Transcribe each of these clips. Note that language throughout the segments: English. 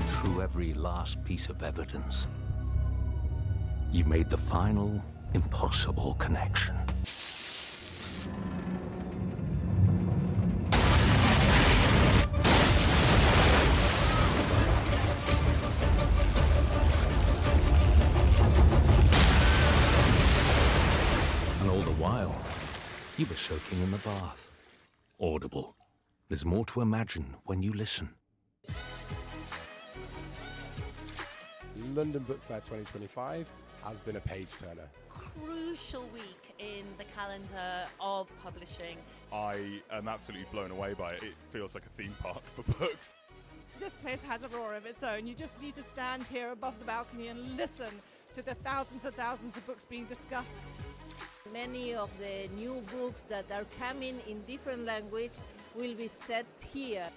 combed through every last piece of evidence, you made the final, impossible connection. And all the while, you were soaking in the bath. Audible. There's more to imagine when you listen. London Book Fair 2025 has been a page-turner. Crucial week in the calendar of publishing. I am absolutely blown away by it. It feels like a theme park for books. This place has a roar of its own. You just need to stand here above the balcony and listen to the thousands and thousands of books being discussed. Many of the new books that are coming in different language will be set here.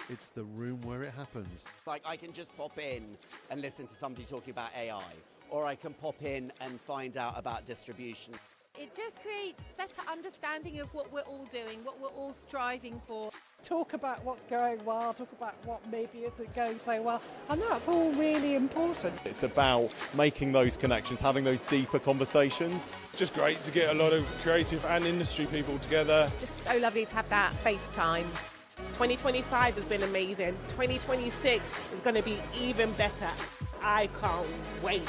It's the room where it happens. Like, I can just pop in and listen to somebody talking about AI, or I can pop in and find out about distribution. It just creates better understanding of what we're all doing, what we're all striving for. Talk about what's going well, talk about what maybe isn't going so well, and that's all really important. It's about making those connections, having those deeper conversations. It's just great to get a lot of creative and industry people together. Just so lovely to have that FaceTime. 2025 has been amazing. 2026 is going to be even better. I can't wait.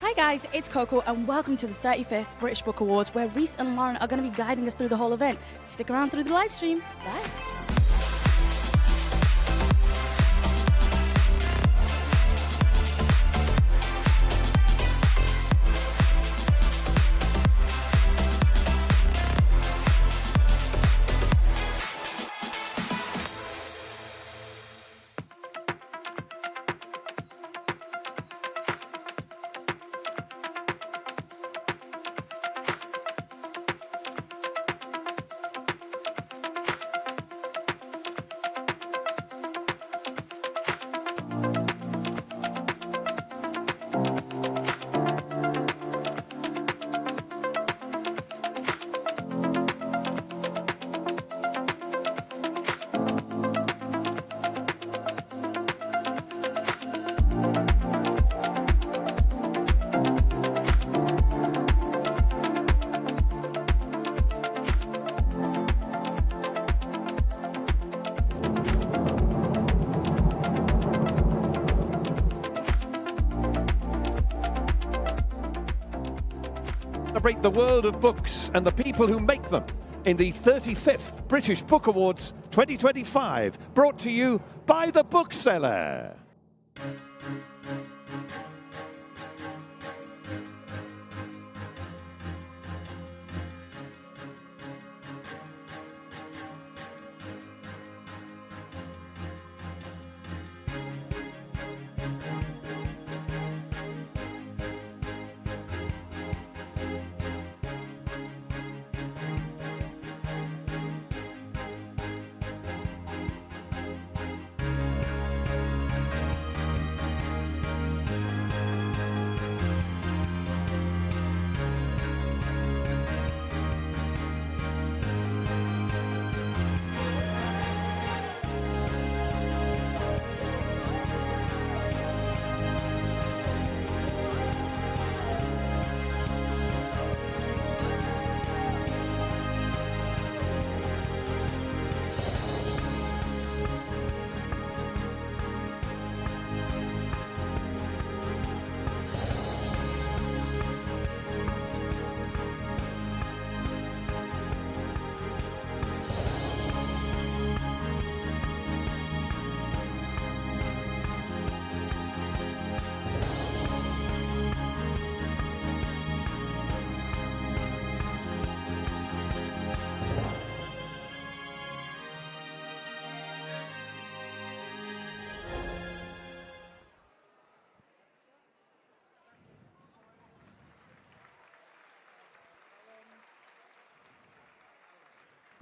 Hi guys, it's Coco and welcome to the 35th British Book Awards, where Rhys and Laverne are going to be guiding us through the whole event. Stick around through the live stream. Bye. Celebrate the world of books and the people who make them in the 35th British Book Awards 2025, brought to you by The Bookseller.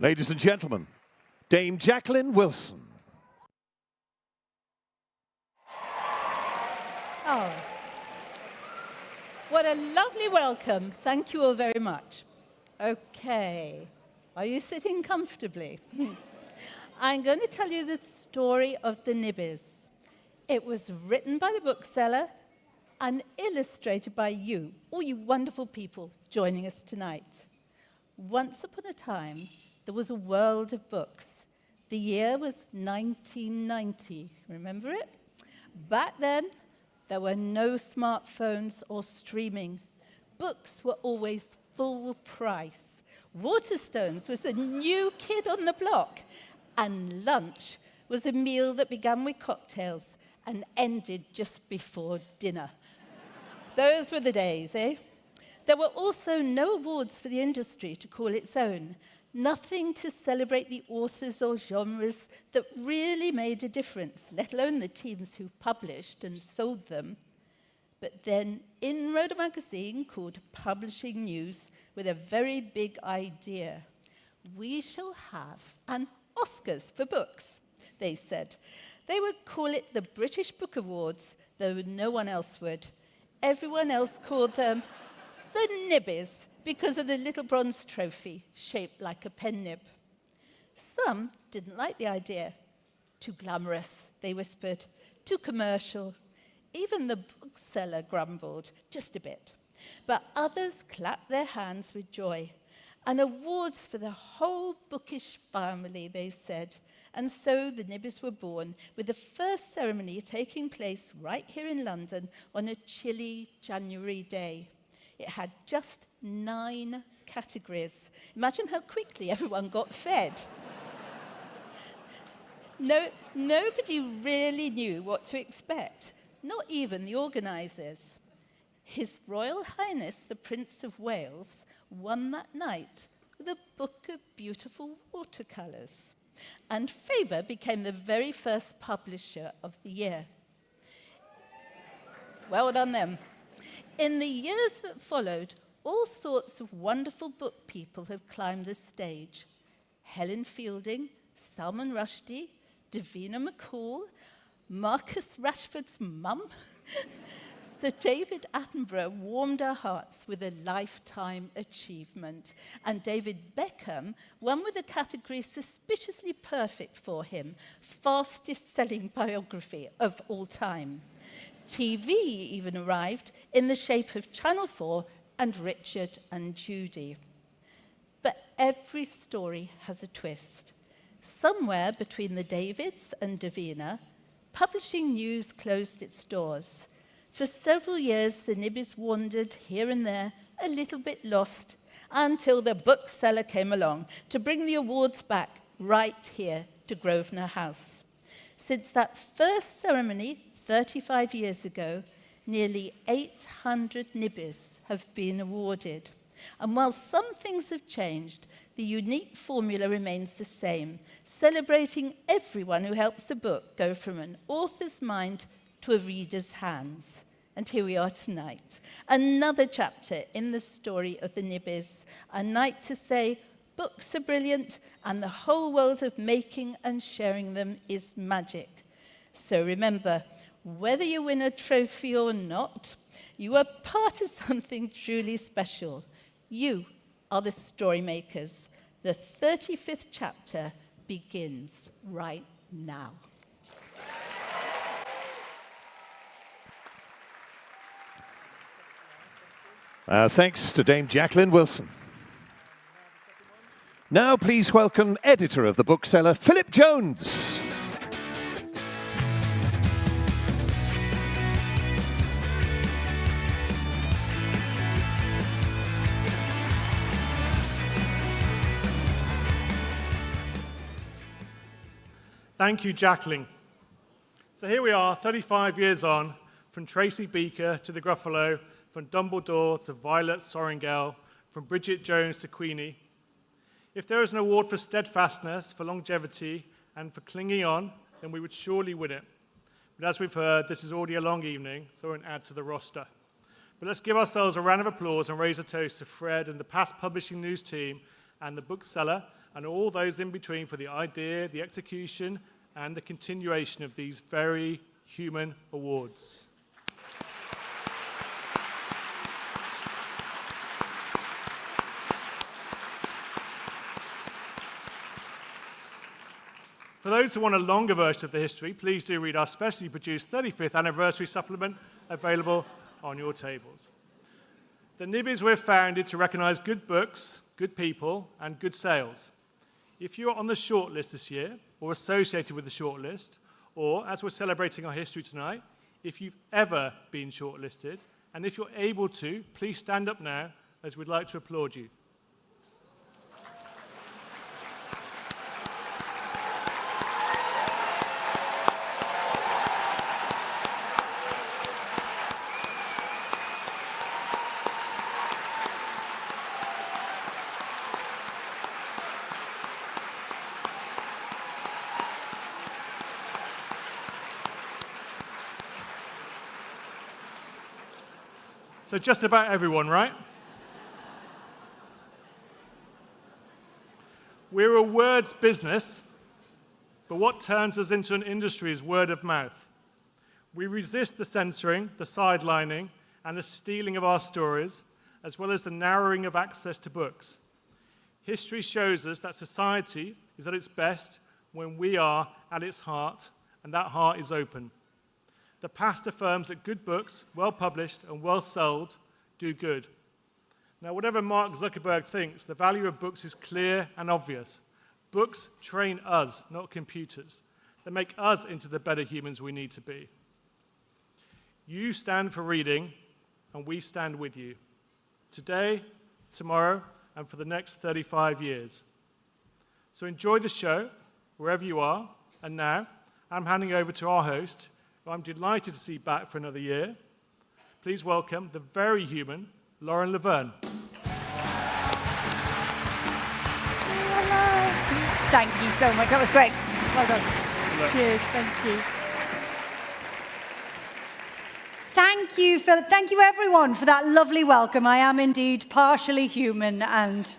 Ladies and gentlemen, Dame Jacqueline Wilson. Oh, what a lovely welcome. Thank you all very much. Okay, are you sitting comfortably? I'm going to tell you the story of the Nibbies. It was written by the bookseller and illustrated by you, all you wonderful people joining us tonight. Once upon a time, there was a world of books. The year was 1990. Remember it? Back then, there were no smartphones or streaming. Books were always full price. Waterstones was the new kid on the block. And lunch was a meal that began with cocktails and ended just before dinner. Those were the days, eh? There were also no awards for the industry to call its own. Nothing to celebrate the authors or genres that really made a difference, let alone the teams who published and sold them. But then in rode a magazine called Publishing News with a very big idea. We shall have an Oscars for books, they said. They would call it the British Book Awards, though no one else would. Everyone else called them the Nibbies, because of the little bronze trophy shaped like a pen nib. Some didn't like the idea. Too glamorous, they whispered. Too commercial. Even the bookseller grumbled, just a bit. But others clapped their hands with joy. And awards for the whole bookish family, they said. And so the Nibbies were born, with the first ceremony taking place right here in London on a chilly January day. It had just 9 categories. Imagine how quickly everyone got fed. Nobody really knew what to expect, not even the organisers. His Royal Highness, the Prince of Wales, won that night with a book of beautiful watercolours. And Faber became the very first publisher of the year. Well done them. In the years that followed, all sorts of wonderful book people have climbed the stage. Helen Fielding, Salman Rushdie, Davina McCall, Marcus Rashford's mum. Sir David Attenborough warmed our hearts with a lifetime achievement. And David Beckham won with a category suspiciously perfect for him, fastest selling biography of all time. TV even arrived in the shape of Channel 4 and Richard and Judy. But every story has a twist. Somewhere between the Davids and Davina, Publishing News closed its doors. For several years, the Nibbies wandered here and there, a little bit lost, until the bookseller came along to bring the awards back right here to Grosvenor House. Since that first ceremony 35 years ago, nearly 800 Nibbies have been awarded. And while some things have changed, the unique formula remains the same, celebrating everyone who helps a book go from an author's mind to a reader's hands. And here we are tonight, another chapter in the story of the Nibbies, a night to say books are brilliant and the whole world of making and sharing them is magic. So remember, whether you win a trophy or not, you are part of something truly special. You are the story makers. The 35th chapter begins right now. Thanks to Dame Jacqueline Wilson. Now please welcome editor of the bookseller, Philip Jones. Thank you, Jacqueline. So here we are, 35 years on, from Tracy Beaker to the Gruffalo, from Dumbledore to Violet Sorrengail, from Bridget Jones to Queenie. If there is an award for steadfastness, for longevity, and for clinging on, then we would surely win it. But as we've heard, this is already a long evening, so I won't add to the roster. But let's give ourselves a round of applause and raise a toast to Fred and the past Publishing News team and the bookseller and all those in between for the idea, the execution, and the continuation of these very human awards. For those who want a longer version of the history, please do read our specially produced 35th anniversary supplement available on your tables. The Nibbies were founded to recognise good books, good people, and good sales. If you're on the shortlist this year, or associated with the shortlist, or as we're celebrating our history tonight, if you've ever been shortlisted, and if you're able to, please stand up now, as we'd like to applaud you. So just about everyone, right? We're a words business, but what turns us into an industry is word of mouth. We resist the censoring, the sidelining, and the stealing of our stories, as well as the narrowing of access to books. History shows us that society is at its best when we are at its heart, and that heart is open. The past affirms that good books, well published and well sold, do good. Now, whatever Mark Zuckerberg thinks, the value of books is clear and obvious. Books train us, not computers. They make us into the better humans we need to be. You stand for reading, and we stand with you. Today, tomorrow, and for the next 35 years. So enjoy the show, wherever you are. And now, I'm handing over to our host, who I'm delighted to see back for another year. Please welcome the very human, Laverne. Thank you so much. That was great. Well done. Cheers. Thank you. Thank you, Philip. Thank you, everyone, for that lovely welcome. I am indeed partially human and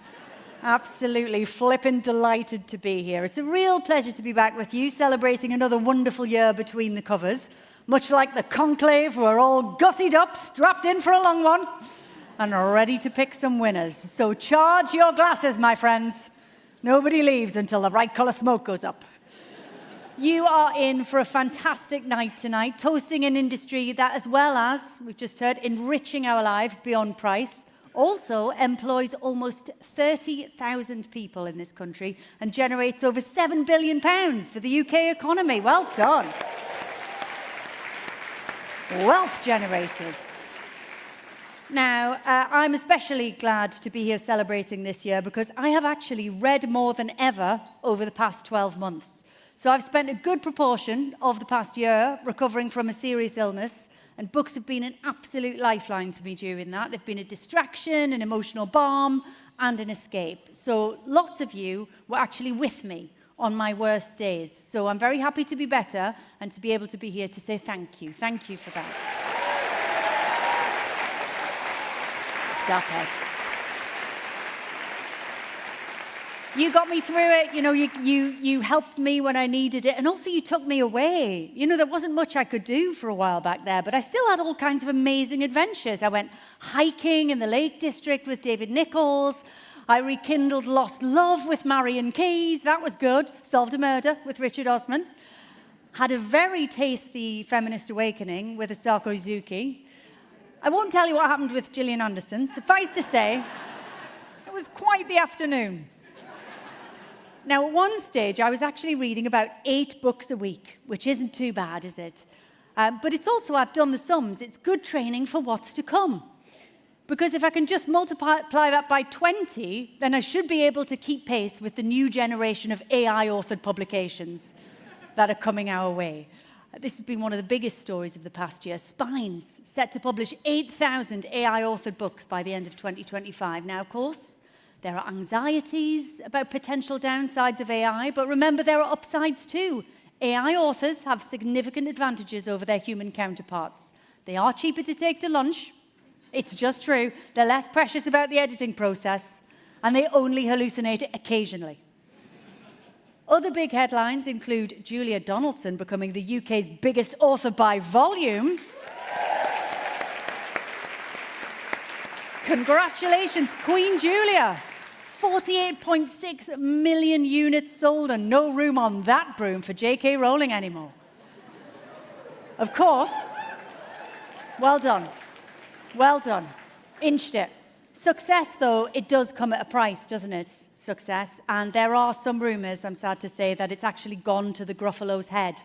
absolutely flippin' delighted to be here. It's a real pleasure to be back with you, celebrating another wonderful year between the covers. Much like the conclave, we're all gussied up, strapped in for a long one, and ready to pick some winners. So charge your glasses, my friends. Nobody leaves until the right colour smoke goes up. You are in for a fantastic night tonight, toasting an industry that, as well as, we've just heard, enriching our lives beyond price, also employs almost 30,000 people in this country and generates over £7 billion for the UK economy. Well done. Wealth generators. Now, I'm especially glad to be here celebrating this year because I have actually read more than ever over the past 12 months. So I've spent a good proportion of the past year recovering from a serious illness, and books have been an absolute lifeline to me during that. They've been a distraction, an emotional balm, and an escape. So lots of you were actually with me on my worst days. So I'm very happy to be better and to be able to be here to say thank you. Thank you for that. Stop it. You got me through it. You know, you helped me when I needed it. And also you took me away. You know, there wasn't much I could do for a while back there, but I still had all kinds of amazing adventures. I went hiking in the Lake District with David Nichols. I rekindled lost love with Marion Keyes. That was good. Solved a murder with Richard Osman. Had a very tasty feminist awakening with Asako Izuki. I won't tell you what happened with Gillian Anderson. Suffice to say, it was quite the afternoon. Now, at one stage, I was actually reading about 8 books a week, which isn't too bad, is it? But it's also, I've done the sums, it's good training for what's to come. Because if I can just multiply that by 20, then I should be able to keep pace with the new generation of AI-authored publications that are coming our way. This has been one of the biggest stories of the past year. Spine's set to publish 8,000 AI-authored books by the end of 2025. Now, of course, there are anxieties about potential downsides of AI, but remember there are upsides too. AI authors have significant advantages over their human counterparts. They are cheaper to take to lunch. It's just true. They're less precious about the editing process, and they only hallucinate occasionally. Other big headlines include Julia Donaldson becoming the UK's biggest author by volume. Congratulations, Queen Julia. 48.6 million units sold and no room on that broom for J.K. Rowling anymore. Of course, well done. Well done. Inched it. Success, though, it does come at a price, doesn't it? Success. And there are some rumours, I'm sad to say, that it's actually gone to the Gruffalo's head.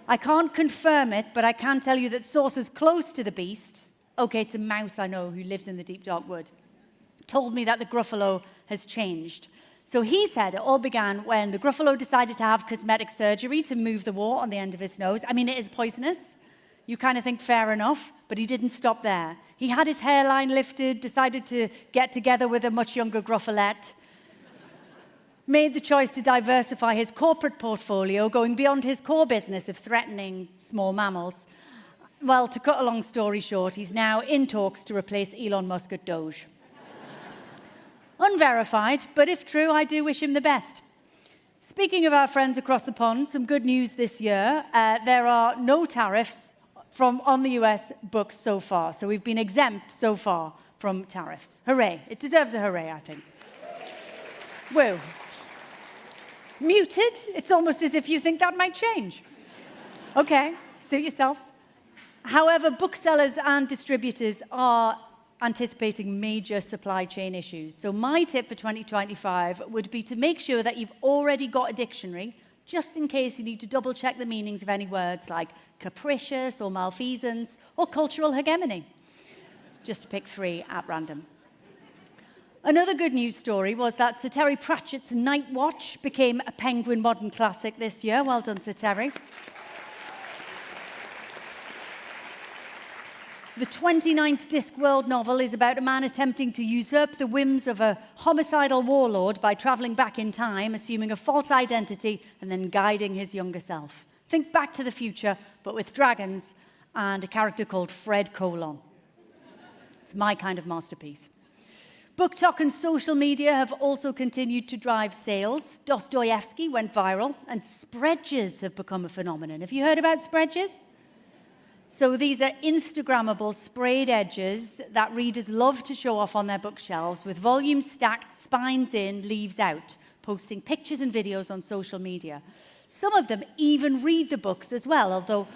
I can't confirm it, but I can tell you that sources close to the beast, okay, it's a mouse I know who lives in the deep dark wood, told me that the Gruffalo has changed. So he said it all began when the Gruffalo decided to have cosmetic surgery to move the wart on the end of his nose. I mean, it is poisonous. You kind of think fair enough, but he didn't stop there. He had his hairline lifted, decided to get together with a much younger Gruffalette, made the choice to diversify his corporate portfolio, going beyond his core business of threatening small mammals. Well, to cut a long story short, he's now in talks to replace Elon Musk at Doge. Unverified, but if true, I do wish him the best. Speaking of our friends across the pond, some good news this year. There are no tariffs on the US books so far. So we've been exempt so far from tariffs. Hooray. It deserves a hooray, I think. Whoa. Muted? It's almost as if you think that might change. Okay, suit yourselves. However, booksellers and distributors are anticipating major supply chain issues. So my tip for 2025 would be to make sure that you've already got a dictionary, just in case you need to double-check the meanings of any words like capricious or malfeasance or cultural hegemony. Just to pick 3 at random. Another good news story was that Sir Terry Pratchett's Night Watch became a Penguin Modern Classic this year. Well done, Sir Terry. The 29th Discworld novel is about a man attempting to usurp the whims of a homicidal warlord by travelling back in time, assuming a false identity, and then guiding his younger self. Think Back to the Future, but with dragons and a character called Fred Colon. It's my kind of masterpiece. BookTok and social media have also continued to drive sales. Dostoevsky went viral, and spreadges have become a phenomenon. Have you heard about spreadges? So these are Instagrammable sprayed edges that readers love to show off on their bookshelves with volumes stacked, spines in, leaves out, posting pictures and videos on social media. Some of them even read the books as well, although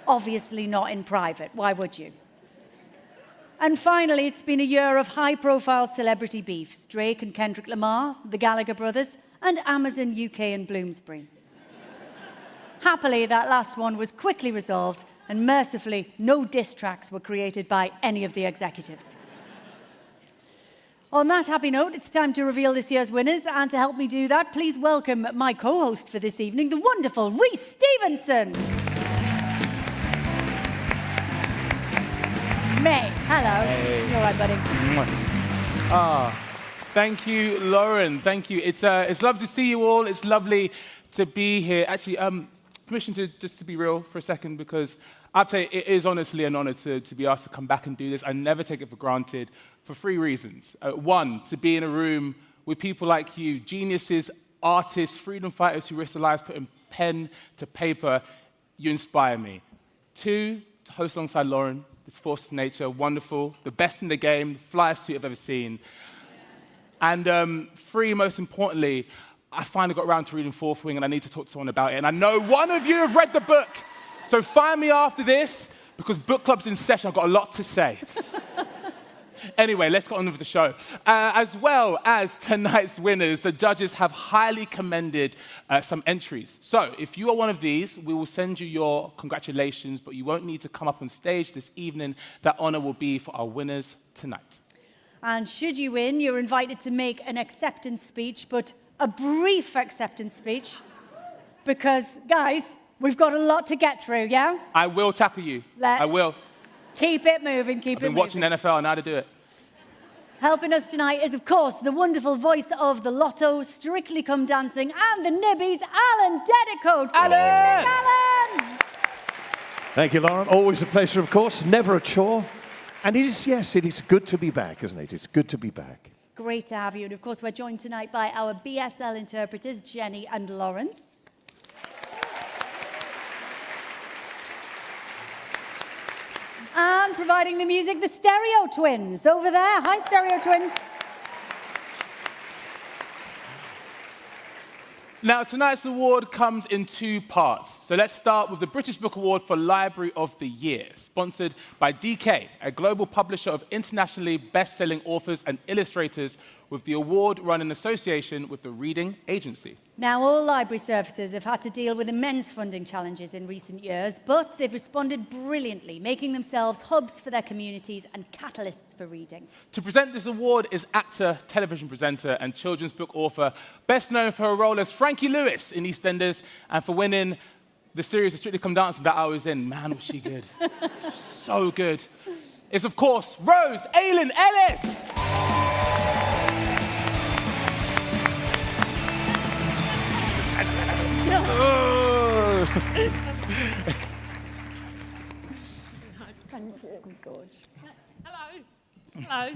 obviously not in private. Why would you? And finally, it's been a year of high-profile celebrity beefs. Drake and Kendrick Lamar, the Gallagher brothers, and Amazon UK and Bloomsbury. Happily, that last one was quickly resolved, and mercifully, no diss tracks were created by any of the executives. On that happy note, it's time to reveal this year's winners, and to help me do that, please welcome my co-host for this evening, the wonderful Rhys Stephenson. May, hello. Hey. You all right, buddy? Thank you, Lauren. Thank you. It's lovely to see you all. It's lovely to be here. Actually, permission to just to be real for a second, because I'd say it is honestly an honor to be asked to come back and do this. I never take it for granted for 3 reasons. 1, to be in a room with people like you, geniuses, artists, freedom fighters who risk their lives putting pen to paper. You inspire me. 2, to host alongside Lauren. This force of nature, wonderful, the best in the game, the flyest suit I've ever seen. And 3, most importantly, I finally got around to reading Fourth Wing, and I need to talk to someone about it. And I know one of you have read the book, so find me after this, because book club's in session. I've got a lot to say. Anyway, let's get on with the show. As well as tonight's winners, the judges have highly commended some entries. So if you are one of these, we will send you your congratulations, but you won't need to come up on stage this evening. That honor will be for our winners tonight. And should you win, you're invited to make an acceptance speech, but a brief acceptance speech, because, guys, we've got a lot to get through, yeah? I will tackle you. I will. Keep it moving, I've been watching NFL, I know how to do it. Helping us tonight is, of course, the wonderful voice of the Lotto, Strictly Come Dancing, and the Nibbies, Alan Dedicoat. Alan! Thank you, Lauren. Always a pleasure, of course. Never a chore. And it is, yes, it is good to be back, isn't it? It's good to be back. great to have you. And of course, we're joined tonight by our BSL interpreters, Jenny and Lawrence. And providing the music, the Stereo Twins over there. Hi, Stereo Twins. Now, tonight's award comes in two parts. So let's start with the British Book Award for Library of the Year, sponsored by DK, a global publisher of internationally best-selling authors and illustrators, with the award run in association with the Reading Agency. Now, all library services have had to deal with immense funding challenges in recent years, but they've responded brilliantly, making themselves hubs for their communities and catalysts for reading. To present this award is actor, television presenter, and children's book author, best known for her role as Frankie Lewis in EastEnders and for winning the series of Strictly Come Dancing that I was in. Man, was she good. So good. It's, of course, Rose Aylen Ellis. Hello.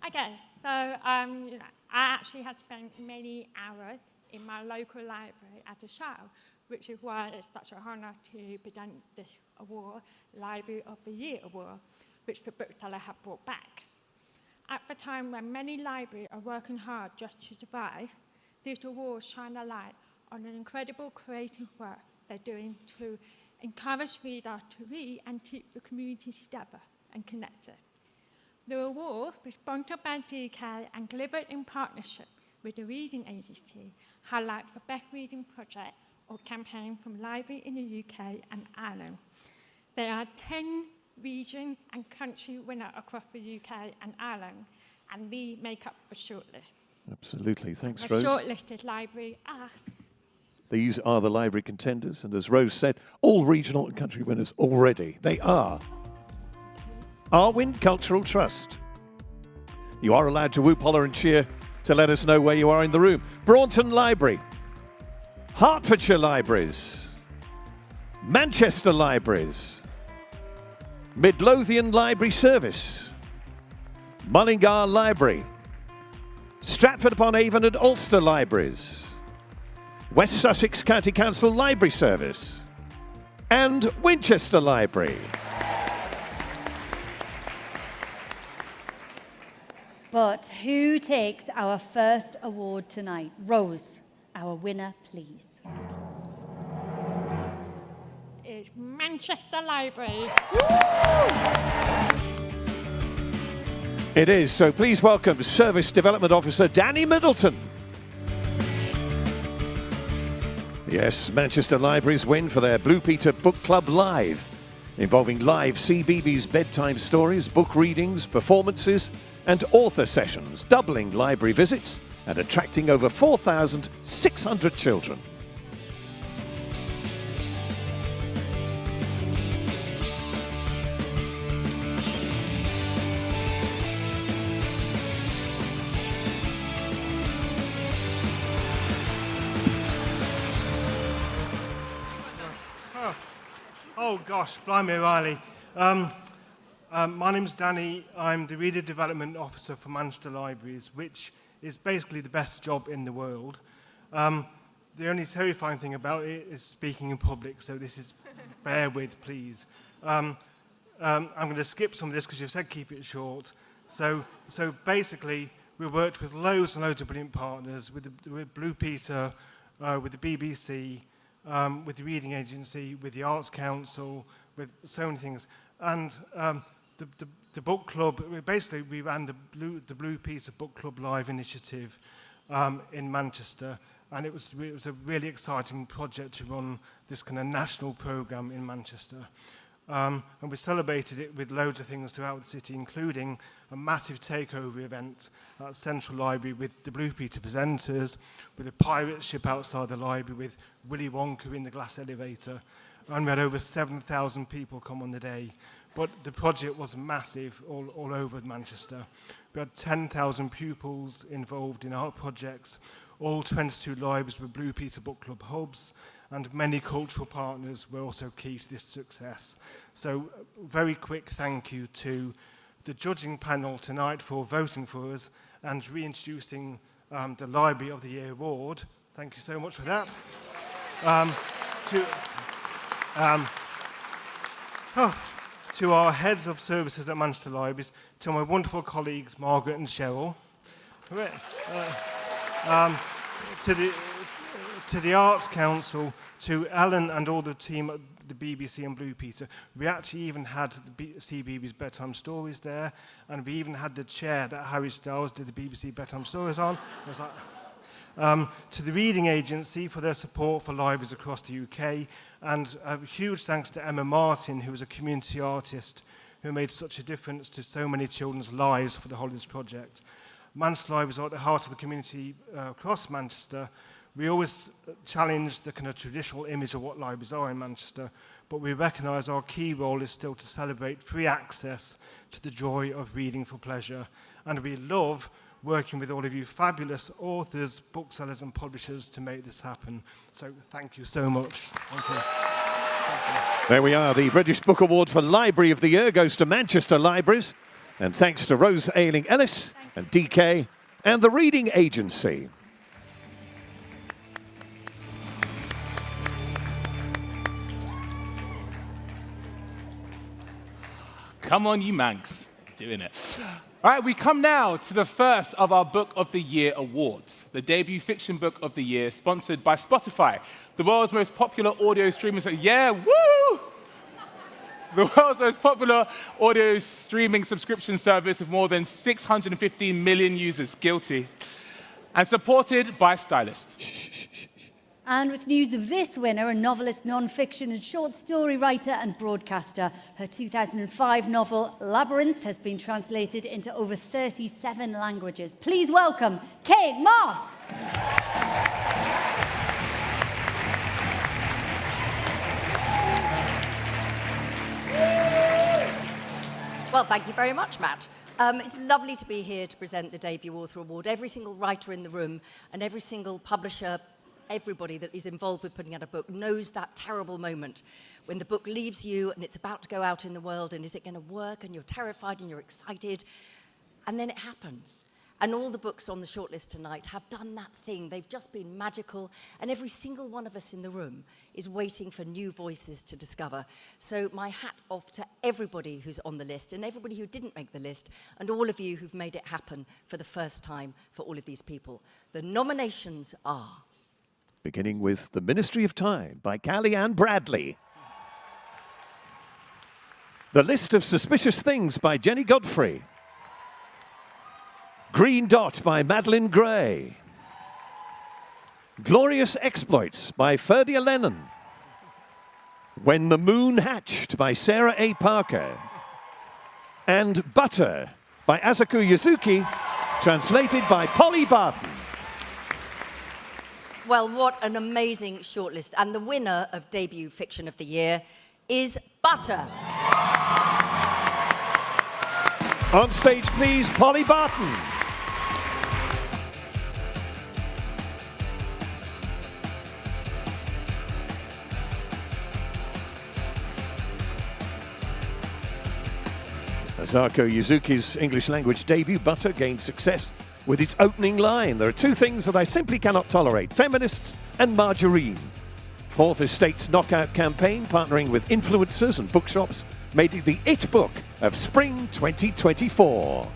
Okay, so I actually had spent many hours in my local library at a show, which is why it's such an honour to present this award, Library of the Year award, which the bookseller have brought back. At the time when many libraries are working hard just to survive, these awards shine a light on an incredible creative work they're doing to encourage readers to read and keep the community together and connected. The award was sponsored by DK and delivered in partnership with the Reading Agency, highlight the best reading project or campaign from libraries in the UK and Ireland. There are 10 region and country winners across the UK and Ireland, and they make up the shortlist. Absolutely. Thanks, The Rose. shortlisted library are... These are the library contenders, and as Rose said, all regional and country winners already. They are Arwin Cultural Trust. You are allowed to whoop, holler and cheer to let us know where you are in the room. Braunton Library, Hertfordshire Libraries, Manchester Libraries, Midlothian Library Service, Mullingar Library, Stratford-upon-Avon and Ulster Libraries, West Sussex County Council Library Service, and Winchester Library. But who takes our first award tonight? Rose, our winner, please. It's Manchester Library. It is, so please welcome Service Development Officer Danny Middleton. Yes, Manchester Libraries win for their Blue Peter Book Club Live, involving live CBeebies bedtime stories, book readings, performances, and author sessions, doubling library visits and attracting over 4,600 children. Oh gosh, blimey Riley. My name's Danny. I'm the Reader Development Officer for Manchester Libraries, which is basically the best job in the world. The only terrifying thing about it is speaking in public, so this is, bear with, please. I'm going to skip some of this because you've said keep it short. So basically, we worked with loads and loads of brilliant partners, with Blue Peter, with the BBC, with the Reading Agency, with the Arts Council, with so many things. And the book club, basically we ran the Blue Peter Book Club Live initiative in Manchester, and it was a really exciting project to run this kind of national programme in Manchester. And we celebrated it with loads of things throughout the city, including a massive takeover event at Central Library with the Blue Peter presenters, with a pirate ship outside the library, with Willy Wonka in the glass elevator. And we had over 7,000 people come on the day. But the project was massive all over Manchester. We had 10,000 pupils involved in art projects, all 22 libraries with Blue Peter Book Club hubs, and many cultural partners were also key to this success. So very quick thank you to the judging panel tonight for voting for us, and reintroducing the Library of the Year award. Thank you so much for that. To our heads of services at Manchester Libraries, to my wonderful colleagues Margaret and Cheryl, to the Arts Council, to Ellen and all the team at the BBC and Blue Peter. We actually even had the CBeebies Bedtime Stories there, and we even had the chair that Harry Styles did the BBC Bedtime Stories on. It was like, to the Reading Agency for their support for libraries across the UK, and a huge thanks to Emma Martin, who was a community artist who made such a difference to so many children's lives for the whole of this project. Manchester Libraries are at the heart of the community across Manchester. We always challenge the kind of traditional image of what libraries are in Manchester, but we recognise our key role is still to celebrate free access to the joy of reading for pleasure. And we love working with all of you fabulous authors, booksellers and publishers to make this happen. So thank you so much. Thank you. Thank you. There we are. The British Book Award for Library of the Year goes to Manchester Libraries. And thanks to Rose Ayling-Ellis and DK and the Reading Agency. Come on, you Manx. Doing it. All right, we come now to the first of our Book of the Year awards, the debut fiction book of the year, sponsored by Spotify, the world's most popular audio streaming service. Yeah, woo! The world's most popular audio streaming subscription service with more than 615 million users, guilty, and supported by Stylist. And with news of this winner, a novelist, non-fiction and short story writer and broadcaster. Her 2005 novel, Labyrinth, has been translated into over 37 languages. Please welcome Kate Moss. Well, thank you very much, Matt. It's lovely to be here to present the Debut Author Award. Every single writer in the room and every single publisher, everybody that is involved with putting out a book knows that terrible moment when the book leaves you and it's about to go out in the world, and is it going to work, and you're terrified and you're excited, and then it happens. And all the books on the shortlist tonight have done that thing. They've just been magical, and every single one of us in the room is waiting for new voices to discover. So my hat off to everybody who's on the list, and everybody who didn't make the list, and all of you who've made it happen for the first time for all of these people. The nominations are... Beginning with The Ministry of Time by Callie Ann Bradley. The List of Suspicious Things by Jenny Godfrey. Green Dot by Madeline Gray. Glorious Exploits by Ferdia Lennon. When the Moon Hatched by Sarah A. Parker. And Butter by Asaku Yuzuki, translated by Polly Barton. Well, what an amazing shortlist. And the winner of Debut Fiction of the Year is Butter. On stage, please, Polly Barton. Asako Yuzuki's English language debut, Butter, gained success with its opening line. There are two things that I simply cannot tolerate: feminists and margarine. Fourth Estate's Knockout campaign, partnering with influencers and bookshops, made it the it book of spring 2024.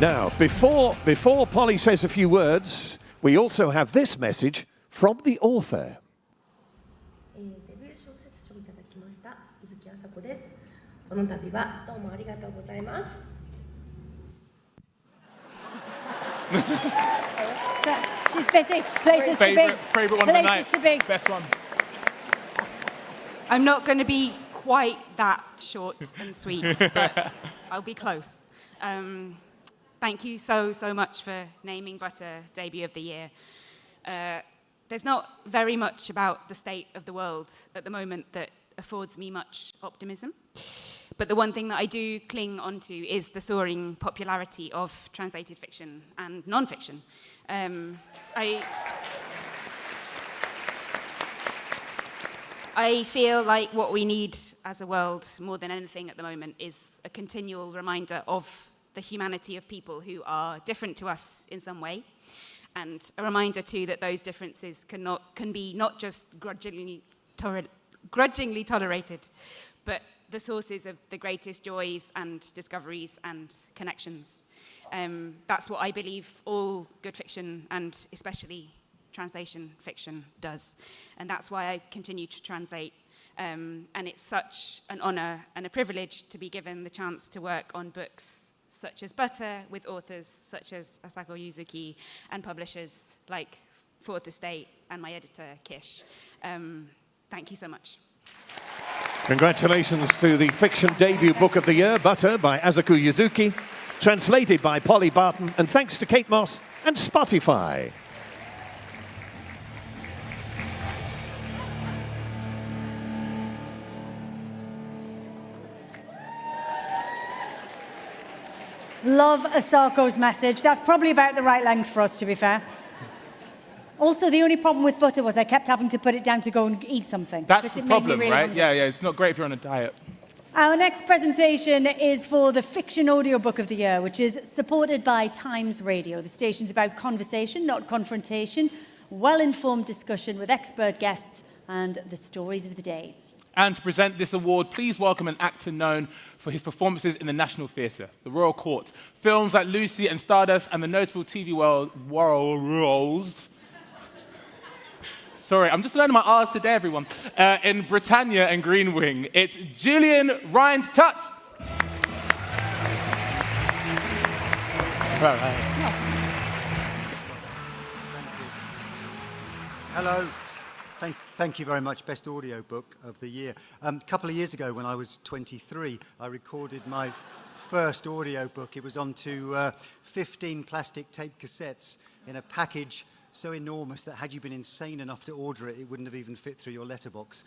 Now, before Polly says a few words, we also have this message from the author. So, she's busy. Places to be. Favorite one of the night. Places to be. Best one. I'm not going to be quite that short and sweet, but I'll be close. Thank you so much for naming Butter Debut of the Year. There's not very much about the state of the world at the moment that affords me much optimism. But the one thing that I do cling onto is the soaring popularity of translated fiction and non-fiction. I feel like what we need as a world more than anything at the moment is a continual reminder of the humanity of people who are different to us in some way, and a reminder too that those differences can be not just grudgingly tolerated, but the sources of the greatest joys and discoveries and connections. That's what I believe all good fiction, and especially translation fiction, does. And that's why I continue to translate. And it's such an honor and a privilege to be given the chance to work on books such as Butter, with authors such as Asako Yuzuki, and publishers like Fourth Estate and my editor, Kish. Thank you so much. Congratulations to the fiction debut book of the year, Butter, by Asako Yuzuki, translated by Polly Barton, and thanks to Kate Moss and Spotify. Love Asako's message. That's probably about the right length for us, to be fair. Also, the only problem with Butter was I kept having to put it down to go and eat something. That's the problem, really right? hungry. Yeah, it's not great if you're on a diet. Our next presentation is for the Fiction Audiobook of the Year, which is supported by Times Radio. The station's about conversation, not confrontation, well-informed discussion with expert guests and the stories of the day. And to present this award, please welcome an actor known for his performances in the National Theatre, the Royal Court, films like Lucy and Stardust, and the notable TV world roles. Sorry, I'm just learning my R's today, everyone. In Britannia and Green Wing, it's Julian Rind-Tutt. Hello. Thank you very much. Best audiobook of the year. A couple of years ago, when I was 23, I recorded my first audiobook. It was onto 15 plastic tape cassettes in a package so enormous that had you been insane enough to order it, it wouldn't have even fit through your letterbox.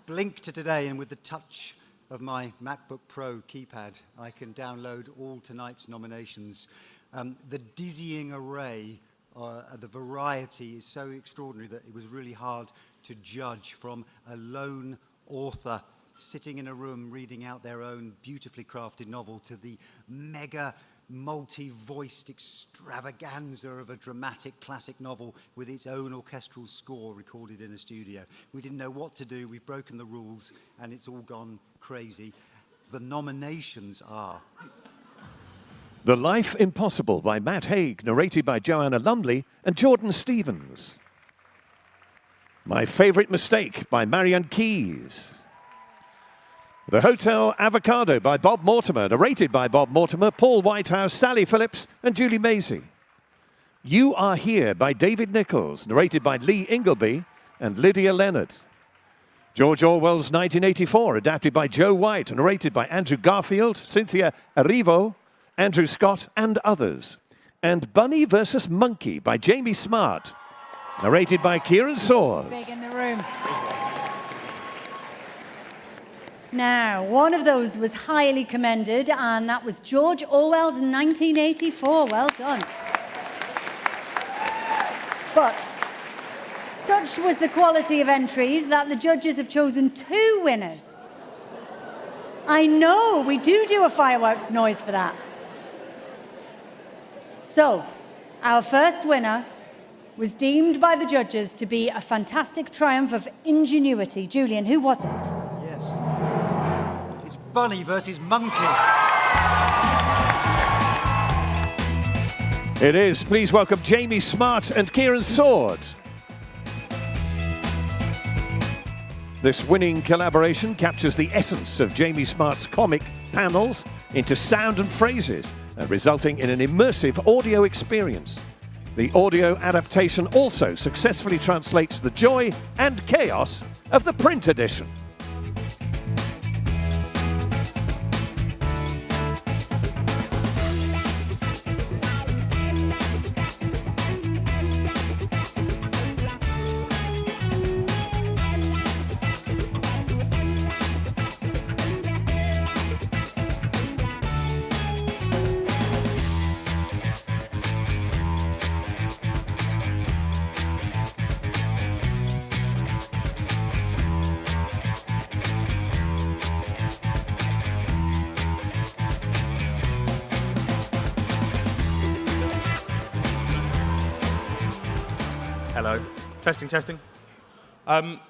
Blink to today, and with the touch of my MacBook Pro keypad, I can download all tonight's nominations. The dizzying array, the variety is so extraordinary that it was really hard to judge, from a lone author sitting in a room reading out their own beautifully crafted novel to the mega multi-voiced extravaganza of a dramatic classic novel with its own orchestral score recorded in a studio. We didn't know what to do. We've broken the rules and it's all gone crazy. The nominations are The Life Impossible by Matt Haig, narrated by Joanna Lumley and Jordan Stevens. My Favorite Mistake by Marianne Keyes. The Hotel Avocado by Bob Mortimer, narrated by Bob Mortimer, Paul Whitehouse, Sally Phillips, and Julie Macy. You Are Here by David Nichols, narrated by Lee Ingleby and Lydia Leonard. George Orwell's 1984, adapted by Joe White, narrated by Andrew Garfield, Cynthia Erivo, Andrew Scott, and others. And Bunny vs. Monkey by Jamie Smart, narrated by Kieran Sword. Big in the room. Now, one of those was highly commended, and that was George Orwell's 1984. Well done. But such was the quality of entries that the judges have chosen 2 winners. I know, we do a fireworks noise for that. So, our first winner was deemed by the judges to be a fantastic triumph of ingenuity. Julian, who was it? Yes. It's Bunny versus Monkey. It is. Please welcome Jamie Smart and Kieran Sword. This winning collaboration captures the essence of Jamie Smart's comic panels into sound and phrases, resulting in an immersive audio experience. The audio adaptation also successfully translates the joy and chaos of the print edition. Hello. Testing, testing.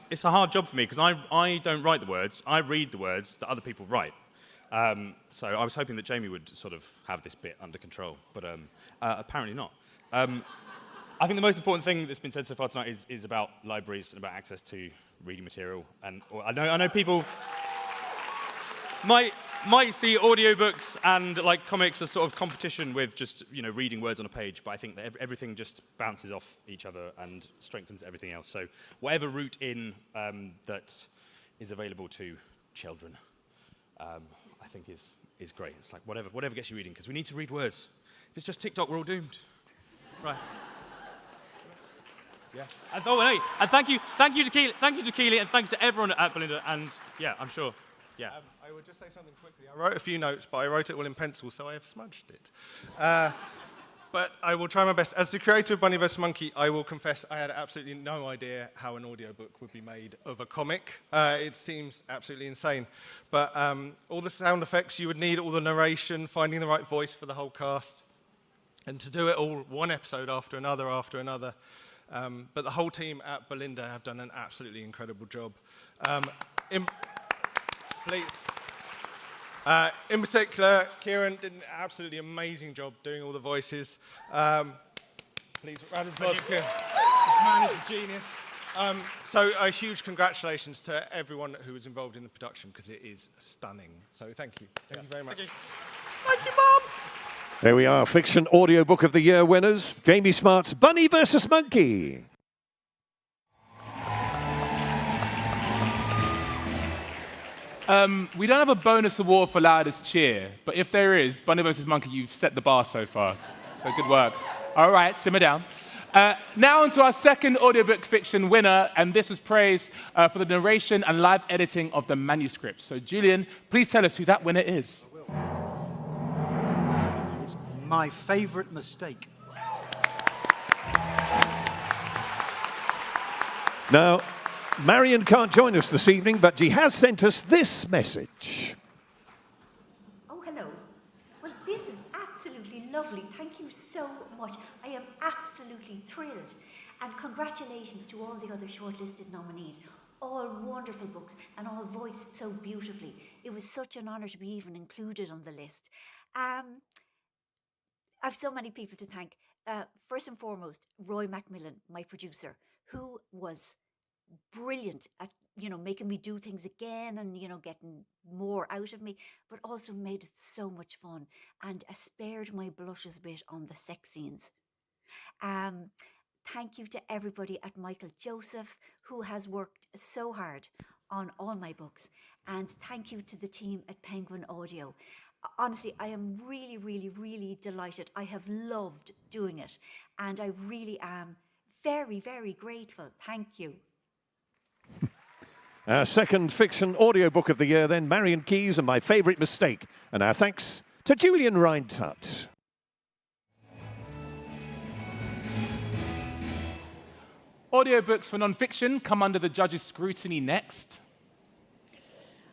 It's a hard job for me because I don't write the words. I read the words that other people write. So I was hoping that Jamie would sort of have this bit under control, but apparently not. I think the most important thing that's been said so far tonight is about libraries and about access to reading material. And I know people might see audiobooks and like comics as sort of competition with just reading words on a page, but I think that everything just bounces off each other and strengthens everything else. So whatever route in that is available to children, I think is great. It's like whatever gets you reading, because we need to read words. If it's just TikTok, we're all doomed. Right. Yeah. And thank you to Keely, and thank you to everyone at Belinda, and yeah, I'm sure. Yeah. I will just say something quickly. I wrote a few notes, but I wrote it all in pencil, so I have smudged it. But I will try my best. As the creator of Bunny vs. Monkey, I will confess I had absolutely no idea how an audiobook would be made of a comic. It seems absolutely insane. But all the sound effects you would need, all the narration, finding the right voice for the whole cast, and to do it all one episode after another after another. But the whole team at Belinda have done an absolutely incredible job. In particular, Kieran did an absolutely amazing job doing all the voices. Please, round of applause for Kieran. This man is a genius. So a huge congratulations to everyone who was involved in the production, because it is stunning. So thank you. Thank you very much. Thank you, Bob. There we are, Fiction Audiobook of the Year winners. Jamie Smart's Bunny vs. Monkey. We don't have a bonus award for loudest cheer, but if there is, Bunny vs. Monkey, you've set the bar so far. So good work. All right, simmer down. Now on to our second audiobook fiction winner, and this was praised for the narration and live editing of the manuscript. So Julian, please tell us who that winner is. It's My Favourite Mistake. Now, Marion can't join us this evening, but she has sent us this message. Oh, hello. Well, this is absolutely lovely. Thank you so much. I am absolutely thrilled. And congratulations to all the other shortlisted nominees. All wonderful books and all voiced so beautifully. It was such an honour to be even included on the list. I've so many people to thank. First and foremost, Roy Macmillan, my producer, who was brilliant at making me do things again and getting more out of me, but also made it so much fun and spared my blushes a bit on the sex scenes. Thank you to everybody at Michael Joseph, who has worked so hard on all my books, and thank you to the team at Penguin Audio. Honestly, I am really, really, really delighted. I have loved doing it, and I really am very, very grateful. Thank you. Our second fiction audiobook of the year, then, Marion Keyes and My Favourite Mistake. And our thanks to Julian Reintut. Audiobooks for non-fiction come under the judges' scrutiny next.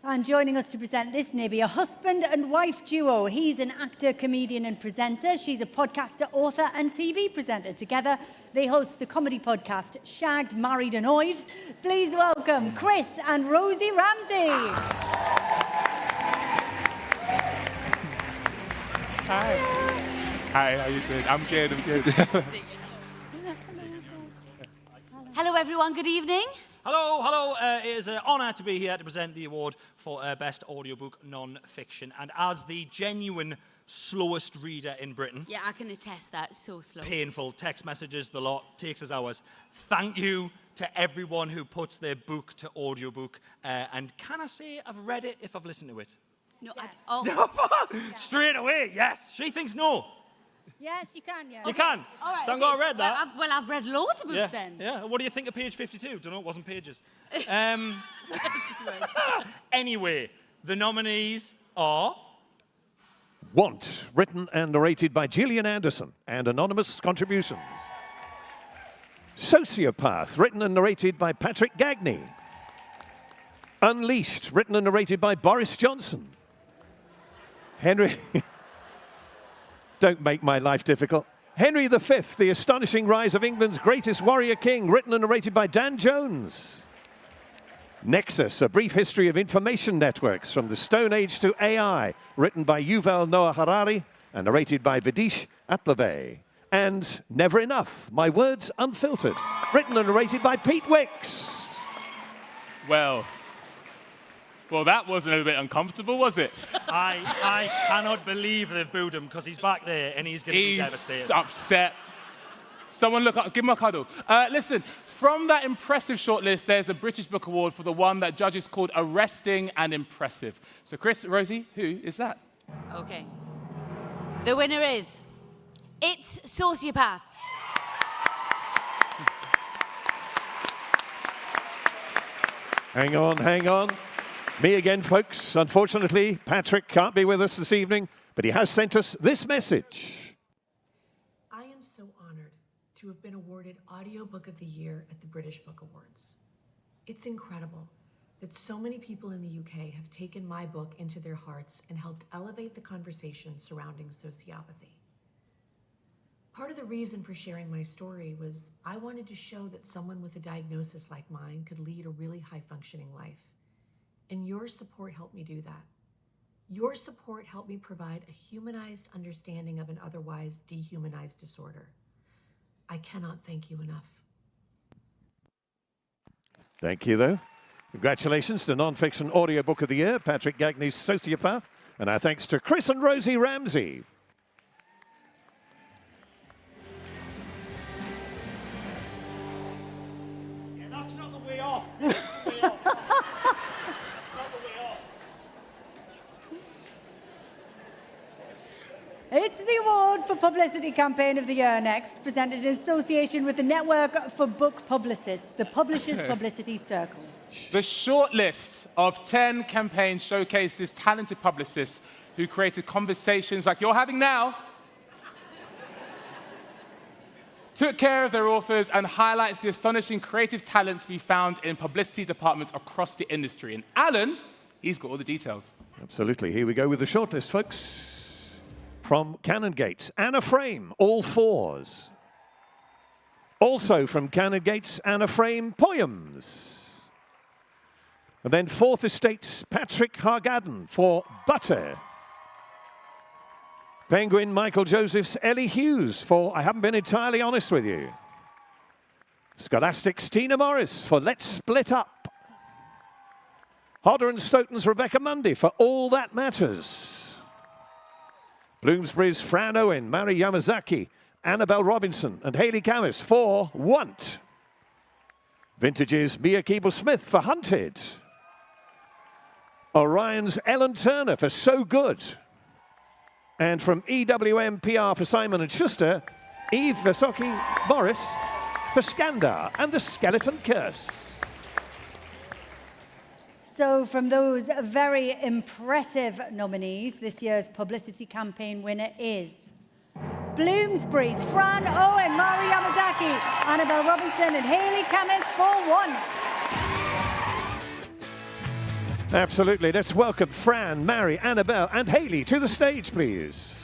And joining us to present this Nibby, a husband and wife duo. He's an actor, comedian and presenter. She's a podcaster, author and TV presenter. Together, they host the comedy podcast Shagged, Married Annoyed. Please welcome Chris and Rosie Ramsey. Hi. Hi, how you doing? I'm good, Hello, everyone. Good evening. Hello. It is an honour to be here to present the award for Best Audiobook Non-Fiction. And as the genuine slowest reader in Britain... Yeah, I can attest that. So slow. Painful. Text messages, the lot. Takes us hours. Thank you to everyone who puts their book to audiobook. And can I say I've read it if I've listened to it? No, yes. Straight away, yes. She thinks no. Yes, you can, yeah. You can. All right, so I'm going to read that. I've read loads of books then. Yeah. What do you think of page 52? Don't know, it wasn't pages. Anyway, the nominees are... Want, written and narrated by Gillian Anderson, and anonymous contributions. Sociopath, written and narrated by Patrick Gagney. Unleashed, written and narrated by Boris Johnson. Henry... Don't make my life difficult. Henry V, The Astonishing Rise of England's Greatest Warrior King, written and narrated by Dan Jones. Nexus, A Brief History of Information Networks from the Stone Age to AI, written by Yuval Noah Harari and narrated by Vidish Atlave. And Never Enough, My Words Unfiltered, written and narrated by Pete Wicks. Well, that wasn't a bit uncomfortable, was it? I cannot believe they've booed him because he's back there and he's going to be devastated. He's upset. Someone look up, give him a cuddle. Listen, from that impressive shortlist, there's a British Book Award for the one that judges called Arresting and Impressive. So Chris, Rosie, who is that? Okay. The winner is It's Sociopath. Hang on, hang on. Me again, folks. Unfortunately, Patrick can't be with us this evening, but he has sent us this message. I am so honored to have been awarded Audiobook of the Year at the British Book Awards. It's incredible that so many people in the UK have taken my book into their hearts and helped elevate the conversation surrounding sociopathy. Part of the reason for sharing my story was I wanted to show that someone with a diagnosis like mine could lead a really high-functioning life. And your support helped me do that. Your support helped me provide a humanized understanding of an otherwise dehumanized disorder. I cannot thank you enough. Thank you, though. Congratulations to Non-Fiction Audiobook of the Year, Patrick Gagney's Sociopath. And our thanks to Chris and Rosie Ramsey. Yeah, that's not the way off. That's not the way off. That's not the way off. It's the award for Publicity Campaign of the Year next, presented in association with the Network for Book Publicists, the Publishers Publicity Circle. The short list of 10 campaigns showcases talented publicists who created conversations like you're having now, took care of their authors, and highlights the astonishing creative talent to be found in publicity departments across the industry. And Alan, he's got all the details. Absolutely. Here we go with the shortlist, folks. From Canongate, Anna Frame, All Fours. Also from Canongate, Anna Frame, Poems. And then Fourth Estate's Patrick Hargadden for Butter. Penguin Michael Joseph's Ellie Hughes for I Haven't Been Entirely Honest With You. Scholastic's Tina Morris for Let's Split Up. Hodder and Stoughton's Rebecca Mundy for All That Matters. Bloomsbury's Fran Owen, Mari Yamazaki, Annabelle Robinson and Hayley Camis for Want. Vintage's Mia Keeble-Smith for Hunted. Orion's Ellen Turner for So Good. And from EWM PR for Simon & Schuster, Eve Vasoki Morris for Skandar and the Skeleton Curse. So from those very impressive nominees, this year's Publicity Campaign winner is Bloomsbury's Fran Owen, Mari Yamazaki, Annabelle Robinson and Hayley Camis for Want. Absolutely. Let's welcome Fran, Mary, Annabelle, and Hayley to the stage, please.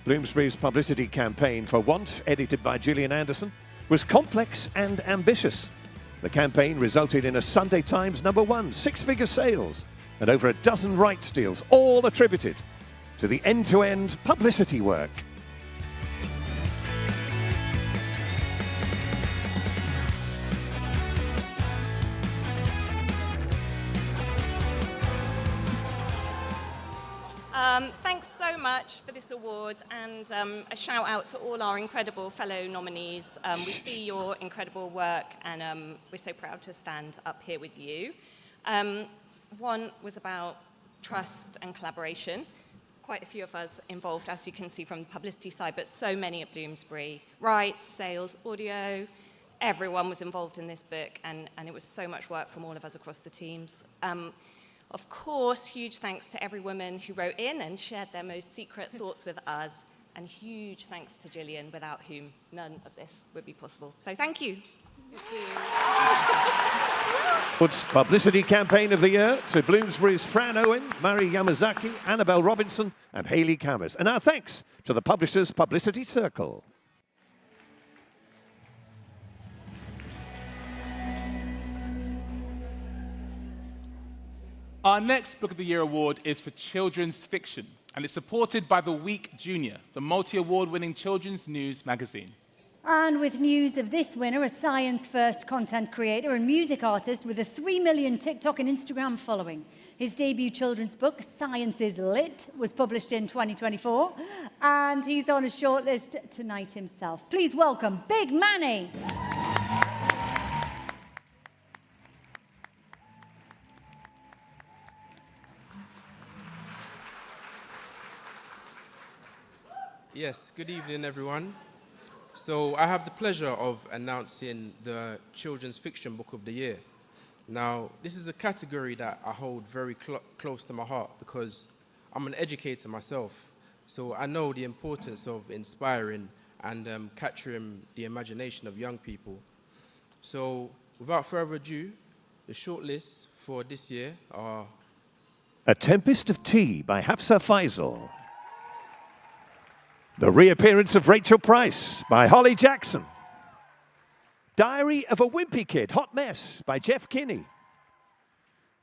Bloomsbury's Publicity Campaign for Want, edited by Gillian Anderson, was complex and ambitious. The campaign resulted in a Sunday Times #1, six-figure sales, and over a dozen rights deals, all attributed to the end-to-end publicity work. Thanks so much for this award, and a shout out to all our incredible fellow nominees. We see your incredible work, and we're so proud to stand up here with you. One was about trust and collaboration. Quite a few of us involved, as you can see from the publicity side, but so many at Bloomsbury. Rights, sales, audio, everyone was involved in this book, and it was so much work from all of us across the teams. Of course, huge thanks to every woman who wrote in and shared their most secret thoughts with us, and huge thanks to Gillian, without whom none of this would be possible. So thank you. Awards Publicity Campaign of the Year to Bloomsbury's Fran Owen, Mari Yamazaki, Annabelle Robinson, and Hayley Camus. And our thanks to the Publishers Publicity Circle. Our next Book of the Year award is for children's fiction, and it's supported by The Week Junior, the multi-award-winning children's news magazine. And with news of this winner, a science-first content creator and music artist with a 3 million TikTok and Instagram following. His debut children's book, Science is Lit, was published in 2024, and he's on a shortlist tonight himself. Please welcome Big Manny. Yes, good evening, everyone. So I have the pleasure of announcing the Children's Fiction Book of the Year. Now, this is a category that I hold very close to my heart because I'm an educator myself. So I know the importance of inspiring and capturing the imagination of young people. So without further ado, the shortlists for this year are... A Tempest of Tea by Hafsa Faisal. The Reappearance of Rachel Price by Holly Jackson. Diary of a Wimpy Kid, Hot Mess by Jeff Kinney.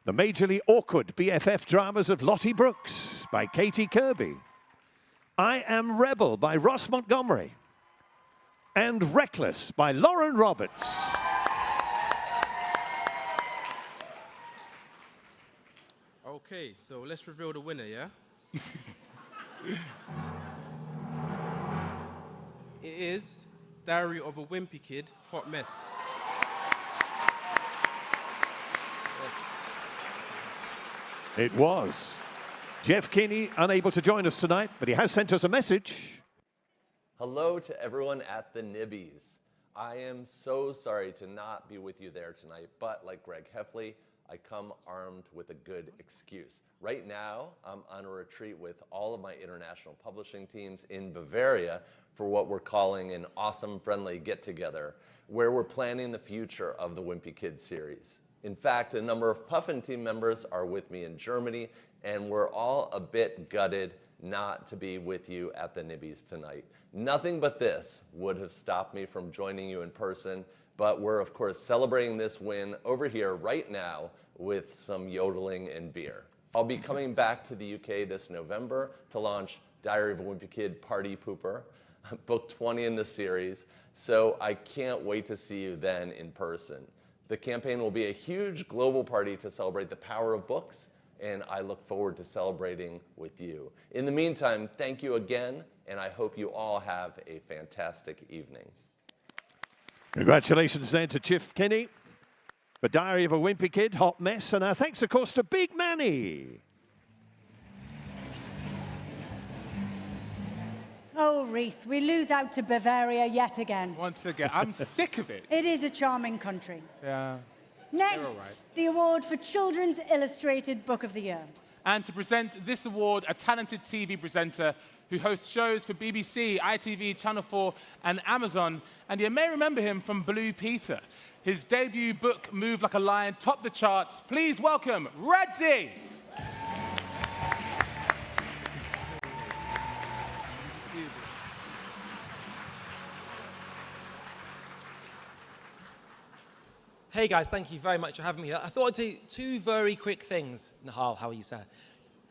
The Majorly Awkward BFF Dramas of Lottie Brooks by Katie Kirby. I Am Rebel by Ross Montgomery. And Reckless by Lauren Roberts. Okay, so let's reveal the winner, yeah? It is Diary of a Wimpy Kid, Hot Mess. It was. Jeff Kinney, unable to join us tonight, but he has sent us a message. Hello to everyone at the Nibbies. I am so sorry to not be with you there tonight, but like Greg Heffley, I come armed with a good excuse. Right now, I'm on a retreat with all of my international publishing teams in Bavaria for what we're calling an awesome, friendly get-together, where we're planning the future of the Wimpy Kids series. In fact, a number of Puffin team members are with me in Germany, and we're all a bit gutted not to be with you at the Nibbies tonight. Nothing but this would have stopped me from joining you in person, but we're, of course, celebrating this win over here right now with some yodeling and beer. I'll be coming back to the UK this November to launch Diary of a Wimpy Kid Party Pooper, book 20 in the series, so I can't wait to see you then in person. The campaign will be a huge global party to celebrate the power of books, and I look forward to celebrating with you. In the meantime, thank you again, and I hope you all have a fantastic evening. Congratulations then to Jeff Kinney. The Diary of a Wimpy Kid, Hot Mess, and our thanks, of course, to Big Manny. Oh, Rhys, we lose out to Bavaria yet again. Once again, I'm sick of it. It is a charming country. Yeah. Next, all right. the award for Children's Illustrated Book of the Year. And to present this award, a talented TV presenter who hosts shows for BBC, ITV, Channel 4, and Amazon. And you may remember him from Blue Peter. His debut book, Move Like a Lion, topped the charts. Please welcome Rhys. Hey guys, thank you very much for having me here. I thought I'd do two very quick things. Nahal, how are you, sir?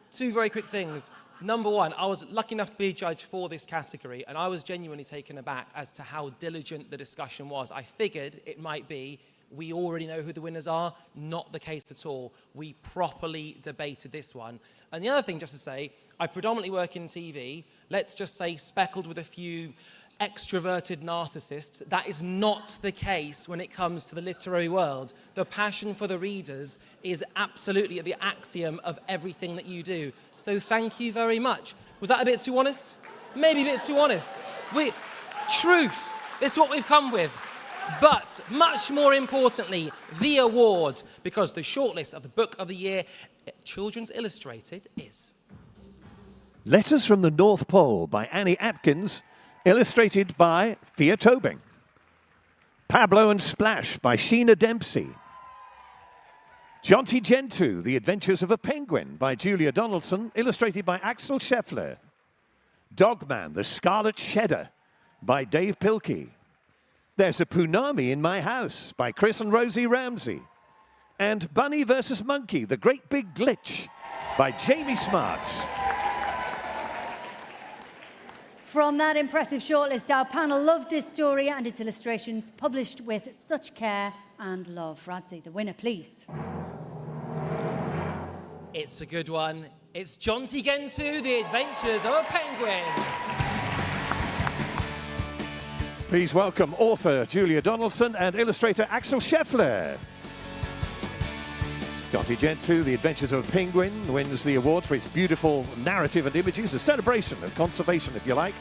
Two very quick things. Number one, I was lucky enough to be a judge for this category, and I was genuinely taken aback as to how diligent the discussion was. I figured it might be, we already know who the winners are. Not the case at all. We properly debated this one. And the other thing, just to say, I predominantly work in TV. Let's just say speckled with a few extroverted narcissists. That is not the case when it comes to the literary world. The passion for the readers is absolutely the axiom of everything that you do. So thank you very much. Was that a bit too honest? Maybe a bit too honest. Truth is what we've come with. But much more importantly, the award, because the shortlist of the Book of the Year, Children's Illustrated, is Letters from the North Pole by Annie Atkins, illustrated by Thea Tobing. Pablo and Splash by Sheena Dempsey. Jonty Gentoo, The Adventures of a Penguin by Julia Donaldson, illustrated by Axel Scheffler. Dogman, The Scarlet Shedder by Dave Pilkey. There's a Punami in My House by Chris and Rosie Ramsey. And Bunny vs. Monkey, The Great Big Glitch by Jamie Smarts. From that impressive shortlist, our panel loved this story and its illustrations, published with such care and love. Radzi, the winner, please. It's a good one. It's Jonty Gentoo, The Adventures of a Penguin. Please welcome author Julia Donaldson and illustrator Axel Scheffler. Jonty Gentoo, The Adventures of a Penguin, wins the award for its beautiful narrative and images, a celebration of conservation, if you like.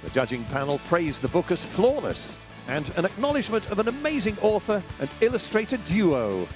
The judging panel praised the book as flawless and an acknowledgement of an amazing author and illustrator duo.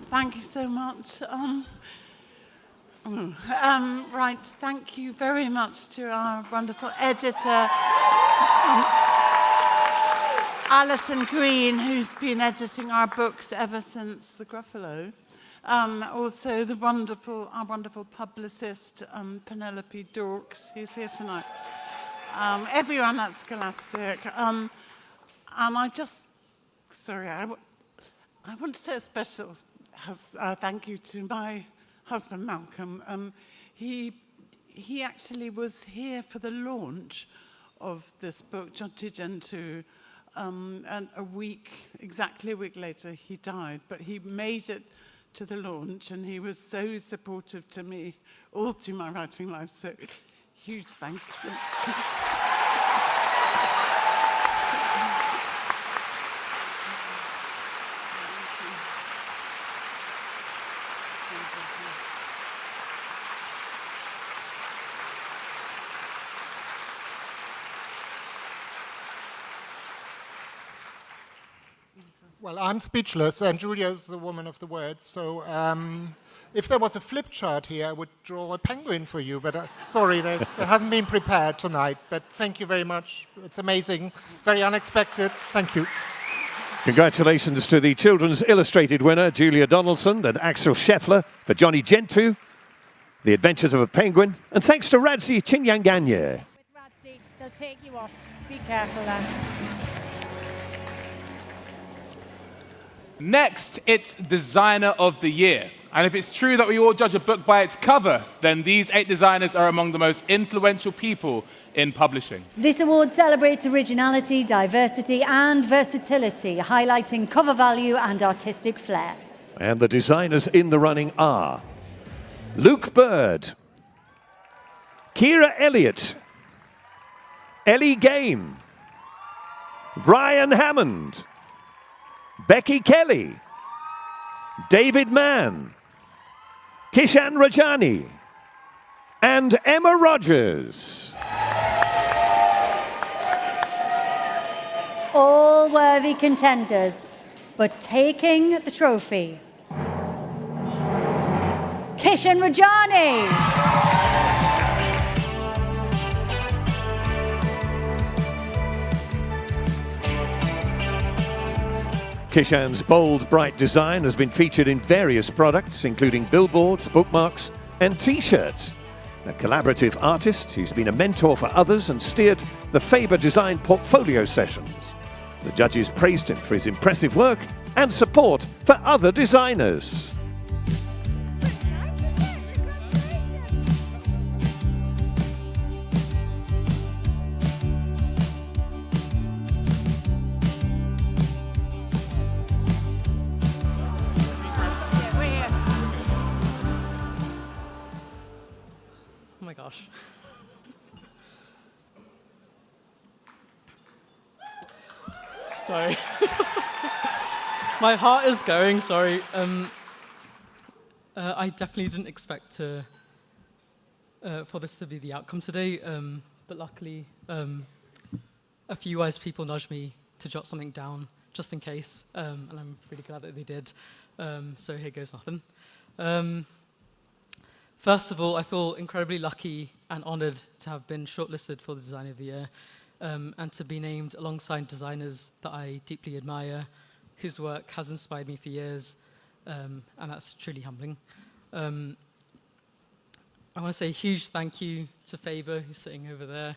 Thank you so much. Right, thank you very much to our wonderful editor, Alison Green, who's been editing our books ever since The Gruffalo. Also, our wonderful publicist, Penelope Dorks, who's here tonight. Everyone at Scholastic. And I want to say a special thank you to my husband, Malcolm. He actually was here for the launch of this book, Jonty Gentoo, and exactly a week later, he died. But he made it to the launch, and he was so supportive to me all through my writing life. So, huge thank you. Well, I'm speechless, and Julia's the woman of the words, so if there was a flip chart here, I would draw a penguin for you, but sorry, there hasn't been prepared tonight, but thank you very much. It's amazing, very unexpected. Thank you. Congratulations to the Children's Illustrated winner, Julia Donaldson, and Axel Scheffler for Jonty Gentoo, The Adventures of a Penguin, and thanks to Radzi Chinyanganya. With Radzi, they'll take you off. Be careful, then. Next, it's Designer of the Year. And if it's true that we all judge a book by its cover, then these 8 designers are among the most influential people in publishing. This award celebrates originality, diversity, and versatility, highlighting cover value and artistic flair. And the designers in the running are Luke Bird, Kira Elliott, Ellie Game, Ryan Hammond, Becky Kelly, David Mann, Kishan Rajani, and Emma Rogers. All worthy contenders, but taking the trophy. Kishan Rajani. Kishan's bold, bright design has been featured in various products, including billboards, bookmarks, and T-shirts. A collaborative artist who's been a mentor for others and steered the Faber Design Portfolio Sessions. The judges praised him for his impressive work and support for other designers. my gosh. Sorry. My heart is going, sorry. I definitely didn't expect for this to be the outcome today, but luckily a few wise people nudged me to jot something down just in case, and I'm really glad that they did. So here goes nothing. First of all, I feel incredibly lucky and honored to have been shortlisted for the Designer of the Year, and to be named alongside designers that I deeply admire, whose work has inspired me for years, and that's truly humbling. I want to say a huge thank you to Faber, who's sitting over there,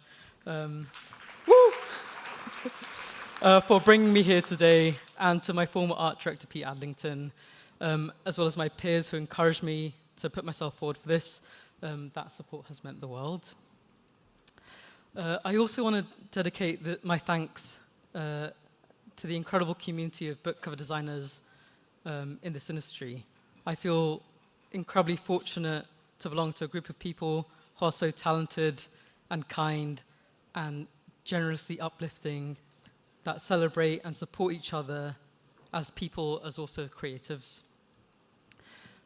for bringing me here today, and to my former art director, Pete Adlington, as well as my peers who encouraged me to put myself forward for this. That support has meant the world. I also want to dedicate my thanks to the incredible community of book cover designers in this industry. I feel incredibly fortunate to belong to a group of people who are so talented and kind and generously uplifting, that celebrate and support each other as people, as also creatives.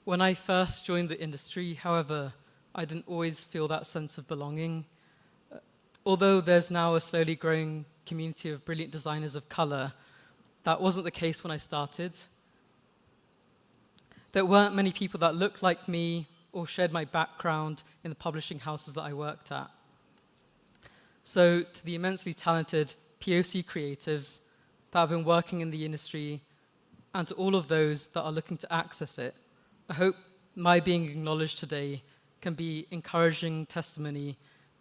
When I first joined the industry, however, I didn't always feel that sense of belonging. Although there's now a slowly growing community of brilliant designers of color, that wasn't the case when I started. There weren't many people that looked like me or shared my background in the publishing houses that I worked at. So to the immensely talented POC creatives that have been working in the industry, and to all of those that are looking to access it, I hope my being acknowledged today can be encouraging testimony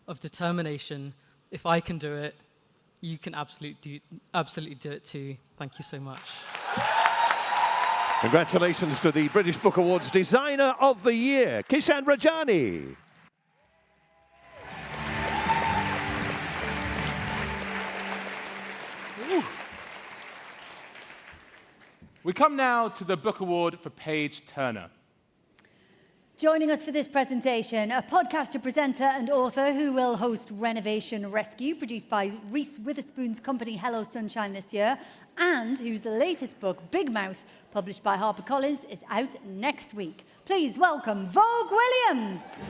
of determination. If I can do it, you can absolutely do it too. Thank you so much. Congratulations to the British Book Awards Designer of the Year, Kishan Rajani. We come now to the Book Award for Paige Turner. Joining us for this presentation, a podcaster, presenter and author who will host Renovation Rescue, produced by Rhys Witherspoon's company Hello Sunshine this year, and whose latest book, Big Mouth, published by HarperCollins, is out next week. Please welcome Vogue Williams.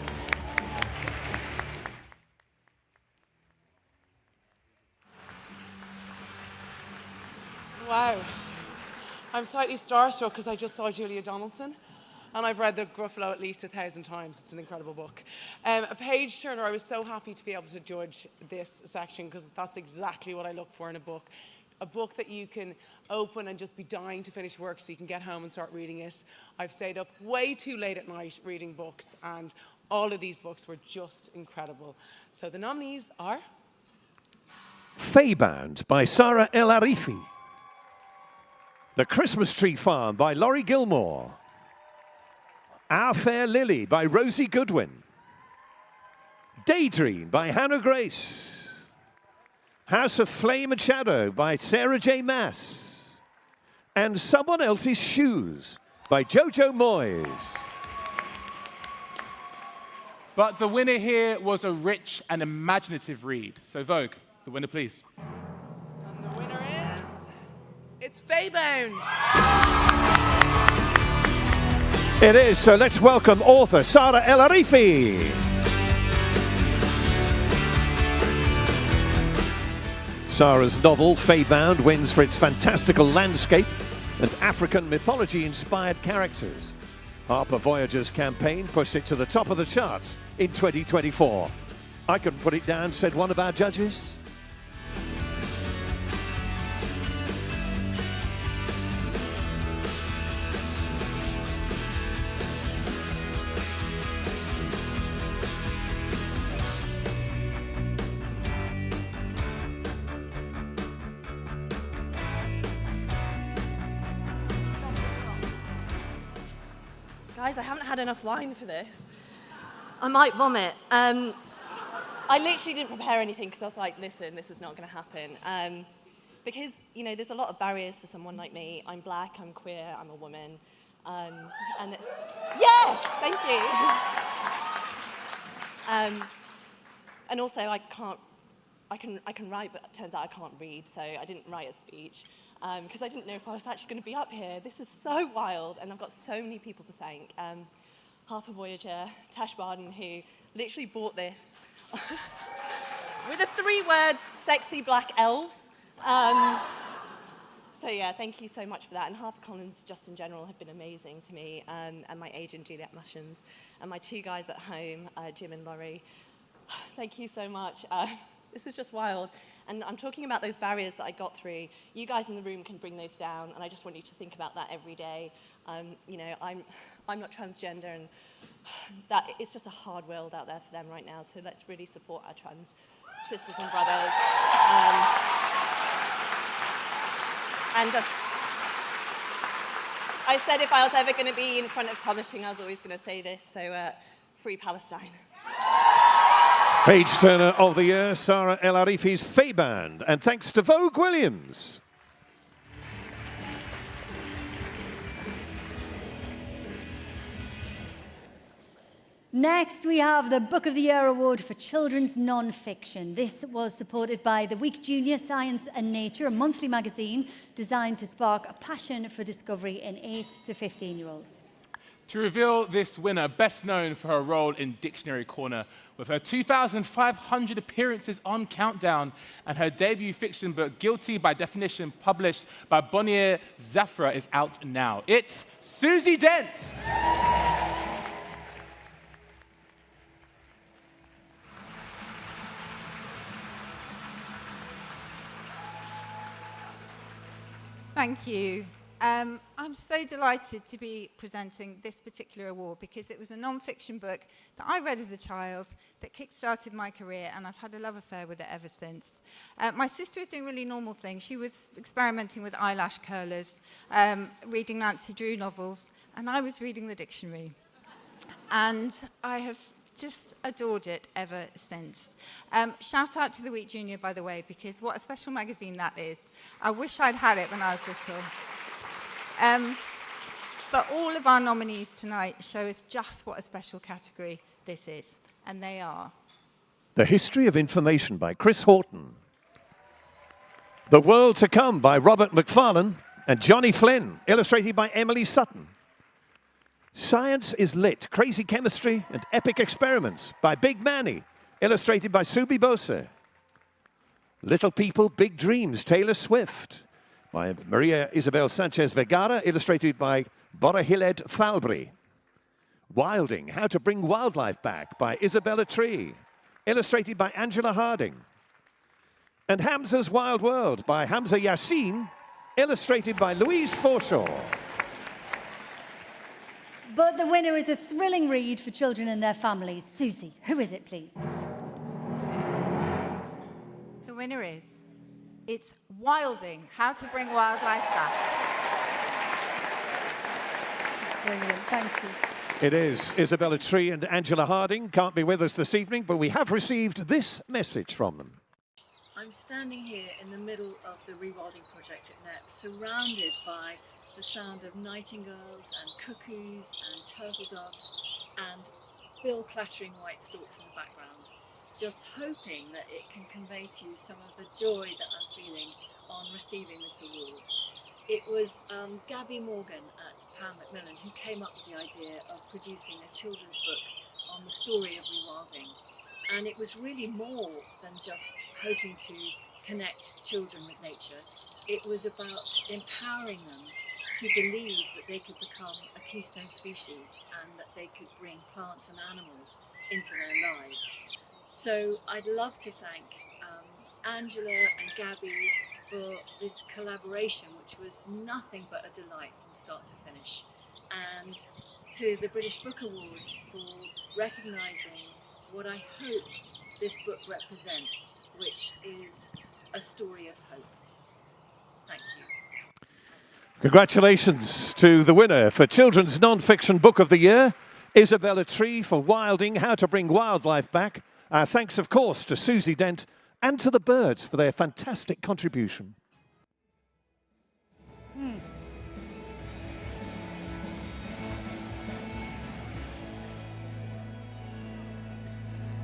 Wow. I'm slightly starstruck because I just saw Julia Donaldson, and I've read the Gruffalo at least 1,000 times. It's an incredible book. A Paige Turner, I was so happy to be able to judge this section because that's exactly what I look for in a book. A book that you can open and just be dying to finish work so you can get home and start reading it. I've stayed up way too late at night reading books, and all of these books were just incredible. So the nominees are... Feybound by Sarah El Arifi. The Christmas Tree Farm by Laurie Gilmore. Our Fair Lily by Rosie Goodwin. Daydream by Hannah Grace. House of Flame and Shadow by Sarah J. Maas. And Someone Else's Shoes by Jojo Moyes. But the winner here was a rich and imaginative read. So Vogue, the winner please. And the winner is... It's Feybound. It is, so let's welcome author Sarah El Arifi. Sarah's novel, Feybound, wins for its fantastical landscape and African mythology-inspired characters. Harper Voyager's campaign pushed it to the top of the charts in 2024. I couldn't put it down, said one of our judges. Guys, I haven't had enough wine for this. I might vomit. I literally didn't prepare anything because I was like, listen, this is not going to happen. Because, you know, there's a lot of barriers for someone like me. I'm black, I'm queer, I'm a woman. Yes, thank you. And also, I can write, but it turns out I can't read, so I didn't write a speech because I didn't know if I was actually going to be up here. This is so wild, and I've got so many people to thank. Harper Voyager, Tash Barden, who literally bought this with the 3 words, sexy black elves. So yeah, thank you so much for that. And HarperCollins, just in general, have been amazing to me, and my agent, Juliet Mushins, and my 2 guys at home, Jim and Laurie. Thank you so much. This is just wild. And I'm talking about those barriers that I got through. You guys in the room can bring those down, and I just want you to think about that every day. You know, I'm not transgender, and that it's just a hard world out there for them right now. So let's really support our trans sisters and brothers. And just, I said if I was ever going to be in front of publishing, I was always going to say this. So free Palestine. Page Turner of the Year, Sarah El Arifi's Faye Band, and thanks to Vogue Williams. Next, we have the Book of the Year Award for Children's Non-Fiction. This was supported by the Week Junior Science and Nature, a monthly magazine designed to spark a passion for discovery in 8 to 15-year-olds. To reveal this winner, best known for her role in Dictionary Corner, with her 2,500 appearances on Countdown and her debut fiction book, Guilty by Definition, published by Bonnier Zafra, is out now. It's Susie Dent. Thank you. I'm so delighted to be presenting this particular award because it was a non-fiction book that I read as a child that kick-started my career, and I've had a love affair with it ever since. My sister was doing really normal things. She was experimenting with eyelash curlers, reading Nancy Drew novels, and I was reading the dictionary. And I have just adored it ever since. Shout out to the Week Junior, by the way, because what a special magazine that is. I wish I'd had it when I was little. But all of our nominees tonight show us just what a special category this is, and they are: The History of Information by Chris Horton, The World to Come by Robert McFarlane and Johnny Flynn, illustrated by Emily Sutton. Science is Lit, Crazy Chemistry and Epic Experiments by Big Manny, illustrated by Subi Bose. Little People, Big Dreams, Taylor Swift, by Maria Isabel Sanchez Vergara, illustrated by Borahiled Falbri. Wilding, How to Bring Wildlife Back by Isabella Tree, illustrated by Angela Harding. And Hamza's Wild World by Hamza Yassin, illustrated by Louise Forshaw. But the winner is a thrilling read for children and their families. Susie, who is it, please? the winner is, it's Wilding, How to Bring Wildlife Back. Brilliant, thank you. It is Isabella Tree and Angela Harding. Can't be with us this evening, but we have received this message from them. I'm standing here in the middle of the rewilding project at NEP, surrounded by the sound of nightingales and cuckoos and turtle doves and bill clattering white storks in the background, just hoping that it can convey to you some of the joy that I'm feeling on receiving this award. It was Gabby Morgan at Pam Macmillan who came up with the idea of producing a children's book on the story of rewilding. And it was really more than just hoping to connect children with nature. It was about empowering them to believe that they could become a keystone species and that they could bring plants and animals into their lives. So I'd love to thank Angela and Gabby for this collaboration, which was nothing but a delight from start to finish. And to the British Book Awards for recognising what I hope this book represents, which is a story of hope. Thank you. Congratulations to the winner for Children's Non-Fiction Book of the Year, Isabella Tree for Wilding, How to Bring Wildlife Back. Thanks, of course, to Susie Dent and to the birds for their fantastic contribution.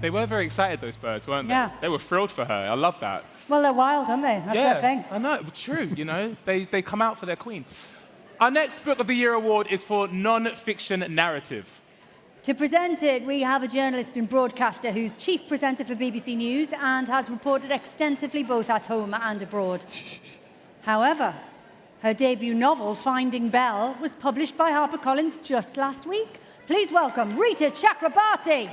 They were very excited, those birds, weren't they? Yeah. They were thrilled for her. I love that. Well, they're wild, aren't they? That's yeah, their thing. I know. True, you know. They come out for their queen. Our next Book of the Year award is for non-fiction narrative. To present it, we have a journalist and broadcaster who's chief presenter for BBC News and has reported extensively both at home and abroad. However, her debut novel, Finding Belle, was published by HarperCollins just last week. Please welcome Rita Chakrabarti.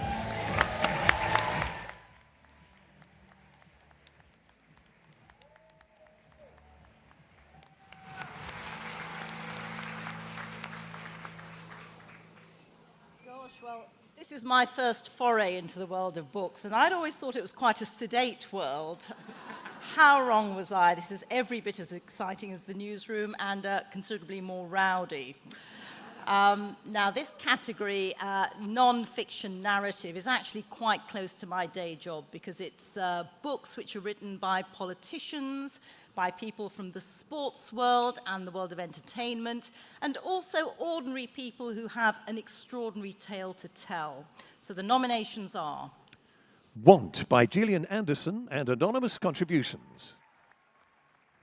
Well, this is my first foray into the world of books, and I'd always thought it was quite a sedate world. How wrong was I? This is every bit as exciting as the newsroom and considerably more rowdy. Now, this category, non-fiction narrative, is actually quite close to my day job because it's books which are written by politicians, by people from the sports world and the world of entertainment, and also ordinary people who have an extraordinary tale to tell. So the nominations are Want by Gillian Anderson and anonymous contributions.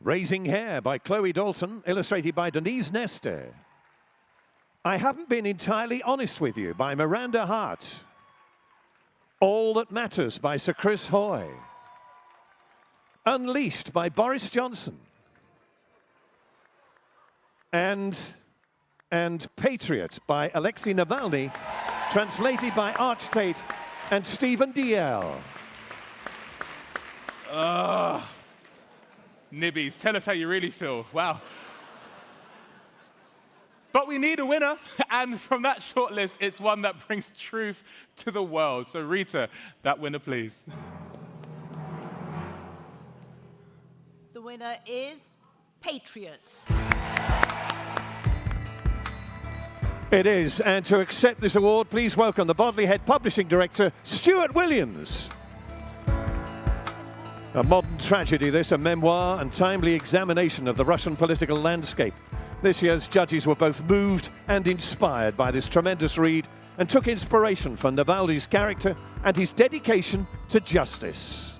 Raising Hair by Chloe Dalton, illustrated by Denise Nestor. I Haven't Been Entirely Honest With You by Miranda Hart. All That Matters by Sir Chris Hoy. Unleashed by Boris Johnson. And Patriot by Alexei Navalny, translated by Arch Tate and Stephen D.L. Nibbies, tell us how you really feel. Wow. But we need a winner, and from that shortlist, it's one that brings truth to the world. So Rita, that winner, please. the winner is Patriot. It is, and to accept this award, please welcome the Bodley Head Publishing Director, Stuart Williams. A modern tragedy, this, a memoir and timely examination of the Russian political landscape. This year's judges were both moved and inspired by this tremendous read and took inspiration from Navalny's character and his dedication to justice.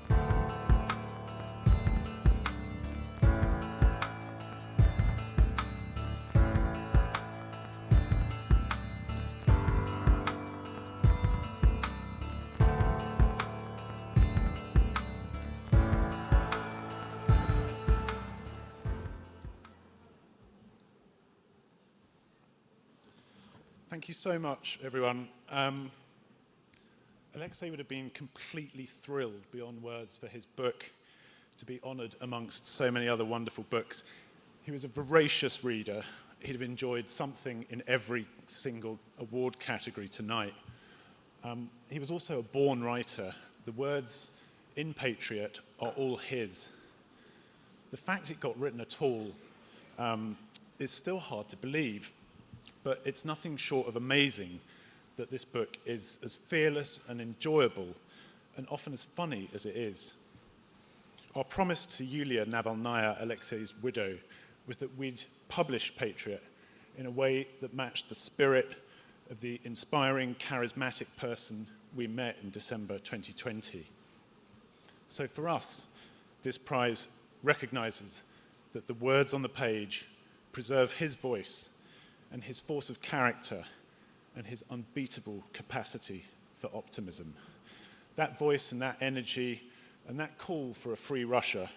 Thank you so much, everyone. Alexei would have been completely thrilled beyond words for his book to be honoured amongst so many other wonderful books. He was a voracious reader. He'd have enjoyed something in every single award category tonight. He was also a born writer. The words in Patriot are all his. The fact it got written at all is still hard to believe. But it's nothing short of amazing that this book is as fearless and enjoyable and often as funny as it is. Our promise to Yulia Navalnaya, Alexei's widow, was that we'd publish Patriot in a way that matched the spirit of the inspiring, charismatic person we met in December 2020. So for us, this prize recognizes that the words on the page preserve his voice and his force of character, and his unbeatable capacity for optimism. That voice and that energy and that call for a free Russia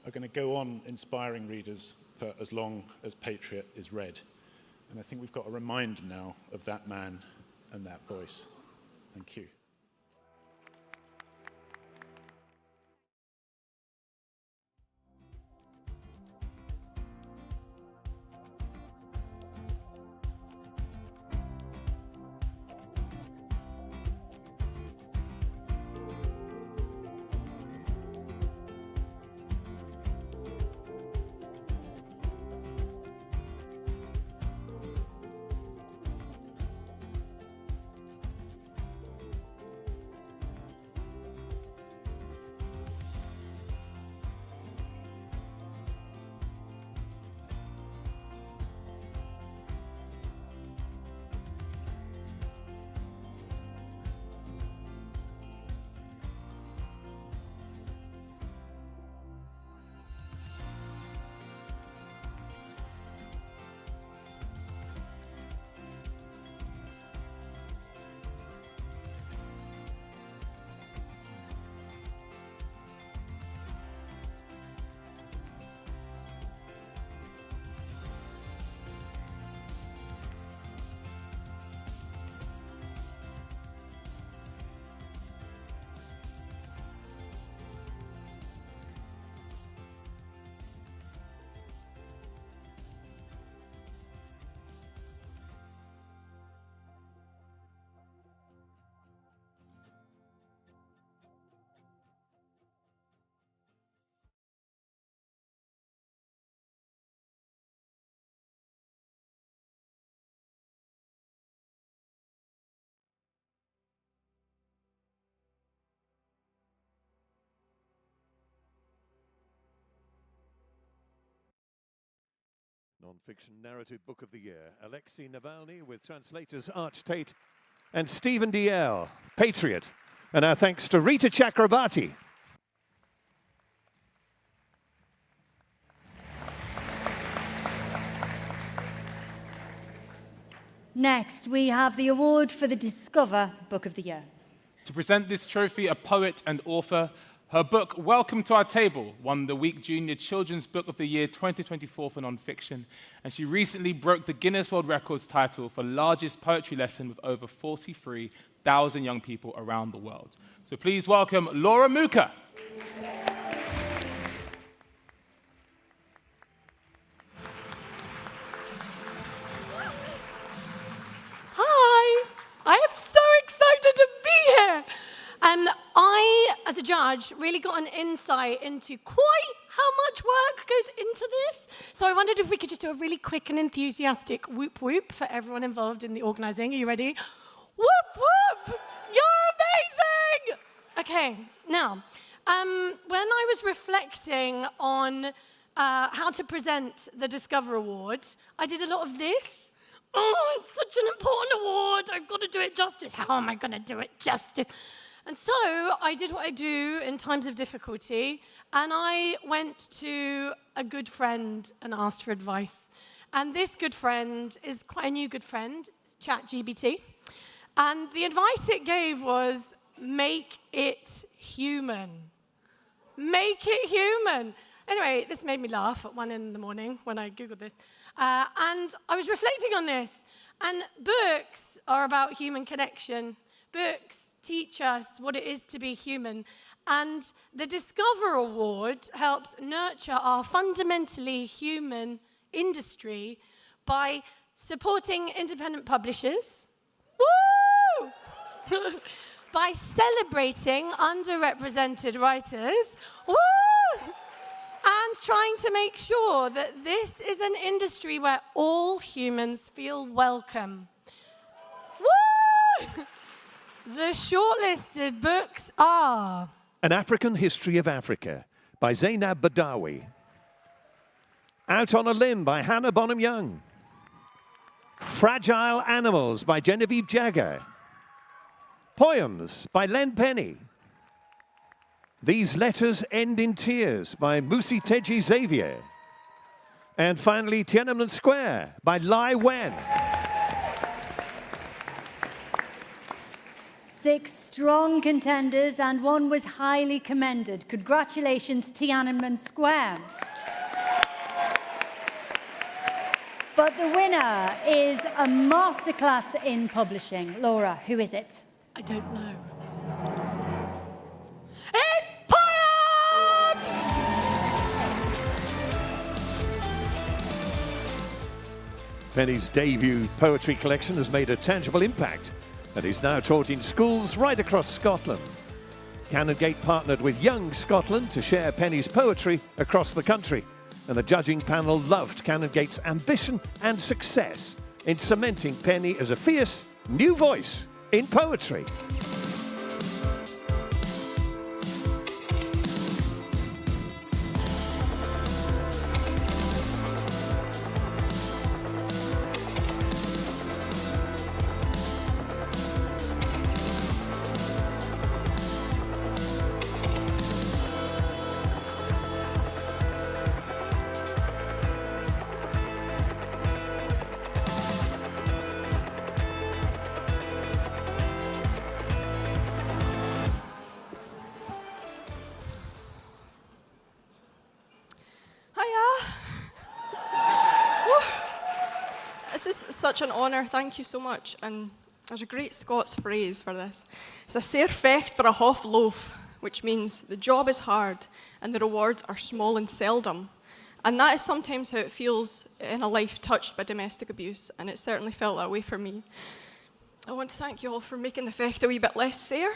are going to go on inspiring readers for as long as Patriot is read. And I think we've got a reminder now of that man and that voice. Thank you. Non-fiction narrative book of the year. Alexei Navalny with translators Arch Tate and Stephen D.L., Patriot. And our thanks to Rita Chakrabarti. Next, we have the award for the Discover Book of the Year. To present this trophy, a poet and author. Her book, Welcome to Our Table, won the Week Junior Children's Book of the Year 2024 for nonfiction. And she recently broke the Guinness World Records title for largest poetry lesson with over 43,000 young people around the world. So please welcome Laura Muka. Hi, I am so excited to be here. I, as a judge, really got an insight into quite how much work goes into this. So I wondered if we could just do a really quick and enthusiastic whoop whoop for everyone involved in the organising. Are you ready? Whoop whoop! You're amazing! Okay, now, when I was reflecting on how to present the Discover Award, I did a lot of this. Oh, it's such an important award. I've got to do it justice. How am I going to do it justice? And so I did what I do in times of difficulty, and I went to a good friend and asked for advice. And this good friend is quite a new good friend. It's ChatGPT. And the advice it gave was, make it human. Make it human. Anyway, this made me laugh at 1 a.m. when I Googled this. And I was reflecting on this. And books are about human connection. Books teach us what it is to be human. And the Discover Award helps nurture our fundamentally human industry by supporting independent publishers. Woo! By celebrating underrepresented writers. Woo! And trying to make sure that this is an industry where all humans feel welcome. Woo! The shortlisted books are... An African History of Africa by Zainab Badawi. Out on a Limb by Hannah Bonham Young. Fragile Animals by Genevieve Jagger. Poems by Len Penny. These Letters End in Tears by Musi Teji Xavier. And finally, Tiananmen Square by Lai Wen. 6 strong contenders, and one was highly commended. Congratulations, Tiananmen Square. But the winner is a masterclass in publishing. Laura, who is it? I don't know. Penny's debut poetry collection has made a tangible impact and is now taught in schools right across Scotland. Canongate partnered with Young Scotland to share Penny's poetry across the country, and the judging panel loved Canongate's ambition and success in cementing Penny as a fierce new voice in poetry. This is such an honour, thank you so much. And there's a great Scots phrase for this. It's a sair fecht for a half loaf, which means the job is hard and the rewards are small and seldom. And that is sometimes how it feels in a life touched by domestic abuse, and it certainly felt that way for me. I want to thank you all for making the fecht a wee bit less sair.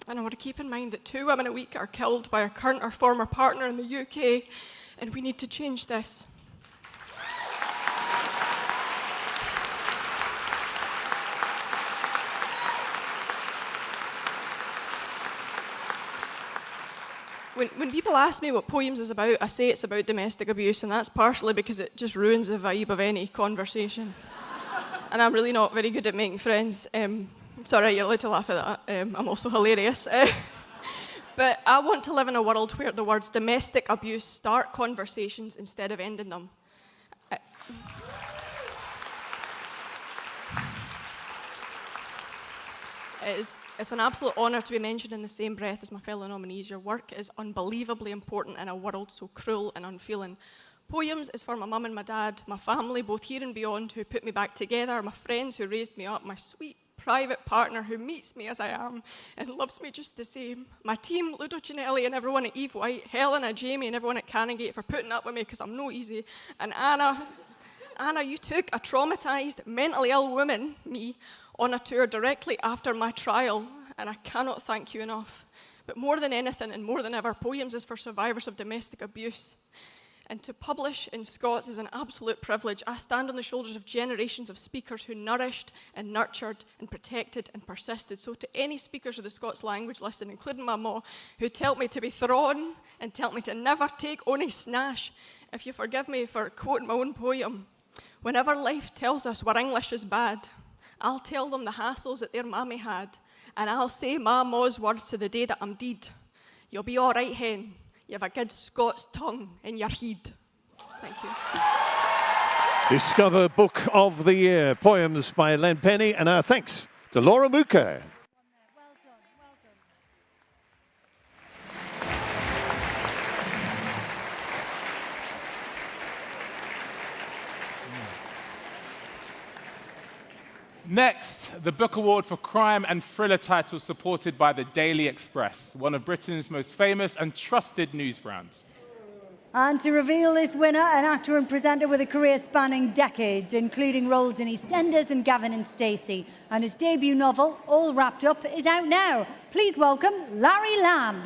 And I want to keep in mind that 2 women a week are killed by a current or former partner in the UK, and we need to change this. When people ask me what Poems is about, I say it's about domestic abuse, and that's partially because it just ruins the vibe of any conversation. And I'm really not very good at making friends. It's all right, you're allowed to laugh at that. I'm also hilarious. But I want to live in a world where the words domestic abuse start conversations instead of ending them. It's an absolute honour to be mentioned in the same breath as my fellow nominees. Your work is unbelievably important in a world so cruel and unfeeling. Poems is for my mum and my dad, my family, both here and beyond, who put me back together, my friends who raised me up, my sweet private partner who meets me as I am and loves me just the same, my team, Ludo Cinelli and everyone at Eve White, Helena, Jamie and everyone at Canongate for putting up with me because I'm no easy, and Anna. Anna, you took a traumatised, mentally ill woman, me, on a tour directly after my trial, and I cannot thank you enough. But more than anything and more than ever, Poems is for survivors of domestic abuse. And to publish in Scots is an absolute privilege. I stand on the shoulders of generations of speakers who nourished and nurtured and protected and persisted. So to any speakers of the Scots language listen, including my ma, who tell me to be thrawn and tell me to never take ony snash, if you forgive me for quoting my own poem, whenever life tells us our English is bad, I'll tell them the hassles that their mammy had, and I'll say my ma's words to the day that I'm deed. You'll be all right, hen. You have a good Scots tongue in your head. Thank you. Discover Book of the Year, Poems by Len Penny, and our thanks to Laura Muka. Next, the Book Award for Crime and Thriller title supported by the Daily Express, one of Britain's most famous and trusted news brands. And to reveal this winner, an actor and presenter with a career spanning decades, including roles in EastEnders and Gavin and Stacey. And his debut novel, All Wrapped Up, is out now. Please welcome Larry Lamb.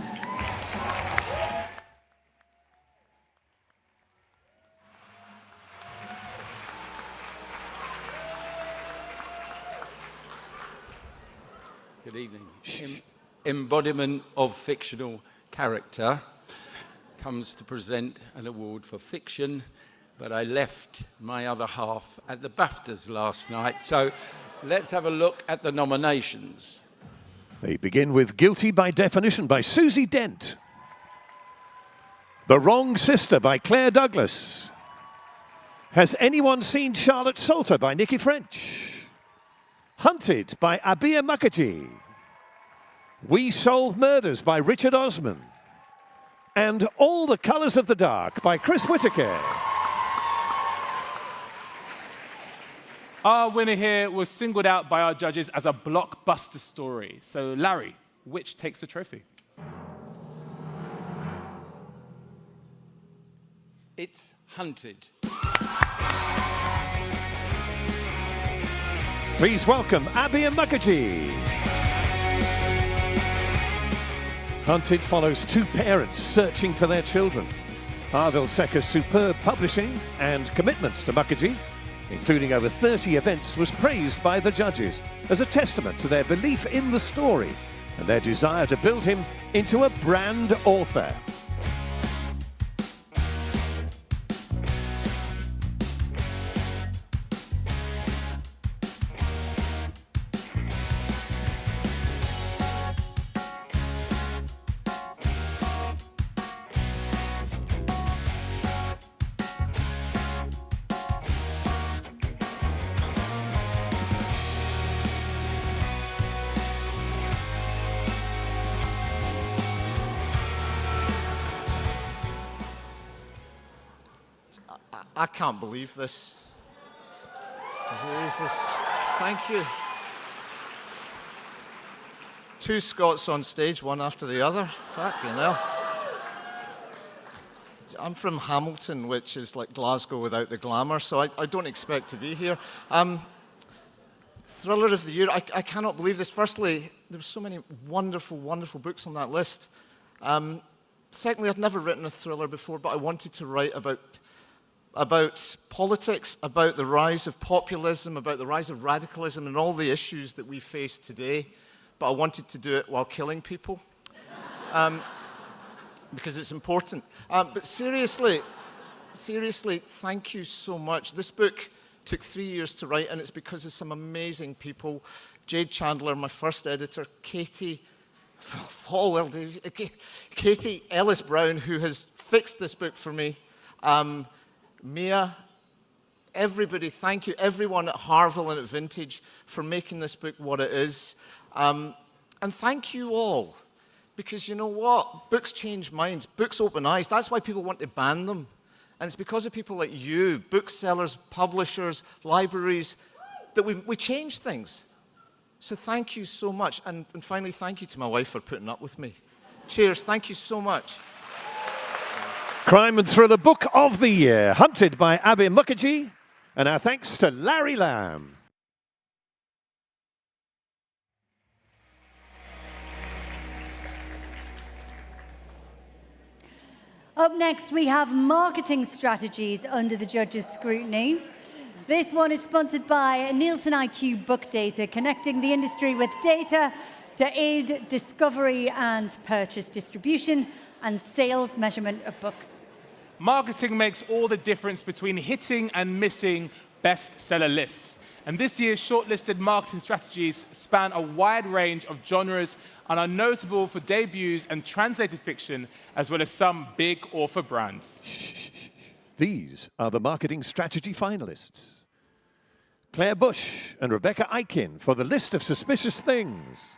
Good evening. Embodiment of fictional character comes to present an award for fiction, but I left my other half at the BAFTAs last night. So let's have a look at the nominations. They begin with Guilty by Definition by Susie Dent. The Wrong Sister by Claire Douglas. Has Anyone Seen Charlotte Salter by Nikki French? Hunted by Abia Mukherjee. We Solve Murders by Richard Osman. And All the Colours of the Dark by Chris Whittaker. Our winner here was singled out by our judges as a blockbuster story. So, Larry, which takes the trophy? It's Hunted. Please welcome Abia Mukherjee. Hunted follows two parents searching for their children. Arvil Sekker's superb publishing and commitments to Mukherjee, including over 30 events, was praised by the judges as a testament to their belief in the story and their desire to build him into a brand author. I can't believe this. Jesus, thank you. Two Scots on stage, one after the other. Fucking hell. I'm from Hamilton, which is like Glasgow without the glamour, so I don't expect to be here. Thriller of the Year, I cannot believe this. Firstly, there's so many wonderful, wonderful books on that list. Secondly, I've never written a thriller before, but I wanted to write about politics, about the rise of populism, about the rise of radicalism and all the issues that we face today, but I wanted to do it while killing people. because it's important. But seriously, thank you so much. This book took 3 years to write, and it's because of some amazing people. Jade Chandler, my first editor, Katie Ellis Brown, who has fixed this book for me, Mia, everybody, thank you, everyone at Harville and at Vintage for making this book what it is. And thank you all, because you know what? Books change minds, books open eyes. That's why people want to ban them. And it's because of people like you, booksellers, publishers, libraries, that we change things. So thank you so much. And finally, thank you to my wife for putting up with me. Cheers, thank you so much. Crime and Thriller Book of the Year, Hunted by Abhi Mukherjee. And our thanks to Larry Lamb. Up next, we have marketing strategies under the judges' scrutiny. This one is sponsored by Nielsen IQ Book Data, connecting the industry with data to aid discovery and purchase distribution and sales measurement of books. Marketing makes all the difference between hitting and missing bestseller lists. And this year's shortlisted marketing strategies span a wide range of genres and are notable for debuts and translated fiction, as well as some big author brands. These are the marketing strategy finalists. Claire Bush and Rebecca Aiken for The List of Suspicious Things.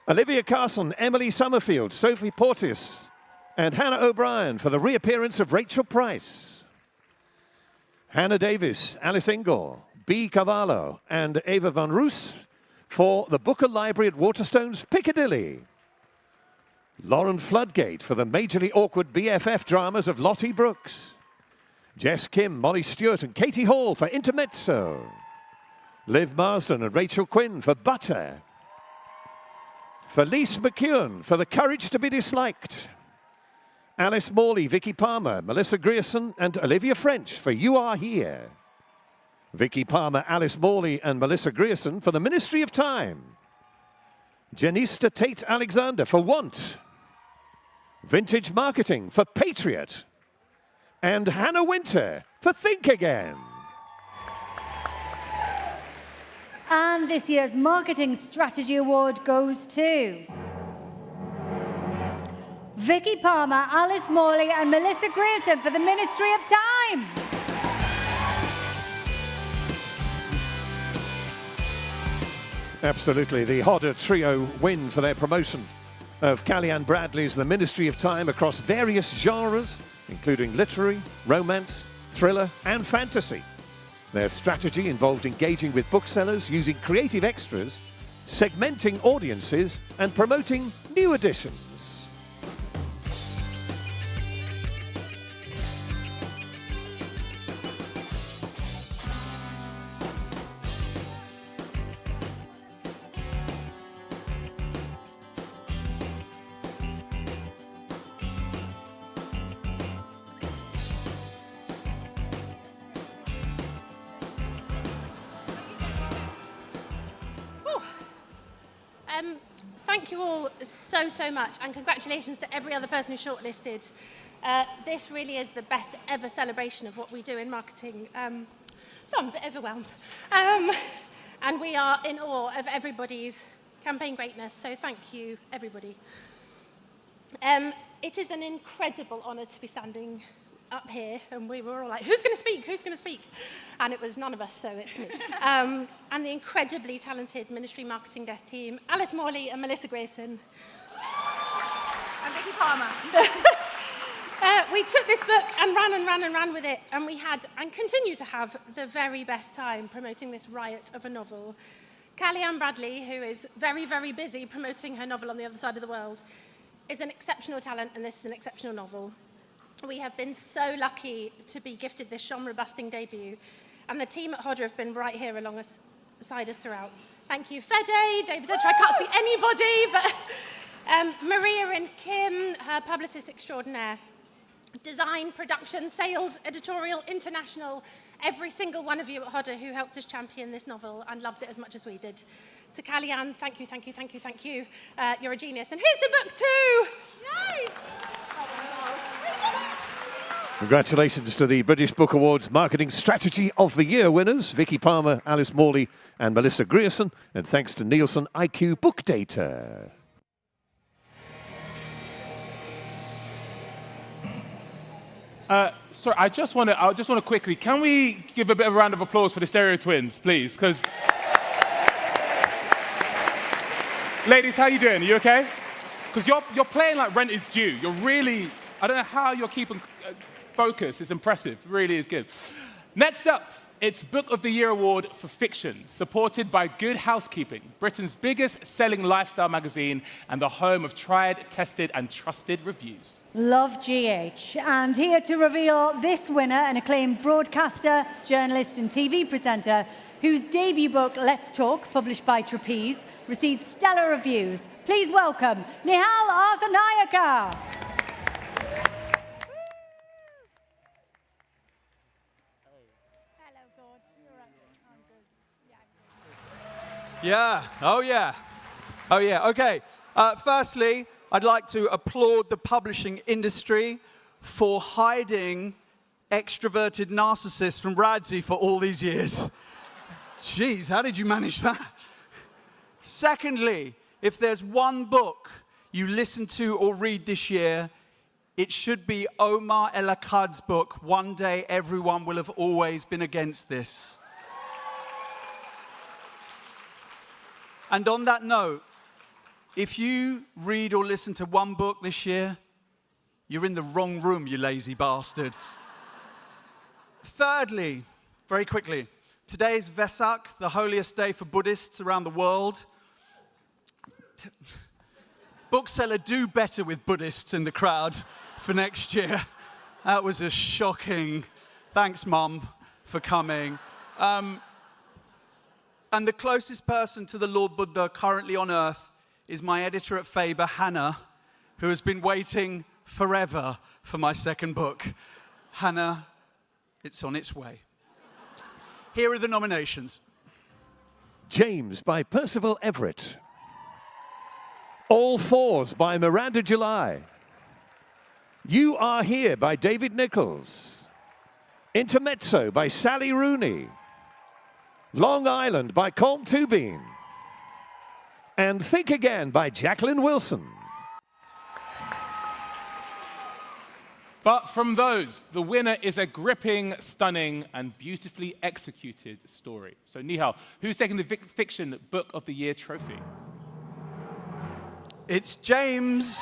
Olivia Carson, Emily Summerfield, Sophie Portis, and Hannah O'Brien for the reappearance of Rachel Price. Hannah Davis, Alice Ingle, B. Cavallo, and Eva van Roos for the Booker Library at Waterstones, Piccadilly. Lauren Floodgate for the majorly awkward BFF dramas of Lottie Brooks. Jess Kim, Molly Stewart, and Katie Hall for Intermezzo. Liv Marsden and Rachel Quinn for Butter. Felice McKeown for The Courage to be Disliked. Alice Morley, Vicky Palmer, Melissa Grierson, and Olivia French for You Are Here. Vicky Palmer, Alice Morley, and Melissa Grierson for The Ministry of Time. Janista Tate Alexander for Want. Vintage Marketing for Patriot. And Hannah Winter for Think Again. And this year's Marketing Strategy Award goes to Vicky Palmer, Alice Morley, and Melissa Grierson for The Ministry of Time. Absolutely, the Hodder Trio win for their promotion of Callie-Anne Bradley's The Ministry of Time across various genres, including literary, romance, thriller, and fantasy. Their strategy involved engaging with booksellers using creative extras, segmenting audiences, and promoting new editions. Thank you all so much, and congratulations to every other person who shortlisted. This really is the best ever celebration of what we do in marketing. So I'm a bit overwhelmed. And we are in awe of everybody's campaign greatness, so thank you, everybody. It is an incredible honour to be standing up here, and we were all like, who's going to speak? Who's going to speak? And it was none of us, so it's me. And the incredibly talented Ministry Marketing Desk team, Alice Morley and Melissa Grierson. And Vicky Palmer. We took this book and ran with it, and we had, and continue to have, the very best time promoting this riot of a novel. Callie-Anne Bradley, who is very, very busy promoting her novel On the Other Side of the World, is an exceptional talent, and this is an exceptional novel. We have been so lucky to be gifted this genre-busting debut, and the team at Hodder have been right here alongside us throughout. Thank you, Fede, David, I can't see anybody, but Maria and Kim, her publicist extraordinaire. design, production, sales, editorial, international, every single one of you at Hodder who helped us champion this novel and loved it as much as we did. To Callie-Anne, thank you, thank you, thank you, thank you. You're a genius. And here's the book too! Yay! Congratulations to the British Book Awards Marketing Strategy of the Year winners, Vicky Palmer, Alice Morley and Melissa Grierson, and thanks to Nielsen IQ Book Data. Sorry, I just want to quickly, can we give a bit of a round of applause for the Stereo Twins, please? Because, ladies, how you doing? Are you okay? Because you're playing like rent is due. You're really, I don't know how you're keeping focus. It's impressive. It really is good. Next up, it's Book of the Year Award for Fiction, supported by Good Housekeeping, Britain's biggest selling lifestyle magazine and the home of tried, tested and trusted reviews. Love GH. And here to reveal this winner, an acclaimed broadcaster, journalist and TV presenter, whose debut book, Let's Talk, published by Trapeze, received stellar reviews. Please welcome Nihal Arthanayaka. Yeah, oh yeah. Oh yeah, okay. Firstly, I'd like to applaud the publishing industry for hiding extroverted narcissists from Radzi for all these years. Jeez, how did you manage that? Secondly, if there's one book you listen to or read this year, it should be Omar El Akkad's book, One Day Everyone Will Have Always Been Against This. And on that note, if you read or listen to one book this year, you're in the wrong room, you lazy bastard. Thirdly, very quickly, today is Vesak, the holiest day for Buddhists around the world. Bookseller, do better with Buddhists in the crowd for next year. That was a shocking, thanks Mum for coming. And the closest person to the Lord Buddha currently on earth is my editor at Faber, Hannah, who has been waiting forever for my second book. Hannah, it's on its way. Here are the nominations. James by Percival Everett. All Fours by Miranda July. You Are Here by David Nichols. Intermezzo by Sally Rooney. Long Island by Colm Tubin. And Think Again by Jacqueline Wilson. But from those, the winner is a gripping, stunning, and beautifully executed story. So Nihal, who's taking the Fiction Book of the Year trophy? It's James.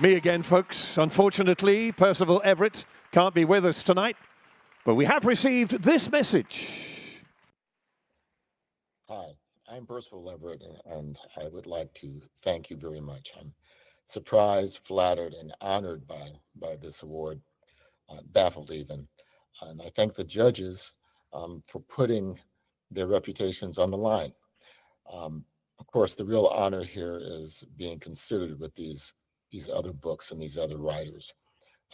Me again, folks. Unfortunately, Percival Everett can't be with us tonight, but we have received this message. Hi, I'm Percival Everett, and I would like to thank you very much. I'm surprised, flattered, and honored by this award, baffled even. And I thank the judges for putting their reputations on the line. Of course, the real honor here is being considered with these other books and these other writers.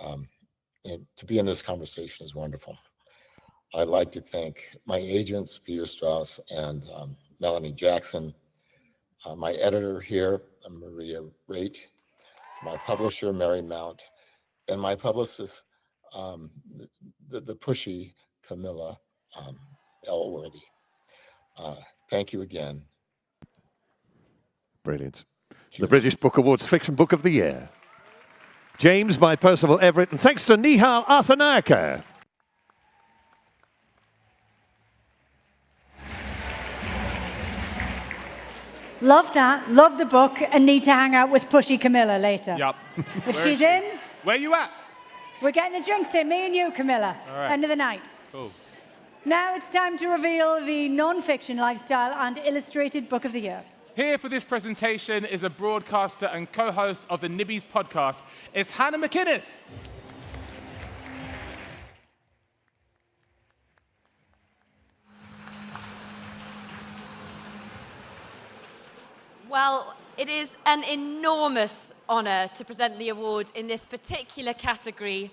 And to be in this conversation is wonderful. I'd like to thank my agents, Peter Strauss and Melanie Jackson, my editor here, Maria Raitt, my publisher, Mary Mount, and my publicist, the pushy Camilla Elworthy. Thank you again. Brilliant. The British Book Awards Fiction Book of the Year. James by Percival Everett, and thanks to Nihal Arthanayaka. Love that, love the book, and need to hang out with pushy Camilla later. Yep. If she's in, where you at? We're getting the drinks in, me and you, Camilla. All right. End of the night. Cool. Now it's time to reveal the non-fiction lifestyle and illustrated book of the year. Here for this presentation is a broadcaster and co-host of the Nibbies podcast. It's Hannah McInnes. Well, it is an enormous honour to present the award in this particular category,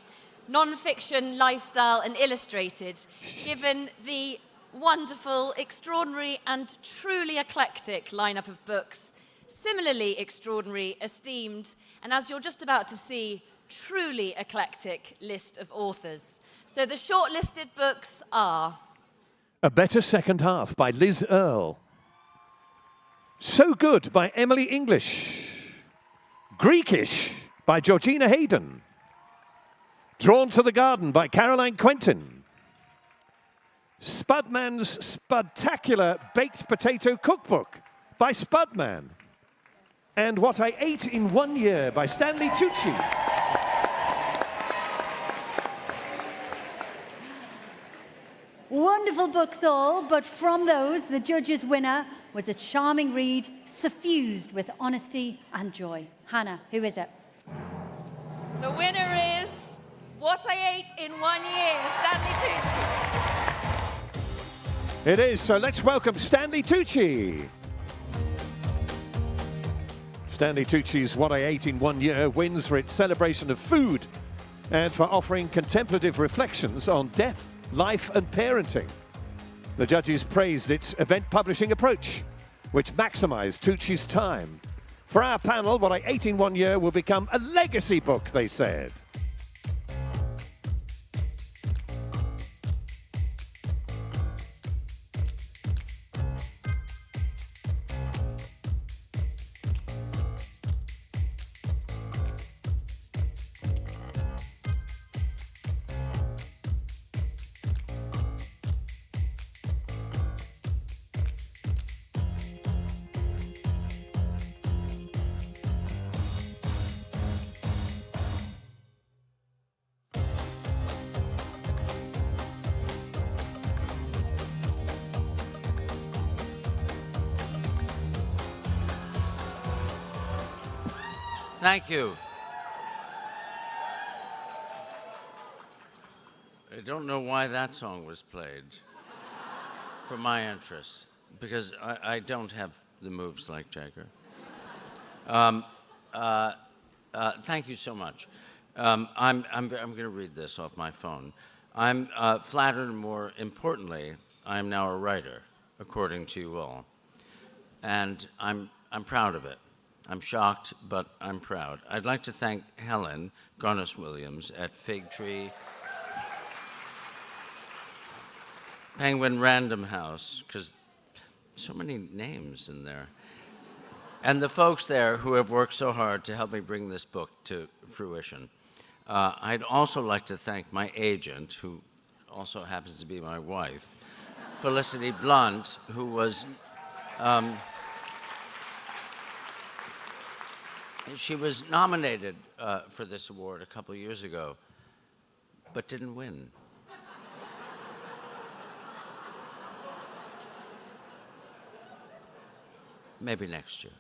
non-fiction, lifestyle and illustrated, given the wonderful, extraordinary and truly eclectic lineup of books, similarly extraordinary, esteemed, and as you're just about to see, truly eclectic list of authors. So the shortlisted books are... A Better Second Half by Liz Earle. So Good by Emily English. Greekish by Georgina Hayden. Drawn to the Garden by Caroline Quentin. Spudman's Spudtacular Baked Potato Cookbook by Spudman. And What I Ate in 1 Year by Stanley Tucci. Wonderful books all, but from those, the judges' winner was a charming read, suffused with honesty and joy. Hannah, who is it? The winner is What I Ate in 1 Year, Stanley Tucci. It is, so let's welcome Stanley Tucci. Stanley Tucci's What I Ate in 1 Year wins for its celebration of food and for offering contemplative reflections on death, life and parenting. The judges praised its event publishing approach, which maximized Tucci's time. For our panel, What I Ate in 1 Year will become a legacy book, they said. Thank you. I don't know why that song was played for my interest, because I don't have the moves like Jagger. Thank you so much. I'm going to read this off my phone. I'm flattered, and more importantly, I'm now a writer, according to you all. And I'm proud of it. I'm shocked, but I'm proud. I'd like to thank Helen Garnis-Williams at Fig Tree, Penguin Random House, because so many names in there, and the folks there who have worked so hard to help me bring this book to fruition. I'd also like to thank my agent, who also happens to be my wife, Felicity Blunt, who was... she was nominated for this award a couple years ago, but didn't win. Maybe next year.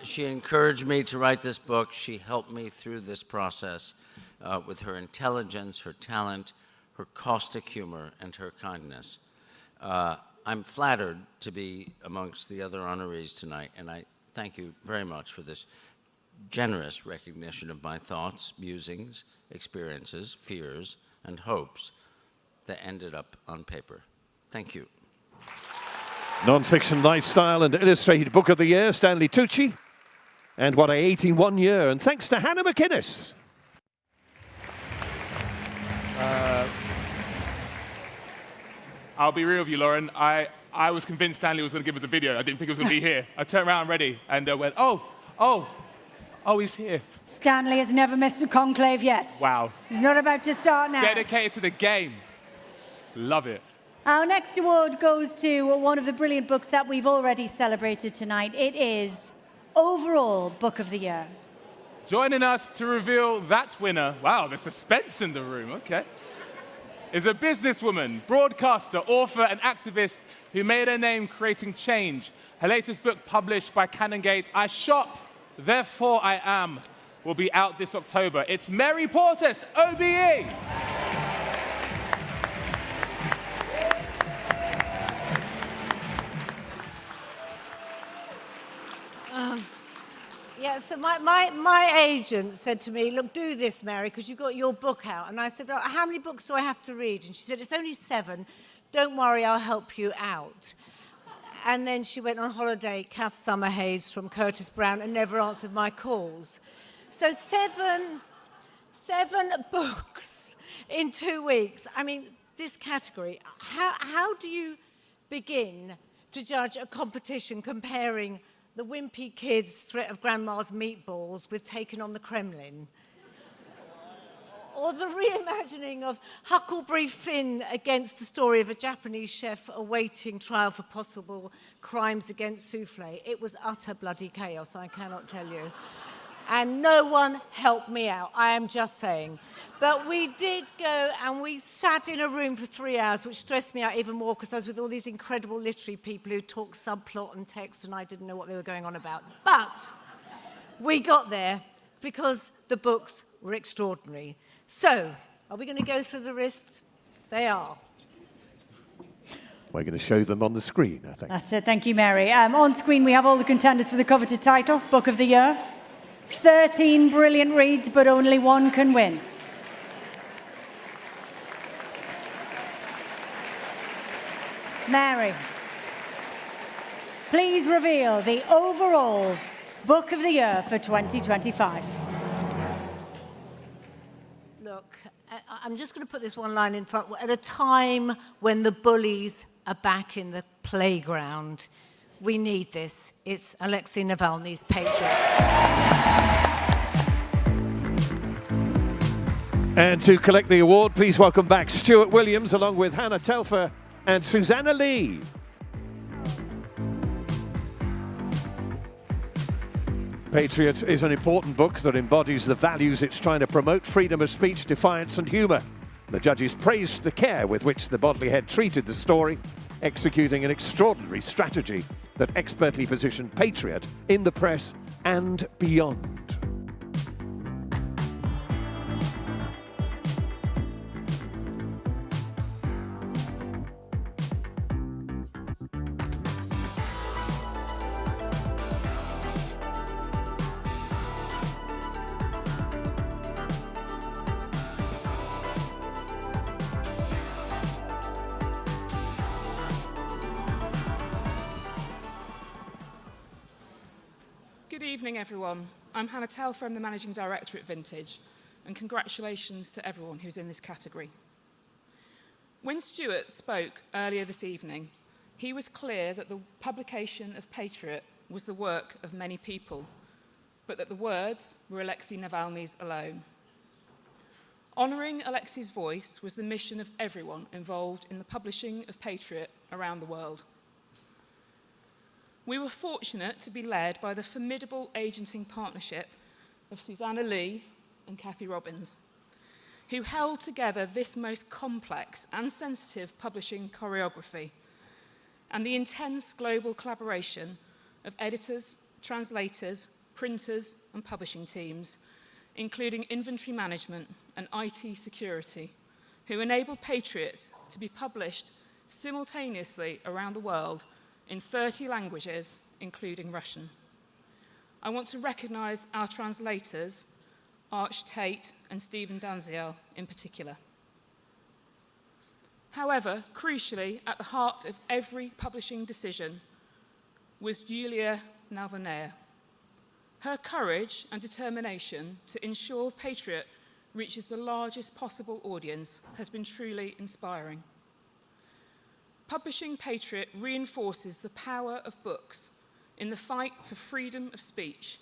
She encouraged me to write this book. She helped me through this process with her intelligence, her talent, her caustic humor, and her kindness. I'm flattered to be amongst the other honorees tonight, and I thank you very much for this generous recognition of my thoughts, musings, experiences, fears, and hopes that ended up on paper. Thank you. Non-fiction, lifestyle and illustrated book of the year, Stanley Tucci, and What I Ate in 1 Year. And thanks to Hannah McInnes. I'll be real with you, Lauren. I was convinced Stanley was going to give us a video. I didn't think he was going to be here. I turned around ready and went, oh, he's here. Stanley has never missed a conclave yet. Wow. He's not about to start now. Dedicated to the game. Love it. Our next award goes to one of the brilliant books that we've already celebrated tonight. It is Overall Book of the Year. Joining us to reveal that winner, wow, there's suspense in the room, okay, is a businesswoman, broadcaster, author, and activist who made her name creating change. Her latest book, published by Canongate, I Shop, Therefore I Am, will be out this October. It's Mary Portas, OBE. Yeah, so my agent said to me, look, do this, Mary, because you've got your book out. And I said, oh, how many books do I have to read? And she said, it's only 7. Don't worry, I'll help you out. And then she went on holiday, Kath Summerhayes from Curtis Brown, and never answered my calls. So 7 books in 2 weeks. I mean, this category, how do you begin to judge a competition comparing the Wimpy Kids' threat of Grandma's meatballs with Taken on the Kremlin? Or the reimagining of Huckleberry Finn against the story of a Japanese chef awaiting trial for possible crimes against souffle. It was utter bloody chaos, I cannot tell you. And no one helped me out, I am just saying. But we did go and we sat in a room for 3 hours, which stressed me out even more because I was with all these incredible literary people who talked subplot and text and I didn't know what they were going on about. But we got there because the books were extraordinary. So, are we going to go through the list? They are. We're going to show them on the screen, I think. That's it. Thank you, Mary. On screen, we have all the contenders for the coveted title, Book of the Year. 13 brilliant reads, but only one can win. Mary, please reveal the overall Book of the Year for 2025. Look, I'm just going to put this one line in front. At a time when the bullies are back in the playground, we need this. It's Alexei Navalny's Patriot. And to collect the award, please welcome back Stuart Williams along with Hannah Telfer and Susanna Lee. Patriot is an important book that embodies the values it's trying to promote: freedom of speech, defiance and humour. The judges praised the care with which the Bodley Head treated the story, executing an extraordinary strategy that expertly positioned Patriot in the press and beyond. Good evening, everyone. I'm Hannah Telfer, I'm the Managing Director at Vintage, and congratulations to everyone who's in this category. When Stuart spoke earlier this evening, he was clear that the publication of Patriot was the work of many people, but that the words were Alexei Navalny's alone. Honouring Alexei's voice was the mission of everyone involved in the publishing of Patriot around the world. We were fortunate to be led by the formidable agenting partnership of Susanna Lee and Cathy Robbins, who held together this most complex and sensitive publishing choreography, and the intense global collaboration of editors, translators, printers, and publishing teams, including inventory management and IT security, who enabled Patriot to be published simultaneously around the world in 30 languages, including Russian. I want to recognise our translators, Arch Tate and Stephen Danziel in particular. However, crucially, at the heart of every publishing decision was Julia Laverne. Her courage and determination to ensure Patriot reaches the largest possible audience has been truly inspiring. Publishing Patriot reinforces the power of books in the fight for freedom of speech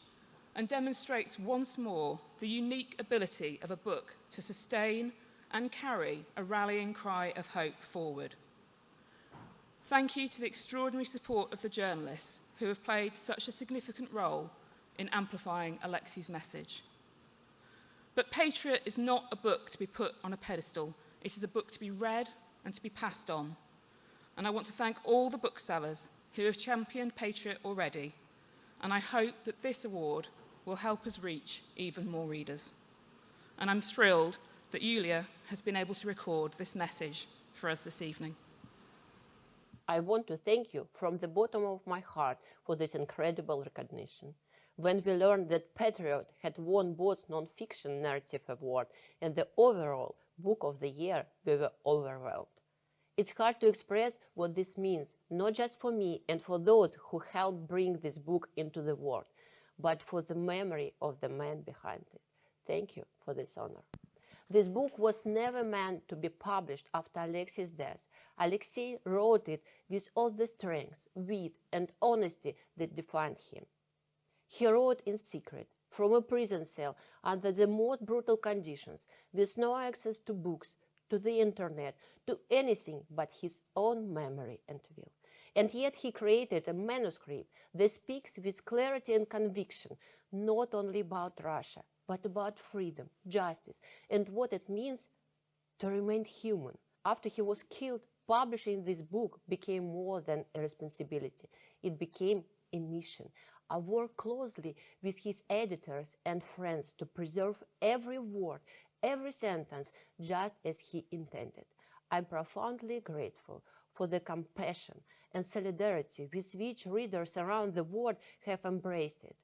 and demonstrates once more the unique ability of a book to sustain and carry a rallying cry of hope forward. Thank you to the extraordinary support of the journalists who have played such a significant role in amplifying Alexei's message. But Patriot is not a book to be put on a pedestal. It is a book to be read and to be passed on. And I want to thank all the booksellers who have championed Patriot already, and I hope that this award will help us reach even more readers. And I'm thrilled that Julia has been able to record this message for us this evening. I want to thank you from the bottom of my heart for this incredible recognition. when we learned that Patriot had won both non-fiction narrative award and the overall book of the year, we were overwhelmed. It's hard to express what this means, not just for me and for those who helped bring this book into the world, but for the memory of the man behind it. Thank you for this honor. This book was never meant to be published after Alexei's death. Alexei wrote it with all the strength, wit, and honesty that defined him. He wrote in secret, from a prison cell, under the most brutal conditions, with no access to books, to the internet, to anything but his own memory and will. And yet he created a manuscript that speaks with clarity and conviction, not only about Russia, but about freedom, justice, and what it means to remain human. After he was killed, publishing this book became more than a responsibility. It became a mission. I worked closely with his editors and friends to preserve every word, every sentence, just as he intended. I'm profoundly grateful for the compassion and solidarity with which readers around the world have embraced it.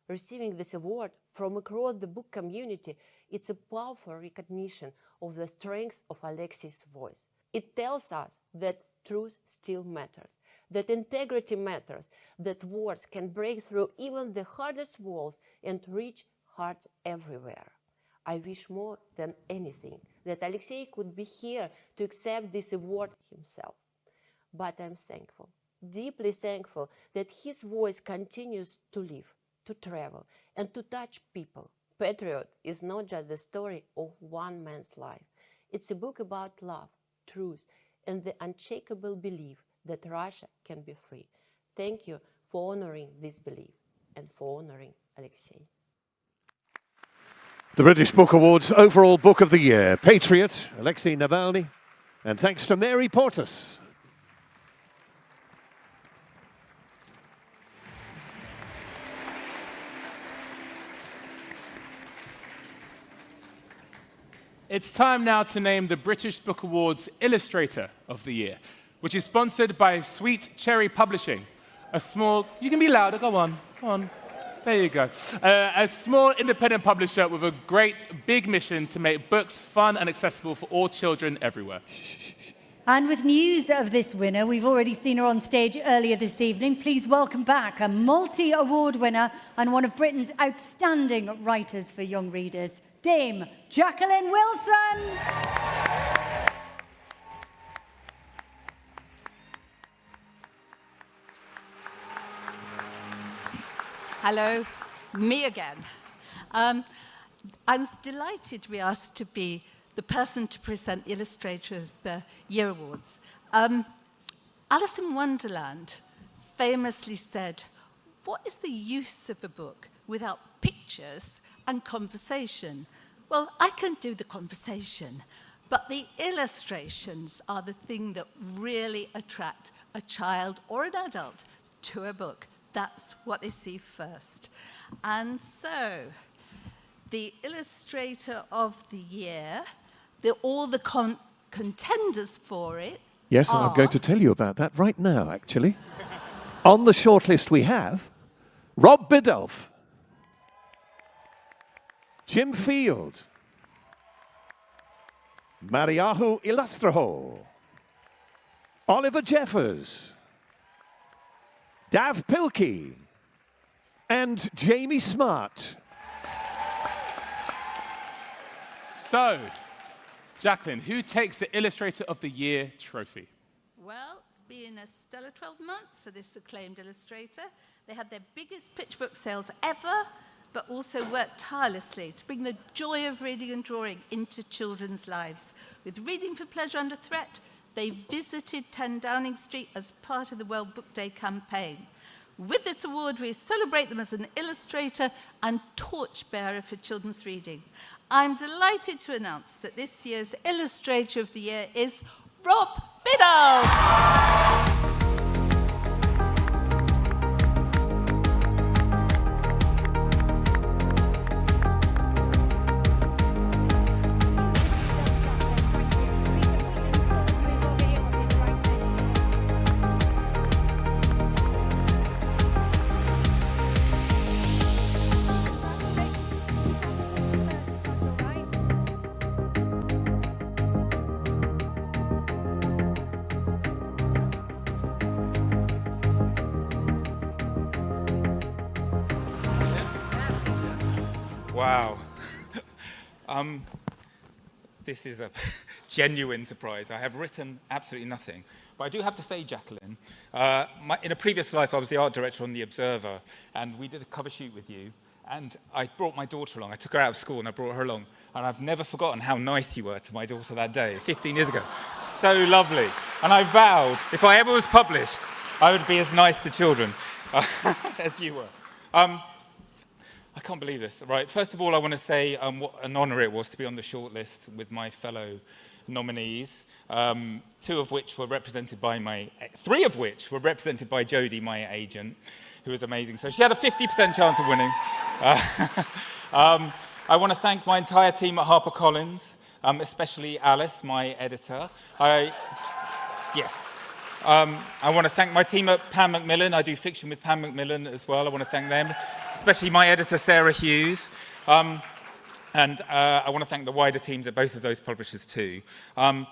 Receiving this award from across the book community, it's a powerful recognition of the strength of Alexei's voice. It tells us that truth still matters, that integrity matters, that words can break through even the hardest walls and reach hearts everywhere. I wish more than anything that Alexei could be here to accept this award himself. But I'm thankful, deeply thankful, that his voice continues to live, to travel, and to touch people. Patriot is not just the story of one man's life. It's a book about love, truth, and the unshakable belief that Russia can be free. Thank you for honoring this belief and for honoring Alexei. The British Book Awards overall book of the year, Patriot, Alexei Navalny, and thanks to Mary Portas. It's time now to name the British Book Awards Illustrator of the Year, which is sponsored by Sweet Cherry Publishing, a small... You can be louder, go on. There you go. A small independent publisher with a great big mission to make books fun and accessible for all children everywhere. And with news of this winner, we've already seen her on stage earlier this evening. Please welcome back a multi-award winner and one of Britain's outstanding writers for young readers, Dame Jacqueline Wilson. Hello, me again. I'm delighted to be asked to be the person to present the Illustrators of the Year Awards. Alice in Wonderland famously said, "What is the use of a book without pictures and conversation?" Well, I can do the conversation, but the illustrations are the thing that really attract a child or an adult to a book. That's what they see first. And so, the Illustrator of the Year, all the contenders for it Yes, and I'm going to tell you about that right now, actually. On the shortlist we have Rob Biddulph, Jim Field, Mariahu Ilastraho, Oliver Jeffers, Dav Pilkey, and Jamie Smart. So, Jacqueline, who takes the Illustrator of the Year trophy? Well, it's been a stellar 12 months for this acclaimed illustrator. They had their biggest pitch book sales ever, but also worked tirelessly to bring the joy of reading and drawing into children's lives. With Reading for Pleasure Under Threat, they visited 10 Downing Street as part of the World Book Day campaign. With this award, we celebrate them as an illustrator and torchbearer for children's reading. I'm delighted to announce that this year's Illustrator of the Year is Rob Biddulph. Wow. This is a genuine surprise. I have written absolutely nothing. But I do have to say, Jacqueline, in a previous life, I was the art director on The Observer, and we did a cover shoot with you. And I brought my daughter along. I took her out of school, and I brought her along. And I've never forgotten how nice you were to my daughter that day, 15 years ago. So lovely. And I vowed, if I ever was published, I would be as nice to children as you were. I can't believe this. Right. First of all, I want to say what an honour it was to be on the shortlist with my fellow nominees. Three of which were represented by Jodie, my agent, who was amazing. So she had a 50% chance of winning. I want to thank my entire team at HarperCollins, especially Alice, my editor. Yes. I want to thank my team at Pam Macmillan. I do fiction with Pam Macmillan as well. I want to thank them, especially my editor, Sarah Hughes. And I want to thank the wider teams at both of those publishers too. I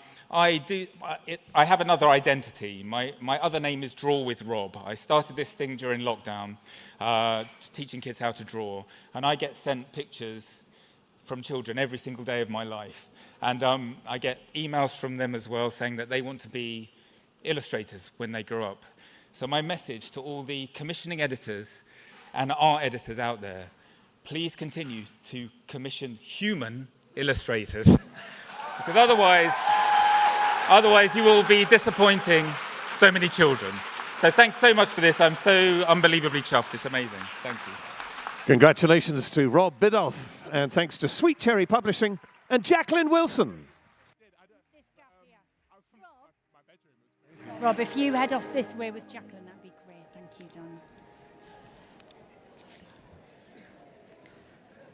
have another identity. My other name is Draw with Rob. I started this thing during lockdown, teaching kids how to draw. And I get sent pictures from children every single day of my life. And I get emails from them as well saying that they want to be illustrators when they grow up. So my message to all the commissioning editors and art editors out there, please continue to commission human illustrators. Because otherwise you will be disappointing so many children. So thanks so much for this. I'm so unbelievably chuffed. It's amazing. Thank you. Congratulations to Rob Bidoff, and thanks to Sweet Cherry Publishing and Jacqueline Wilson. Rob, if you head off this way with Jacqueline, that'd be great. Thank you, Don.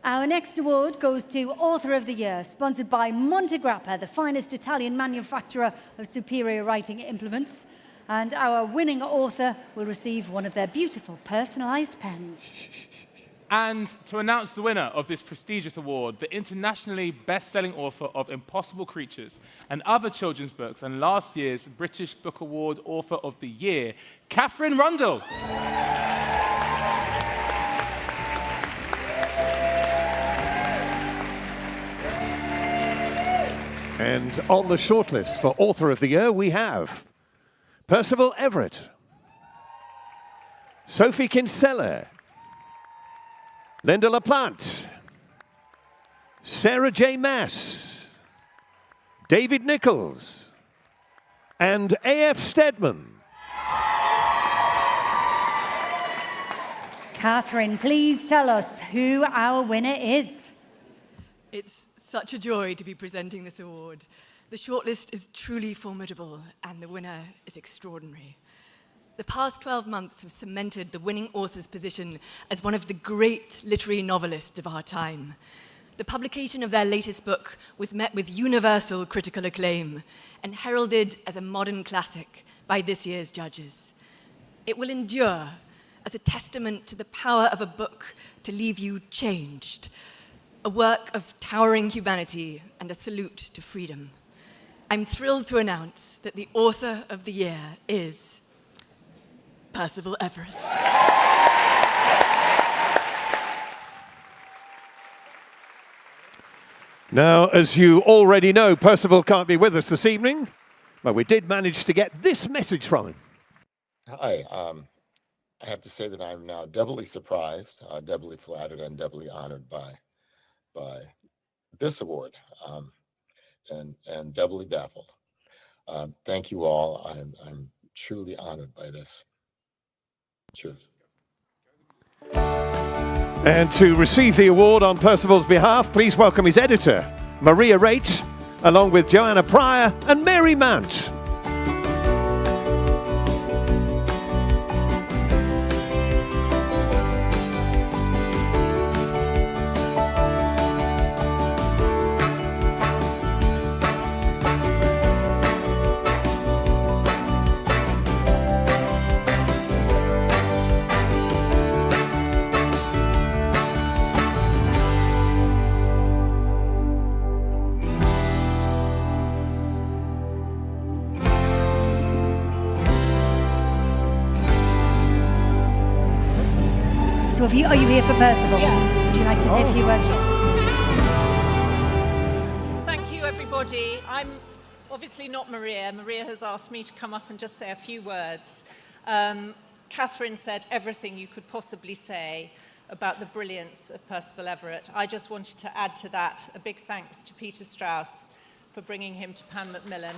Our next award goes to Author of the Year, sponsored by Montegrappa, the finest Italian manufacturer of superior writing implements. And our winning author will receive one of their beautiful personalised pens. And to announce the winner of this prestigious award, the internationally best-selling author of Impossible Creatures and other children's books, and last year's British Book Award Author of the Year, Catherine Rundle. And on the shortlist for Author of the Year, we have Percival Everett, Sophie Kinsella, Linda LaPlante, Sarah J. Mass, David Nichols, and A.F. Stedman. Catherine, please tell us who our winner is. It's such a joy to be presenting this award. The shortlist is truly formidable, and the winner is extraordinary. The past 12 months have cemented the winning author's position as one of the great literary novelists of our time. The publication of their latest book was met with universal critical acclaim and heralded as a modern classic by this year's judges. It will endure as a testament to the power of a book to leave you changed, a work of towering humanity and a salute to freedom. I'm thrilled to announce that the Author of the Year is Percival Everett. Now, as you already know, Percival can't be with us this evening, but we did manage to get this message from him. Hi, I have to say that I'm now doubly surprised, doubly flattered, and doubly honored by this award, and doubly baffled. Thank you all. I'm truly honored by this. Cheers. And to receive the award on Percival's behalf, please welcome his editor, Maria Raitt, along with Joanna Pryor and Mary Mount. So are you here for Percival? Yeah. Would you like to say a few words? Thank you, everybody. I'm obviously not Maria. Maria has asked me to come up and just say a few words. Catherine said everything you could possibly say about the brilliance of Percival Everett. I just wanted to add to that a big thanks to Peter Strauss for bringing him to Pan Macmillan.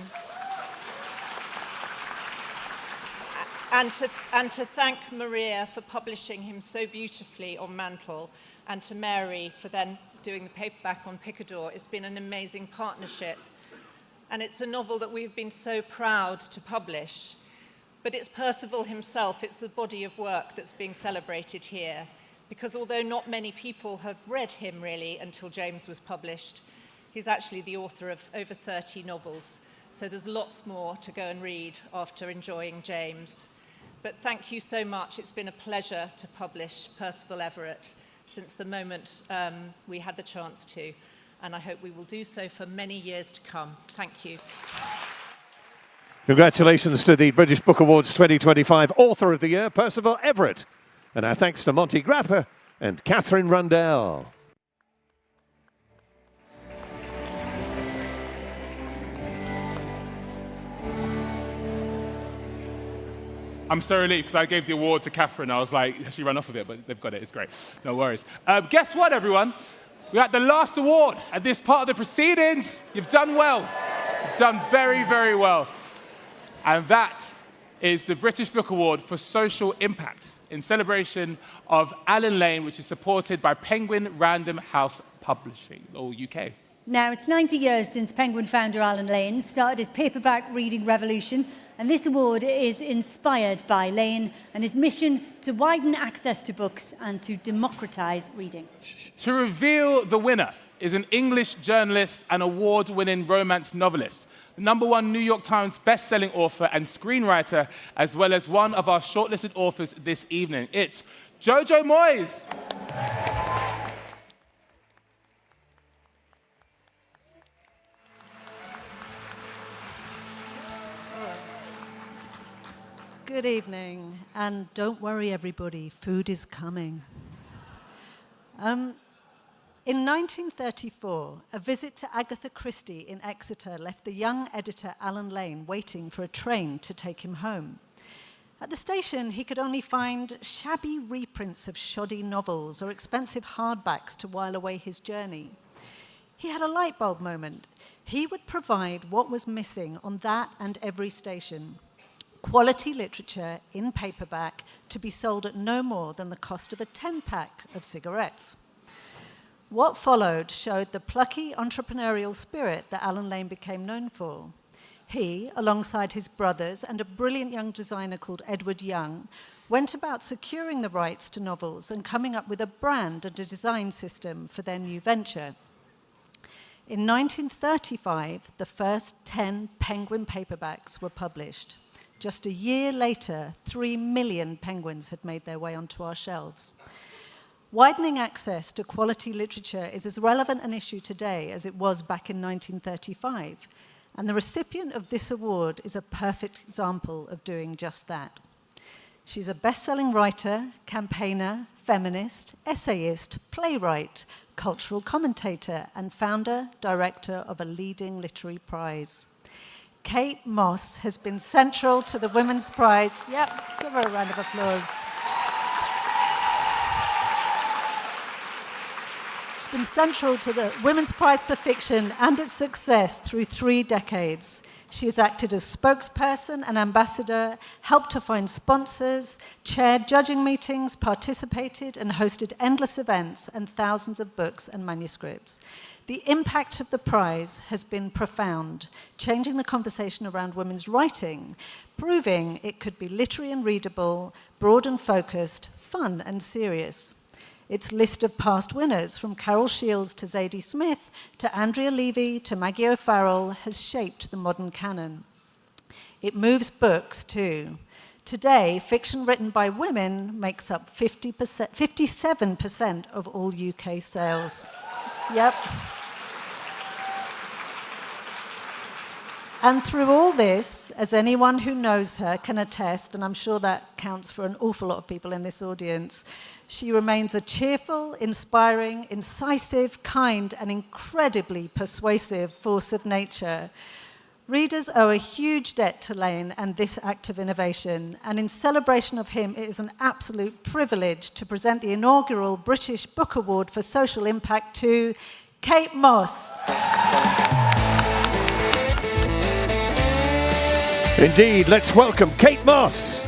And to thank Maria for publishing him so beautifully on Mantle, and to Mary for then doing the paperback on Picador. It's been an amazing partnership. And it's a novel that we've been so proud to publish. But it's Percival himself, it's the body of work that's being celebrated here. Because although not many people have read him really until James was published, he's actually the author of over 30 novels. So there's lots more to go and read after enjoying James. But thank you so much. It's been a pleasure to publish Percival Everett since the moment we had the chance to. And I hope we will do so for many years to come. Thank you. Congratulations to the British Book Awards 2025 Author of the Year, Percival Everett. And our thanks to Monty Grapper and Catherine Rundell. I'm so relieved because I gave the award to Catherine. I was like, she ran off a bit, but they've got it. It's great. No worries. Guess what, everyone? We're at the last award at this part of the proceedings. You've done well. You've done very, very well. And that is the British Book Award for Social Impact in celebration of Alan Lane, which is supported by Penguin Random House Publishing, or UK. Now, it's 90 years since Penguin founder Alan Lane started his paperback reading revolution, and this award is inspired by Lane and his mission to widen access to books and to democratise reading. To reveal the winner is an English journalist and award-winning romance novelist, the #1 New York Times best-selling author and screenwriter, as well as one of our shortlisted authors this evening. It's Jojo Moyes. Good evening, and don't worry everybody, food is coming. In 1934, a visit to Agatha Christie in Exeter left the young editor Alan Lane waiting for a train to take him home. At the station, he could only find shabby reprints of shoddy novels or expensive hardbacks to while away his journey. He had a light bulb moment. He would provide what was missing on that and every station: quality literature in paperback to be sold at no more than the cost of a 10-pack of cigarettes. What followed showed the plucky entrepreneurial spirit that Alan Lane became known for. He, alongside his brothers and a brilliant young designer called Edward Young, went about securing the rights to novels and coming up with a brand and a design system for their new venture. In 1935, the first 10 Penguin paperbacks were published. Just a year later, 3 million Penguins had made their way onto our shelves. Widening access to quality literature is as relevant an issue today as it was back in 1935, and the recipient of this award is a perfect example of doing just that. She's a best-selling writer, campaigner, feminist, essayist, playwright, cultural commentator, and founder, director of a leading literary prize. Kate Moss has been central to the Women's Prize. Yep, give her a round of applause. She's been central to the Women's Prize for Fiction and its success through 3 decades. She has acted as spokesperson and ambassador, helped to find sponsors, chaired judging meetings, participated and hosted endless events and thousands of books and manuscripts. The impact of the prize has been profound, changing the conversation around women's writing, proving it could be literary and readable, broad and focused, fun and serious. Its list of past winners, from Carol Shields to Zadie Smith, to Andrea Levy, to Maggie O'Farrell, has shaped the modern canon. It moves books too. Today, fiction written by women makes up 57% of all UK sales. Yep. And through all this, as anyone who knows her can attest, and I'm sure that counts for an awful lot of people in this audience, she remains a cheerful, inspiring, incisive, kind, and incredibly persuasive force of nature. Readers owe a huge debt to Lane and this act of innovation, and in celebration of him, it is an absolute privilege to present the inaugural British Book Award for Social Impact to Kate Moss. Indeed, let's welcome Kate Moss.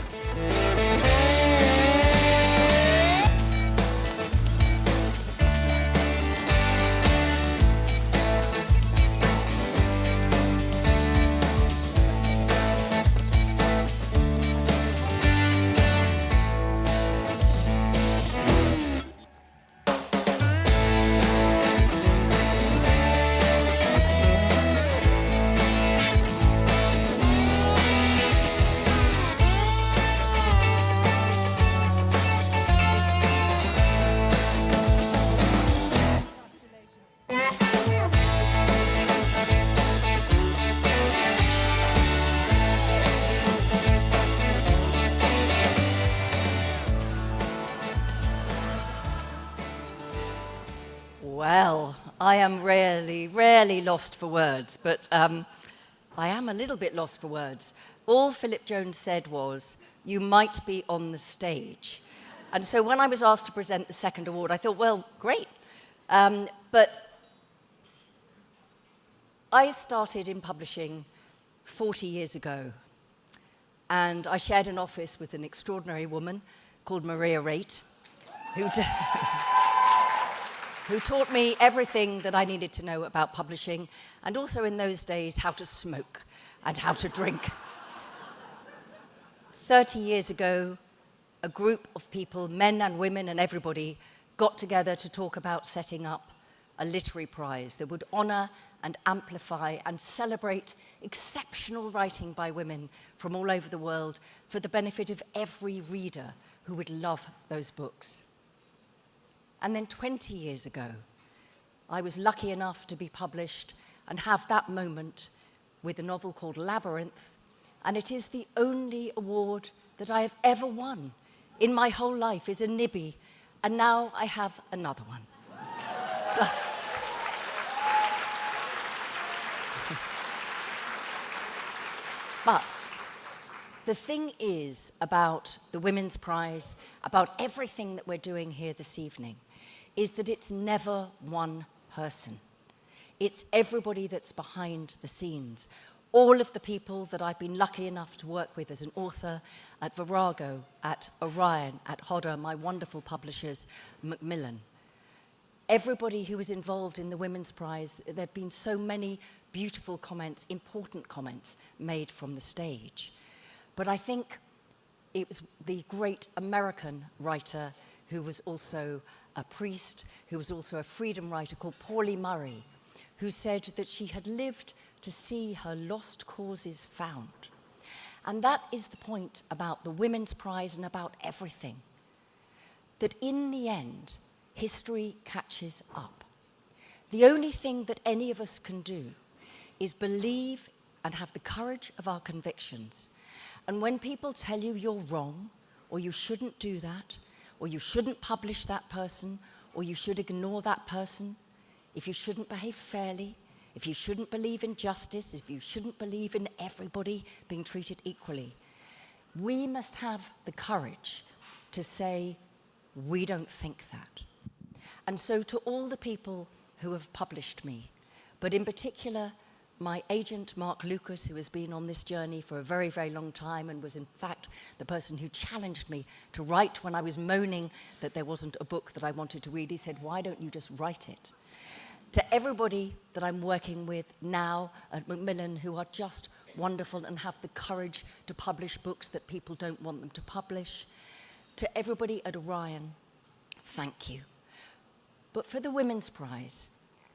Well, I am rarely lost for words, but I am a little bit lost for words. All Philip Jones said was, "You might be on the stage." And so when I was asked to present the second award, I thought, well, great. But I started in publishing 40 years ago, and I shared an office with an extraordinary woman called Maria Raitt, who taught me everything that I needed to know about publishing, and also in those days how to smoke and how to drink. 30 years ago, a group of people, men and women and everybody, got together to talk about setting up a literary prize that would honor and amplify and celebrate exceptional writing by women from all over the world for the benefit of every reader who would love those books. And then 20 years ago, I was lucky enough to be published and have that moment with a novel called Labyrinth, and it is the only award that I have ever won in my whole life, is a Nibbie, and now I have another one. But the thing is about the Women's Prize, about everything that we're doing here this evening, is that it's never one person. It's everybody that's behind the scenes. All of the people that I've been lucky enough to work with as an author at Virago, at Orion, at Hodder, my wonderful publishers, Macmillan. Everybody who was involved in the Women's Prize, there have been so many beautiful comments, important comments made from the stage. But I think it was the great American writer who was also a priest, who was also a freedom writer called Pauli Murray, who said that she had lived to see her lost causes found. And that is the point about the Women's Prize and about everything. That in the end, history catches up. The only thing that any of us can do is believe and have the courage of our convictions. And when people tell you you're wrong, or you shouldn't do that, or you shouldn't publish that person, or you should ignore that person, if you shouldn't behave fairly, if you shouldn't believe in justice, if you shouldn't believe in everybody being treated equally, we must have the courage to say, we don't think that. And so to all the people who have published me, but in particular my agent, Mark Lucas, who has been on this journey for a very, very long time and was in fact the person who challenged me to write when I was moaning that there wasn't a book that I wanted to read. He said, why don't you just write it? To everybody that I'm working with now at Macmillan who are just wonderful and have the courage to publish books that people don't want them to publish. To everybody at Orion, thank you. But for the Women's Prize,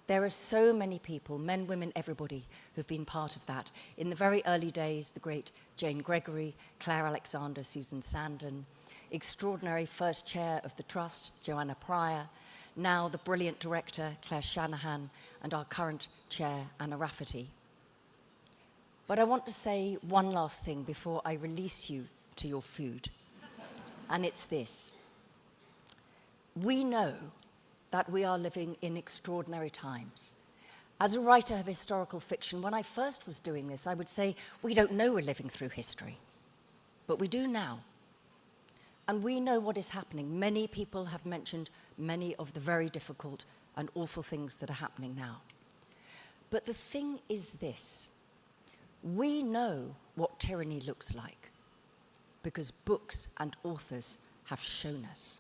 there are so many people, men, women, everybody, who've been part of that. In the very early days, the great Jane Gregory, Claire Alexander, Susan Sandon, extraordinary first chair of the Trust, Joanna Pryor, now the brilliant director, Claire Shanahan, and our current chair, Anna Rafferty. But I want to say one last thing before I release you to your food. And it's this. We know that we are living in extraordinary times. As a writer of historical fiction, when I first was doing this, I would say, we don't know we're living through history. But we do now. And we know what is happening. Many people have mentioned many of the very difficult and awful things that are happening now. But the thing is this. We know what tyranny looks like because books and authors have shown us.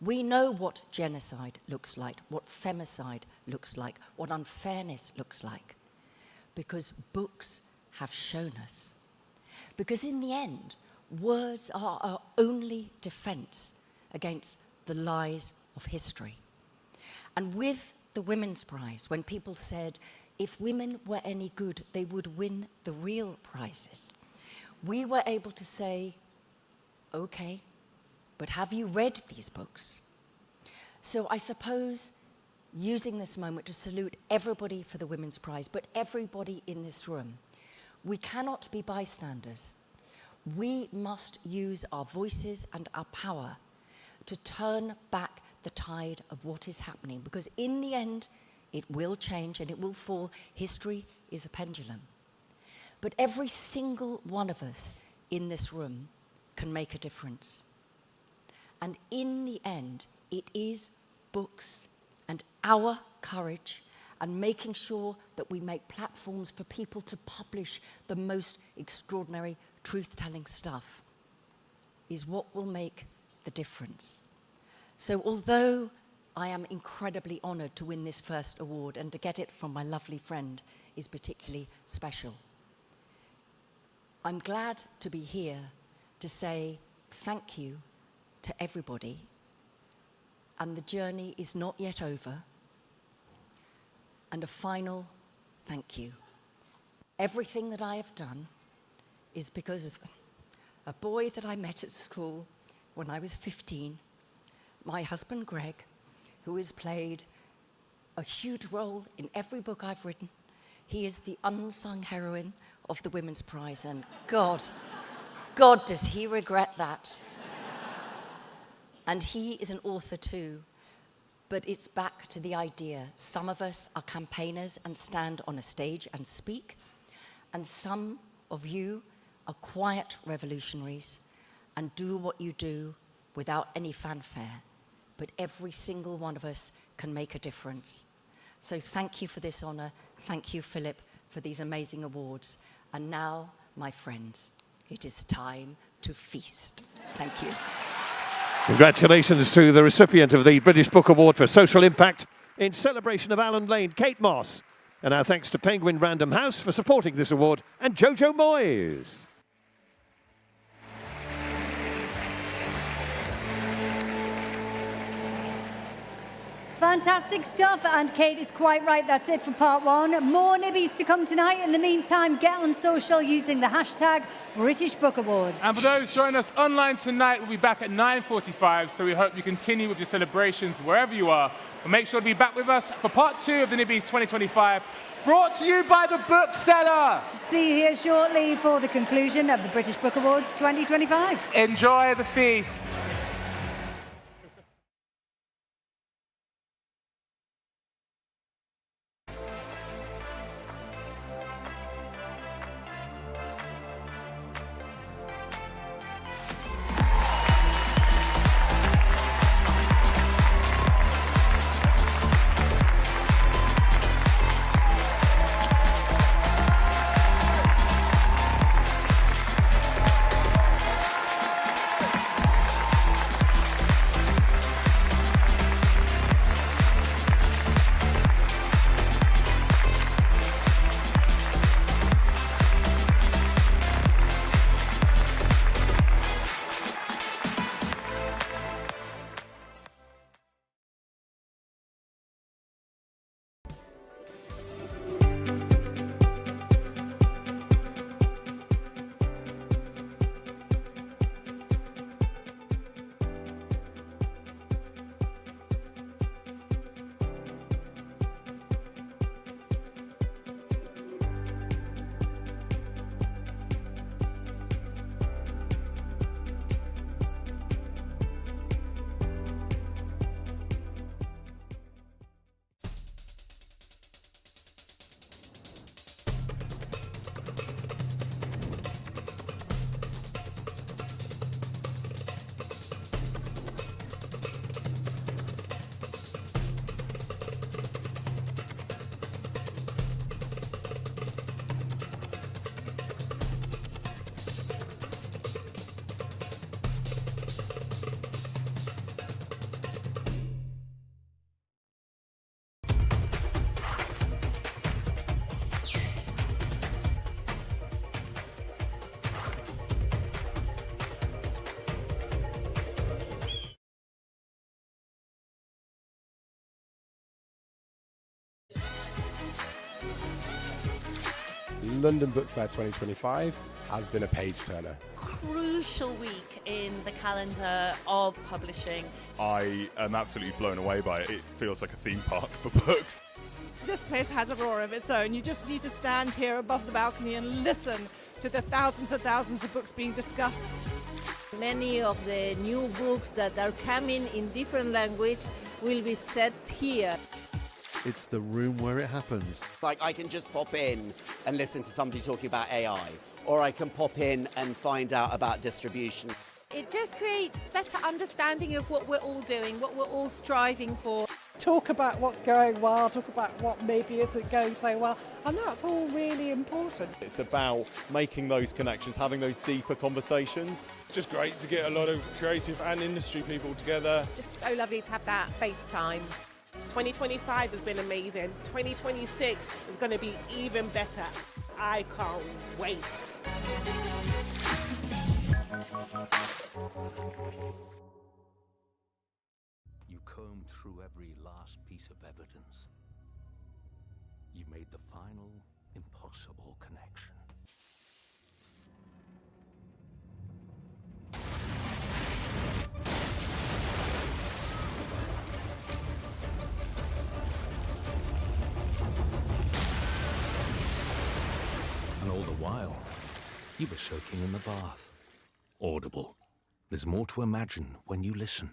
We know what genocide looks like, what femicide looks like, what unfairness looks like, because books have shown us. Because in the end, words are our only defense against the lies of history. And with the Women's Prize, when people said, if women were any good, they would win the real prizes, we were able to say, okay, but have you read these books? So I suppose using this moment to salute everybody for the Women's Prize, but everybody in this room, we cannot be bystanders. We must use our voices and our power to turn back the tide of what is happening, because in the end, it will change and it will fall. History is a pendulum. But every single one of us in this room can make a difference. And in the end, it is books and our courage and making sure that we make platforms for people to publish the most extraordinary truth-telling stuff is what will make the difference. So although I am incredibly honored to win this first award, and to get it from my lovely friend is particularly special, I'm glad to be here to say thank you to everybody, and the journey is not yet over. And a final thank you. Everything that I have done is because of a boy that I met at school when I was 15, my husband Greg, who has played a huge role in every book I've written. He is the unsung heroine of the Women's Prize, and God does he regret that. And he is an author too, but it's back to the idea. Some of us are campaigners and stand on a stage and speak, and some of you are quiet revolutionaries and do what you do without any fanfare. But every single one of us can make a difference. So thank you for this honor. Thank you, Philip, for these amazing awards. And now, my friends, it is time to feast. Thank you. Congratulations to the recipient of the British Book Award for Social Impact in celebration of Alan Lane, Kate Moss. And our thanks to Penguin Random House for supporting this award, and Jojo Moyes. Fantastic stuff, and Kate is quite right. That's it for part one. More Nibbies to come tonight. In the meantime, get on social using the hashtag British Book Awards. And for those joining us online tonight, we'll be back at 9:45, so we hope you continue with your celebrations wherever you are. But make sure to be back with us for part two of the Nibbies 2025, brought to you by the Bookseller. See you here shortly for the conclusion of the British Book Awards 2025. Enjoy the feast. London Book Fair 2025 has been a page-turner. Crucial week in the calendar of publishing. I am absolutely blown away by it. It feels like a theme park for books. This place has a roar of its own. You just need to stand here above the balcony and listen to the thousands and thousands of books being discussed. Many of the new books that are coming in different language will be set here. It's the room where it happens. Like, I can just pop in and listen to somebody talking about AI, or I can pop in and find out about distribution. It just creates better understanding of what we're all doing, what we're all striving for. Talk about what's going well, talk about what maybe isn't going so well, and that's all really important. It's about making those connections, having those deeper conversations. It's just great to get a lot of creative and industry people together. Just so lovely to have that FaceTime. 2025 has been amazing. 2026 is going to be even better. I can't wait. You combed through every last piece of evidence. You made the final, impossible connection. And all the while, you were soaking in the bath. Audible. There's more to imagine when you listen.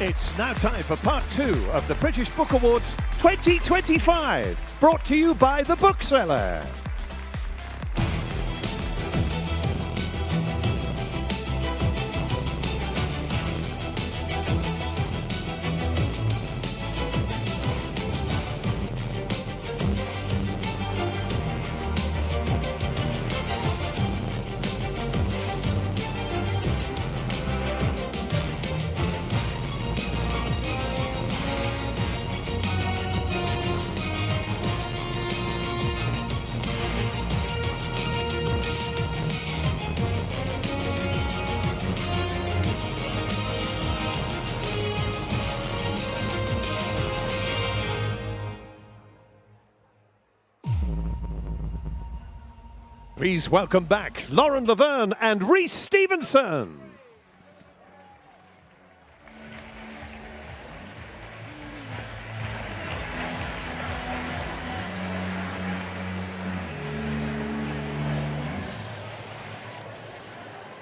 It's now time for part 2 of the British Book Awards 2025, brought to you by The Bookseller. Please welcome back Laverne and Rhys Stephenson.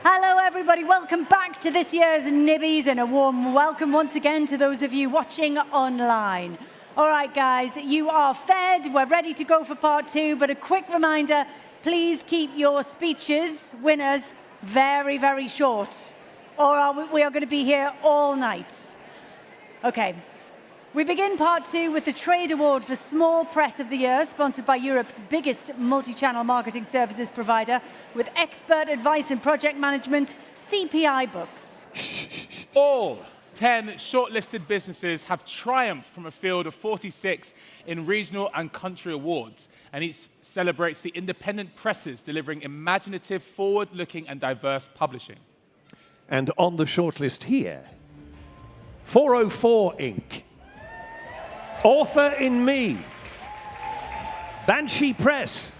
Hello, everybody. Welcome back to this year's Nibbies, and a warm welcome once again to those of you watching online. All right, guys, you are fed. We're ready to go for part 2, but a quick reminder, please keep your speeches, winners, very, very short, or we are going to be here all night. Okay. We begin part 2 with the Trade Award for Small Press of the Year, sponsored by Europe's biggest multi-channel marketing services provider, with expert advice in project management, CPI Books. All 10 shortlisted businesses have triumphed from a field of 46 in regional and country awards, and each celebrates the independent presses delivering imaginative, forward-looking and diverse publishing. And on the shortlist here, 404 Inc., Author in Me, Banshee Press,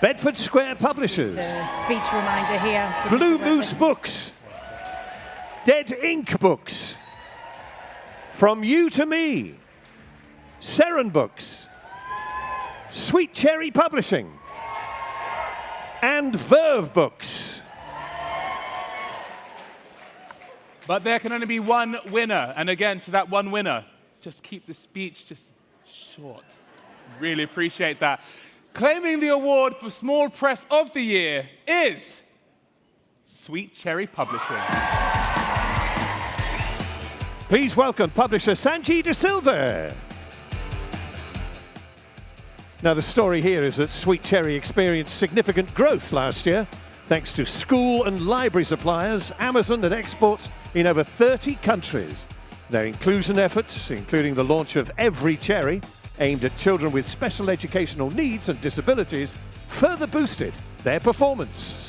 Bedford Square Publishers, The speech reminder here. Blue Moose Books, Dead Ink Books, From You to Me, Seren Books, Sweet Cherry Publishing, and Verve Books. But there can only be one winner, and again, to that one winner, just keep the speech just short. Really appreciate that. Claiming the award for Small Press of the Year is Sweet Cherry Publishing. Please welcome publisher Sanjay De Silva. Now, the story here is that Sweet Cherry experienced significant growth last year, thanks to school and library suppliers, Amazon and exports in over 30 countries. Their inclusion efforts, including the launch of Every Cherry, aimed at children with special educational needs and disabilities, further boosted their performance.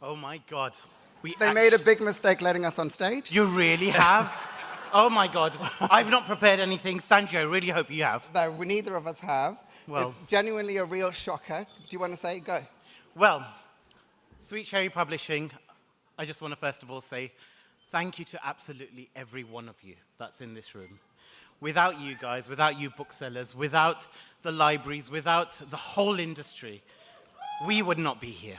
Oh my God. They made a big mistake letting us on stage. You really have? Oh my God. I've not prepared anything. Sanjay, I really hope you have. No, neither of us have. Well, it's genuinely a real shocker. Do you want to say it? Go. Well, Sweet Cherry Publishing, I just want to first of all say thank you to absolutely every one of you that's in this room. Without you guys, without you booksellers, without the libraries, without the whole industry, we would not be here.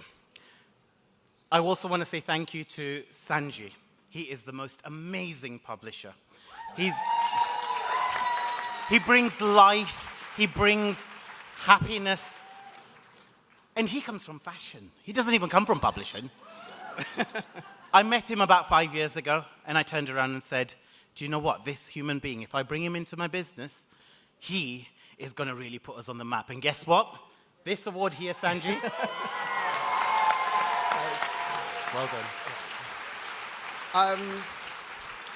I also want to say thank you to Sanjay. He is the most amazing publisher. He brings life, he brings happiness, and he comes from fashion. He doesn't even come from publishing. I met him about 5 years ago, and I turned around and said, do you know what? This human being, if I bring him into my business, he is going to really put us on the map. And guess what? This award here, Sanjay. Well done.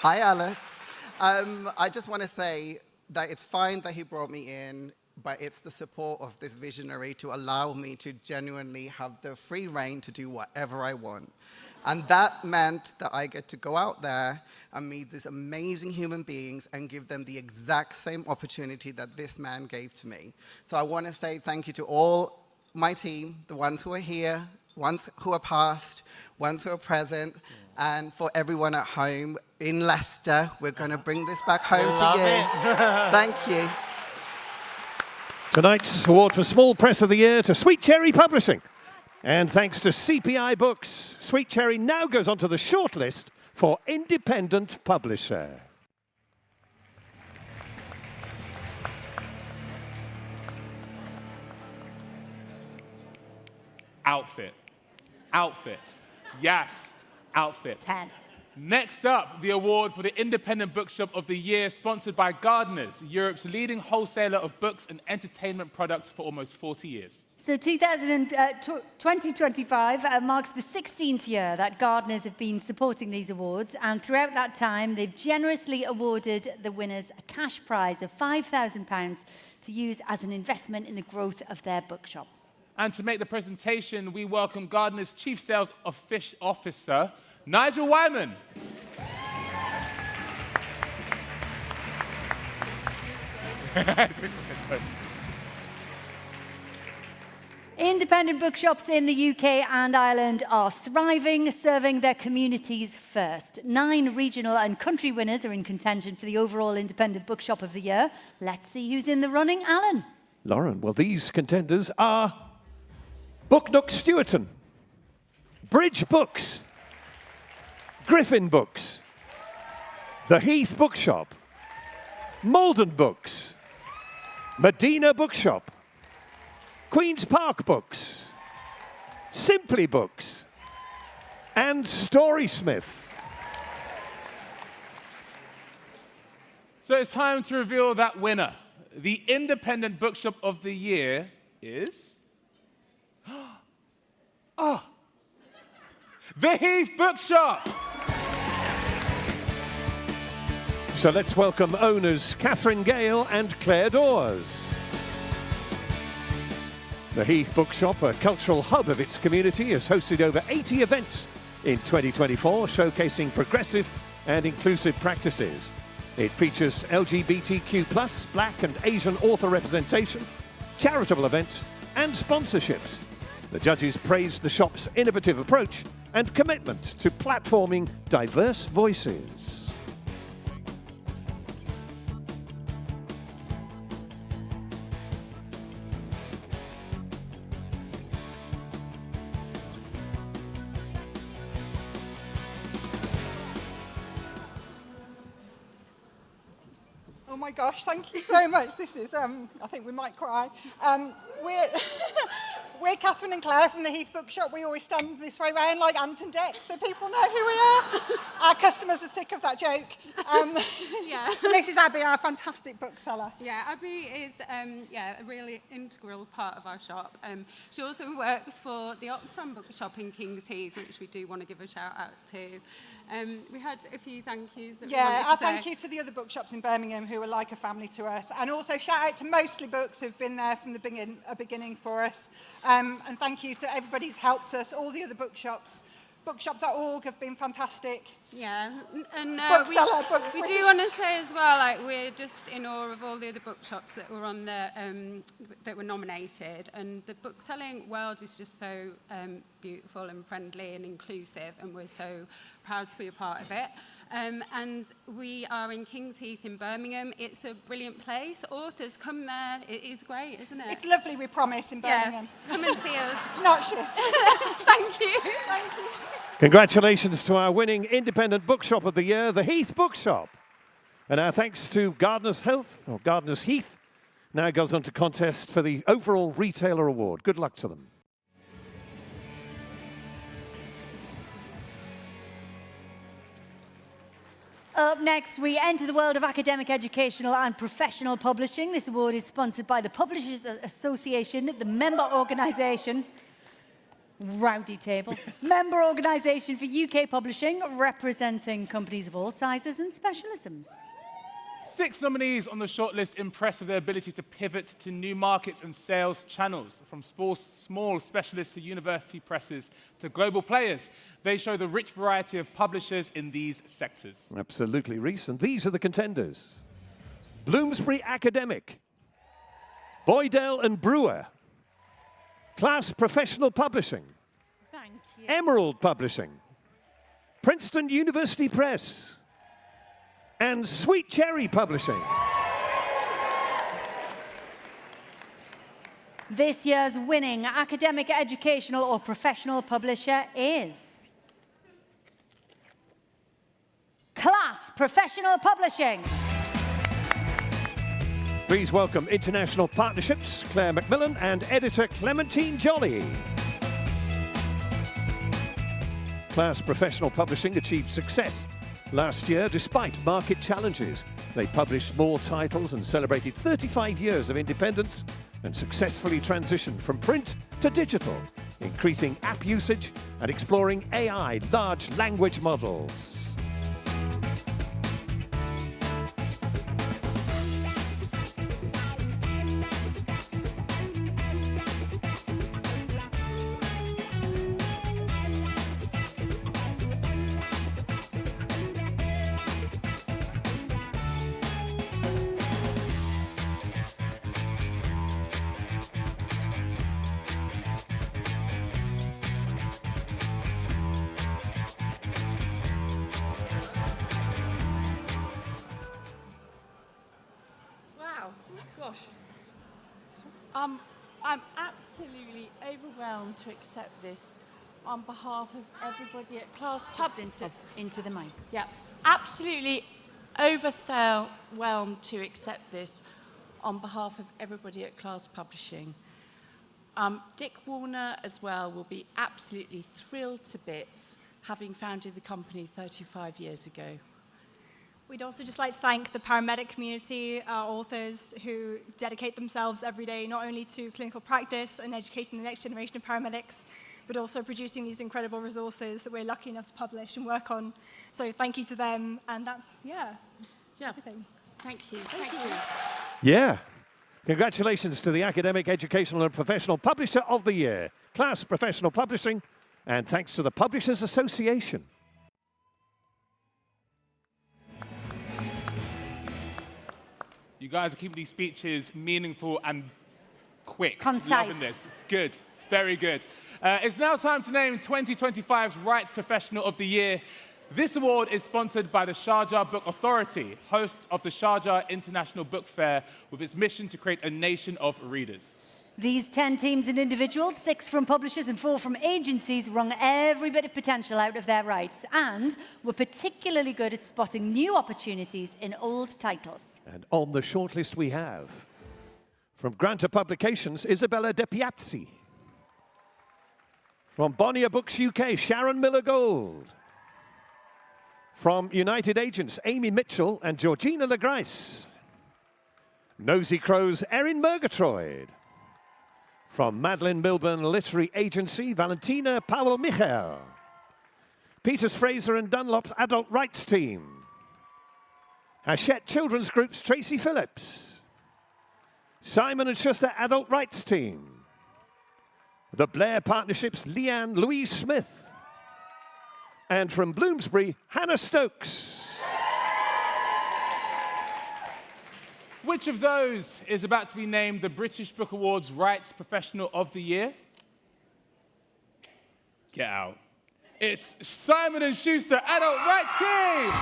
Hi, Alice. I just want to say that it's fine that he brought me in, but it's the support of this visionary to allow me to genuinely have the free reign to do whatever I want. And that meant that I get to go out there and meet these amazing human beings and give them the exact same opportunity that this man gave to me. So I want to say thank you to all my team, the ones who are here, ones who are past, ones who are present, and for everyone at home in Leicester. We're going to bring this back home to you. Thank you. Tonight's award for Small Press of the Year to Sweet Cherry Publishing. And thanks to CPI Books, Sweet Cherry now goes onto the shortlist for Independent Publisher. Outfit. Outfit. Yes, outfit. 10. Next up, the award for the Independent Bookshop of the Year, sponsored by Gardeners, Europe's leading wholesaler of books and entertainment products for almost 40 years. So 2025 marks the 16th year that Gardeners have been supporting these awards, and throughout that time, they've generously awarded the winners a cash prize of £5,000 to use as an investment in the growth of their bookshop. And to make the presentation, we welcome Gardeners' Chief Sales Officer, Nigel Wyman. Independent bookshops in the UK and Ireland are thriving, serving their communities first. 9 regional and country winners are in contention for the overall Independent Bookshop of the Year. Let's see who's in the running. Alan. Lauren, well, these contenders are Book Nook Stewarton, Bridge Books, Griffin Books, The Heath Bookshop, Malden Books, Medina Bookshop, Queen's Park Books, Simply Books, and Storysmith. So it's time to reveal that winner. The Independent Bookshop of the Year is... The Heath Bookshop! So let's welcome owners Catherine Gale and Claire Dawes. The Heath Bookshop, a cultural hub of its community, has hosted over 80 events in 2024, showcasing progressive and inclusive practices. It features LGBTQ+, Black and Asian author representation, charitable events, and sponsorships. The judges praised the shop's innovative approach and commitment to platforming diverse voices. Oh my gosh, thank you so much. This is, I think we might cry. We're Catherine and Claire from the Heath Bookshop. We always stand this way round like Ant and Dec, so people know who we are. Our customers are sick of that joke. Yeah. This is Abby, our fantastic bookseller. Yeah, Abby is a really integral part of our shop. She also works for the Oxfam Bookshop in Kings Heath, which we do want to give a shout out to. We had a few thank yous. Yeah, thank you to the other bookshops in Birmingham who are like a family to us. And also shout out to Mostly Books who've been there from the beginning for us. And thank you to everybody who's helped us, all the other bookshops. Bookshop.org have been fantastic. Yeah, and we British. do want to say as well, like, we're just in awe of all the other bookshops that were on the that were nominated, and the bookselling world is just so beautiful and friendly and inclusive, and we're so proud to be a part of it. And we are in Kings Heath in Birmingham. It's a brilliant place. Authors, come there. It is great, isn't it? It's lovely, we promise, in Birmingham. Yeah, come and see us. It's not shit. Thank you. Thank you. Congratulations to our winning Independent Bookshop of the Year, the Heath Bookshop. And our thanks to Gardeners Health, or Gardeners Heath, now goes on to contest for the overall retailer award. Good luck to them. Up next, we enter the world of academic, educational and professional publishing. This award is sponsored by the Publishers Association, the member organisation, rowdy table, member organisation for UK publishing, representing companies of all sizes and specialisms. 6 nominees on the shortlist impress with their ability to pivot to new markets and sales channels, from small specialists to university presses to global players. They show the rich variety of publishers in these sectors. Absolutely, Rhys. And these are the contenders. Bloomsbury Academic, Boydell and Brewer, Class Professional Publishing, Thank you. Emerald Publishing, Princeton University Press, and Sweet Cherry Publishing. This year's winning academic, educational, or professional publisher is Class Professional Publishing. Please welcome International Partnerships, Claire Macmillan, and editor Clementine Jolly. Class Professional Publishing achieved success last year despite market challenges. They published more titles and celebrated 35 years of independence and successfully transitioned from print to digital, increasing app usage and exploring AI large language models. Wow, gosh. I'm absolutely overwhelmed to accept this on behalf of everybody at Class into the mic. Yeah, absolutely overwhelmed to accept this on behalf of everybody at Class Publishing. Dick Warner as well will be absolutely thrilled to bits, having founded the company 35 years ago. We'd also just like to thank the paramedic community, our authors who dedicate themselves every day not only to clinical practice and educating the next generation of paramedics, but also producing these incredible resources that we're lucky enough to publish and work on. So thank you to them, and that's, everything. Thank you. Thank you. Yeah. Congratulations to the Academic, Educational and Professional Publisher of the Year, Class Professional Publishing, and thanks to the Publishers Association. You guys are keeping these speeches meaningful and quick. Concise. Loving this. It's good. Very good. It's now time to name 2025's Rights Professional of the Year. This award is sponsored by the Sharjah Book Authority, hosts of the Sharjah International Book Fair, with its mission to create a nation of readers. These 10 teams and individuals, 6 from publishers and 4 from agencies, wrung every bit of potential out of their rights and were particularly good at spotting new opportunities in old titles. And on the shortlist we have, from Granta Publications, Isabella De Piazzi. From Bonnier Books UK, Sharon Miller-Gold. From United Agents, Amy Mitchell and Georgina Legrice. Nosy Crow's Erin Murgatroyd. From Madeline Milburn Literary Agency, Valentina Powell-Michel. Peters Fraser and Dunlop's Adult Rights Team. Hachette Children's Group's Tracy Phillips. Simon & Schuster Adult Rights Team. The Blair Partnership's Leanne Louise Smith. And from Bloomsbury, Hannah Stokes. Which of those is about to be named the British Book Awards Rights Professional of the Year? Get out. It's Simon & Schuster Adult Rights Team!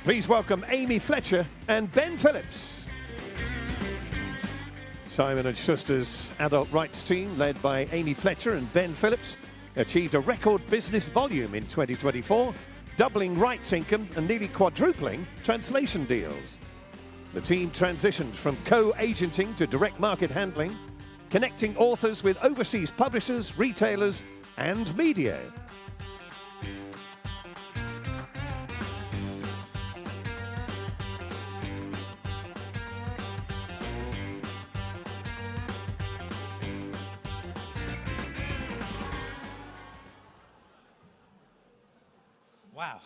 Please welcome Amy Fletcher and Ben Phillips. Simon & Schuster's Adult Rights Team, led by Amy Fletcher and Ben Phillips, achieved a record business volume in 2024, doubling rights income and nearly quadrupling translation deals. The team transitioned from co-agenting to direct market handling, connecting authors with overseas publishers, retailers, and media. Wow.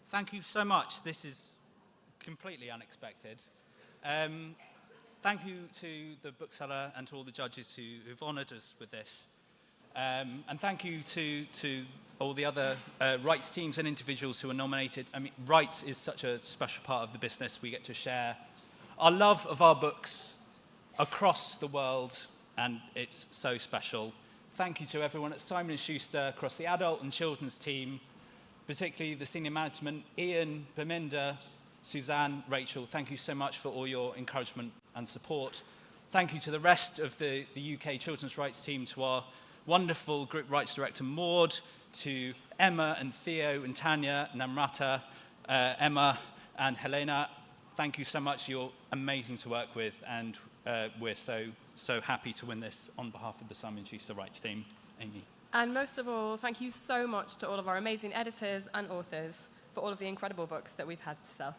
Thank you so much. This is completely unexpected. Thank you to the bookseller and to all the judges who've honoured us with this. And thank you to all the other rights teams and individuals who are nominated. I mean, rights is such a special part of the business. We get to share our love of our books across the world, and it's so special. Thank you to everyone at Simon & Schuster, across the adult and children's team, particularly the senior management, Ian, Beminda, Suzanne, Rachel. Thank you so much for all your encouragement and support. Thank you to the rest of the UK children's rights team, to our wonderful group rights director, Maud, to Emma and Theo and Tanya, Namrata, Emma and Helena. Thank you so much. You're amazing to work with, and we're so happy to win this on behalf of the Simon & Schuster rights team. Amy. And most of all, thank you so much to all of our amazing editors and authors for all of the incredible books that we've had to sell.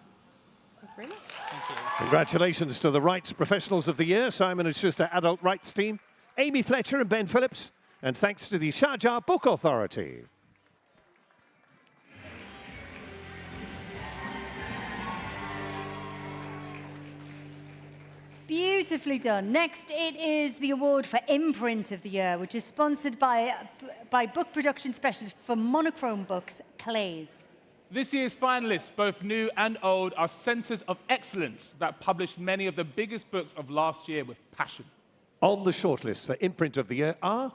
Thank you very much. Thank you. Congratulations to the Rights Professionals of the Year, Simon & Schuster Adult Rights Team, Amy Fletcher and Ben Phillips, and thanks to the Sharjah Book Authority. Beautifully done. Next, it is the award for Imprint of the Year, which is sponsored by book production specialist for monochrome books, Clays. This year's finalists, both new and old, are centres of excellence that published many of the biggest books of last year with passion. On the shortlist for Imprint of the Year are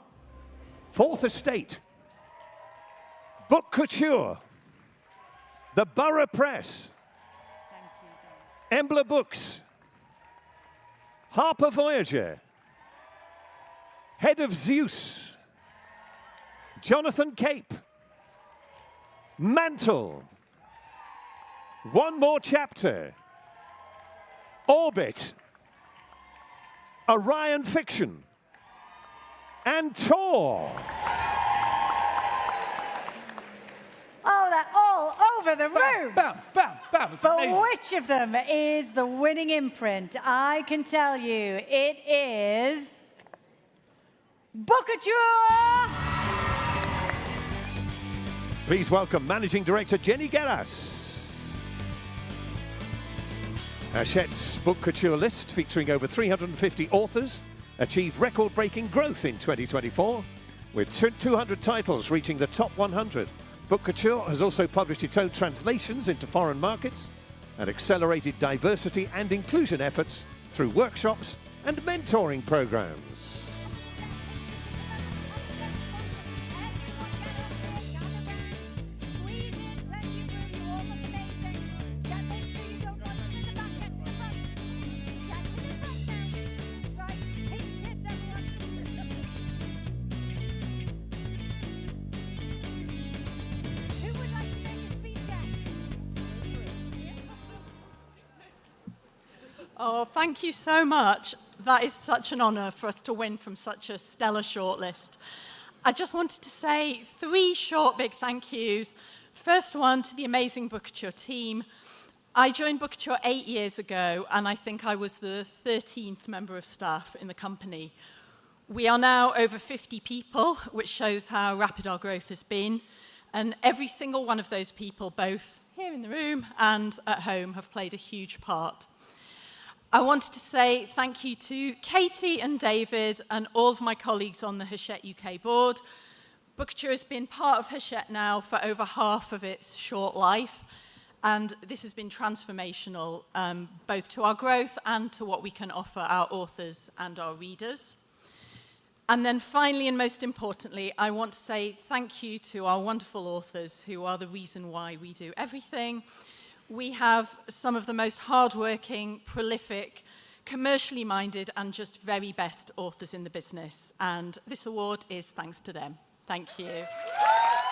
Fourth Estate, Book Couture, The Borough Press, Embla Books, Harper Voyager, Head of Zeus, Jonathan Cape, Mantle, One More Chapter, Orbit, Orion Fiction, and Tor. Oh, they're all over the room. Bam, bam, bam. It's But amazing. which of them is the winning imprint? I can tell you it is Book Couture. Please welcome Managing Director Jenny Geras. Hachette's Book Couture list, featuring over 350 authors, achieved record-breaking growth in 2024, with 200 titles reaching the top 100. Book Couture has also published its own translations into foreign markets and accelerated diversity and inclusion efforts through workshops and mentoring programs. Oh, thank you so much. That is such an honour for us to win from such a stellar shortlist. I just wanted to say 3 short big thank yous. First one to the amazing Book Couture team. I joined Book Couture 8 years ago, and I think I was the 13th member of staff in the company. We are now over 50 people, which shows how rapid our growth has been. And every single one of those people, both here in the room and at home, have played a huge part. I wanted to say thank you to Katie and David and all of my colleagues on the Hachette UK board. Book Couture has been part of Hachette now for over half of its short life, and this has been transformational, both to our growth and to what we can offer our authors and our readers. And then finally, and most importantly, I want to say thank you to our wonderful authors who are the reason why we do everything. We have some of the most hardworking, prolific, commercially minded, and just very best authors in the business. And this award is thanks to them. Thank you.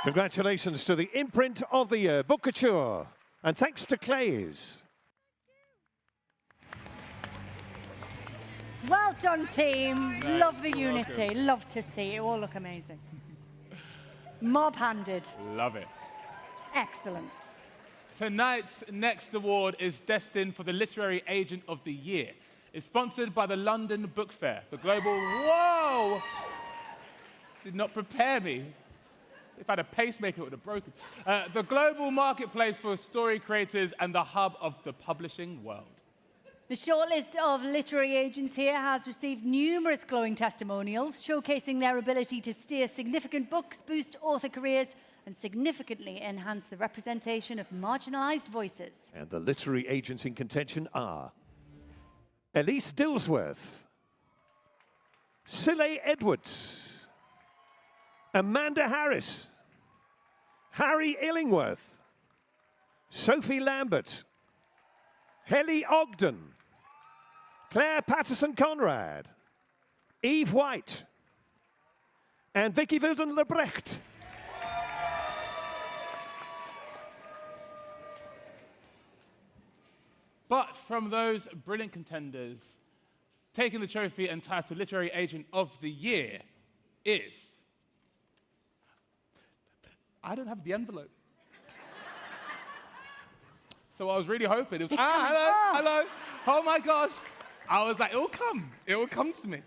Congratulations to the Imprint of the Year, Book Couture. And thanks to Clays. Well done, team. Love the unity. Love to see it. All look amazing. Mob-handed. Love it. Excellent. Tonight's next award is destined for the Literary Agent of the Year. It's sponsored by the London Book Fair, the global... Whoa! Did not prepare me. If I had a pacemaker, it would have broken. The global marketplace for story creators and the hub of the publishing world. The shortlist of literary agents here has received numerous glowing testimonials, showcasing their ability to steer significant books, boost author careers, and significantly enhance the representation of marginalised voices. And the literary agents in contention are Elise Dillsworth, Sile Edwards, Amanda Harris, Harry Illingworth, Sophie Lambert, Helly Ogden, Claire Patterson-Conrad, Eve White, and Vicky Wilden-Lebrecht. But from those brilliant contenders, taking the trophy and title Literary Agent of the Year is... I don't have the envelope. So I was really hoping it was, hello. Oh my gosh. I was like, it will come to me.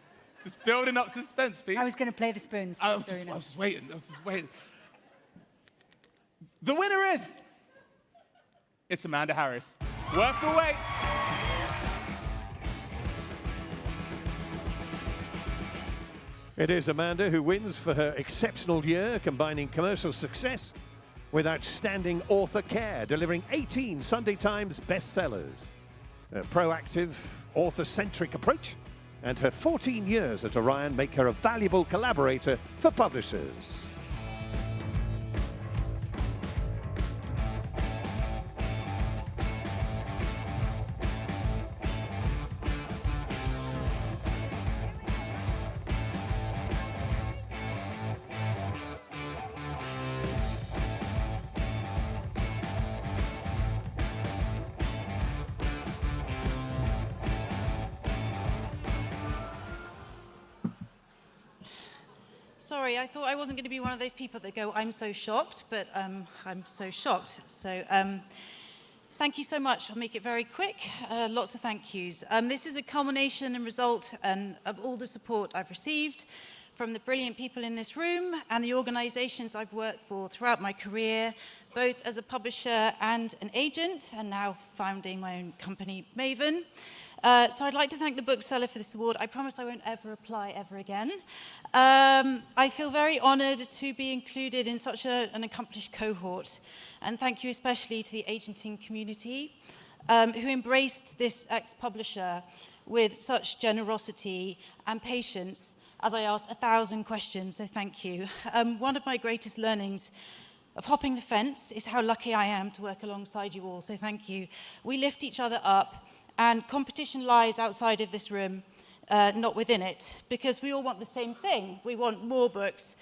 Just building up suspense, Pete. I was going to play the spoons. I was just waiting. The winner is, it's Amanda Harris. Worth the wait. It is Amanda who wins for her exceptional year, combining commercial success with outstanding author care, delivering 18 Sunday Times bestsellers. Her proactive, author-centric approach and her 14 years at Orion make her a valuable collaborator for publishers. Sorry, I thought I wasn't going to be one of those people that go, I'm so shocked, but I'm so shocked. So thank you so much. I'll make it very quick. Lots of thank yous. This is a culmination and result of all the support I've received from the brilliant people in this room and the organisations I've worked for throughout my career, both as a publisher and an agent, and now founding my own company, Maven. So I'd like to thank the bookseller for this award. I promise I won't ever apply ever again. I feel very honoured to be included in such an accomplished cohort. And thank you especially to the agenting community who embraced this ex-publisher with such generosity and patience as I asked 1,000 questions, so thank you. One of my greatest learnings of hopping the fence is how lucky I am to work alongside you all, so thank you. We lift each other up, and competition lies outside of this room, not within it, because we all want the same thing. We want more books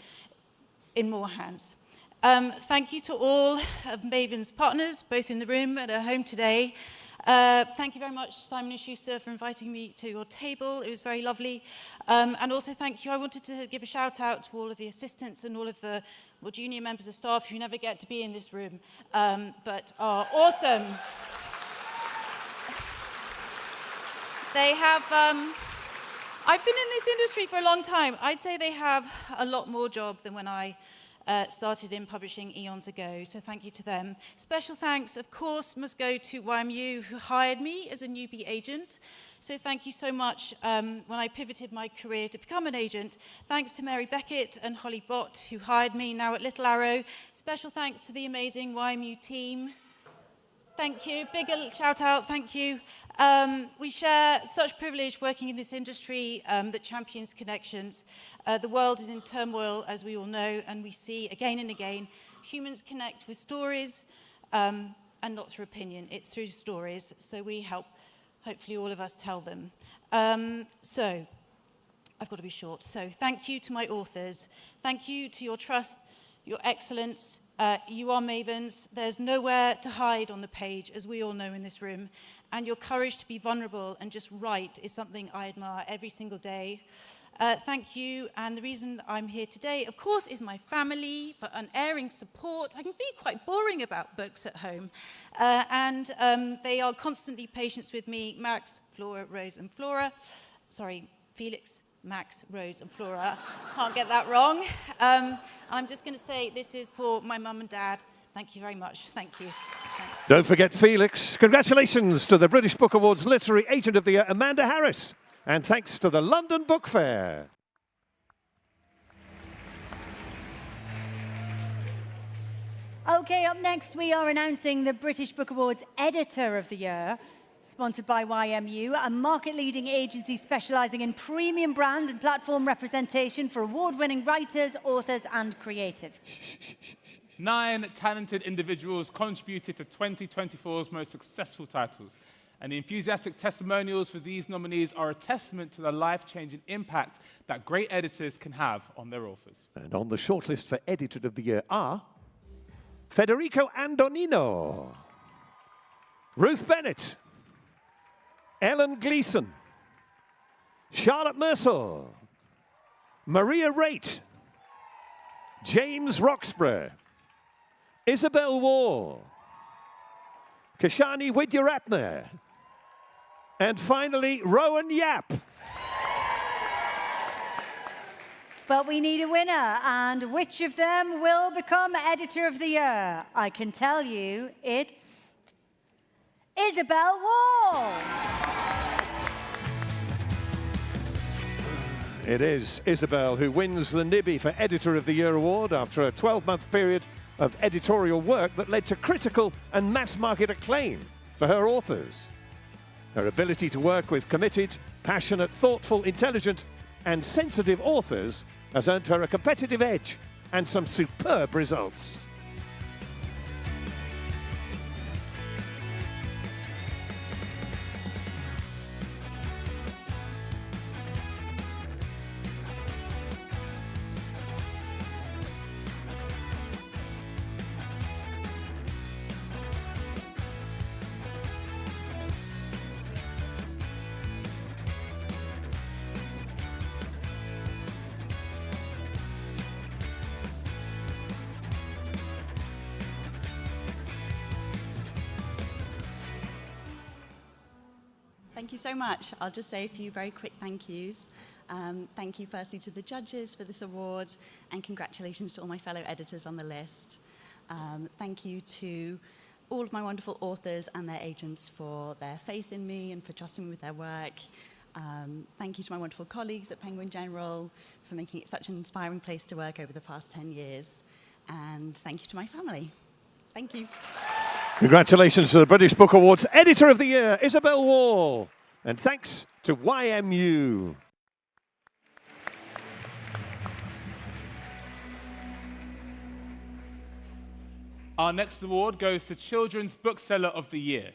in more hands. Thank you to all of Maven's partners, both in the room and at home today. Thank you very much, Simon & Schuster, for inviting me to your table. It was very lovely. And also thank you. I wanted to give a shout out to all of the assistants and all of the more junior members of staff who never get to be in this room, but are awesome. They have, I've been in this industry for a long time. I'd say they have a lot more job than when I started in publishing eons ago, so thank you to them. Special thanks, of course, must go to YMU, who hired me as a newbie agent. So thank you so much when I pivoted my career to become an agent. Thanks to Mary Beckett and Holly Bott, who hired me now at Little Arrow. Special thanks to the amazing YMU team. Thank you. Big shout out. Thank you. We share such privilege working in this industry that champions connections. The world is in turmoil, as we all know, and we see again and again humans connect with stories and not through opinion. It's through stories. So we help, hopefully, all of us tell them. So I've got to be short. So thank you to my authors. Thank you to your trust, your excellence. You are Mavens. There's nowhere to hide on the page, as we all know in this room. And your courage to be vulnerable and just write is something I admire every single day. Thank you. And the reason I'm here today, of course, is my family for unerring support. I can be quite boring about books at home. And they are constantly patient with me. Max, Flora, Rose, and Flora. Sorry, Felix, Max, Rose and Flora. Can't get that wrong. I'm just going to say this is for my mum and dad. Thank you very much. Thank you. Thanks. Don't forget Felix. Congratulations to the British Book Awards Literary Agent of the Year, Amanda Harris. And thanks to the London Book Fair. Okay, up next we are announcing the British Book Awards Editor of the Year, sponsored by YMU, a market-leading agency specialising in premium brand and platform representation for award-winning writers, authors and creatives. 9 talented individuals contributed to 2024's most successful titles, and the enthusiastic testimonials for these nominees are a testament to the life-changing impact that great editors can have on their authors. And on the shortlist for Editor of the Year are Federico Andonino, Ruth Bennett, Ellen Gleeson, Charlotte Mersel, Maria Raitt, James Roxburgh, Isabel Wall, Kashani Widyaratne, and finally Rowan Yap. But we need a winner, and which of them will become Editor of the Year? I can tell you it's Isabel Wall. It is Isabel who wins the Nibby for Editor of the Year award after a 12-month period of editorial work that led to critical and mass-market acclaim for her authors. Her ability to work with committed, passionate, thoughtful, intelligent, and sensitive authors has earned her a competitive edge and some superb results. Thank you so much. I'll just say a few very quick thank yous. Thank you firstly to the judges for this award, and congratulations to all my fellow editors on the list. Thank you to all of my wonderful authors and their agents for their faith in me and for trusting me with their work. Thank you to my wonderful colleagues at Penguin General for making it such an inspiring place to work over the past 10 years. And thank you to my family. Thank you. Congratulations to the British Book Awards Editor of the Year, Isabel Wall. And thanks to YMU. Our next award goes to Children's Bookseller of the Year.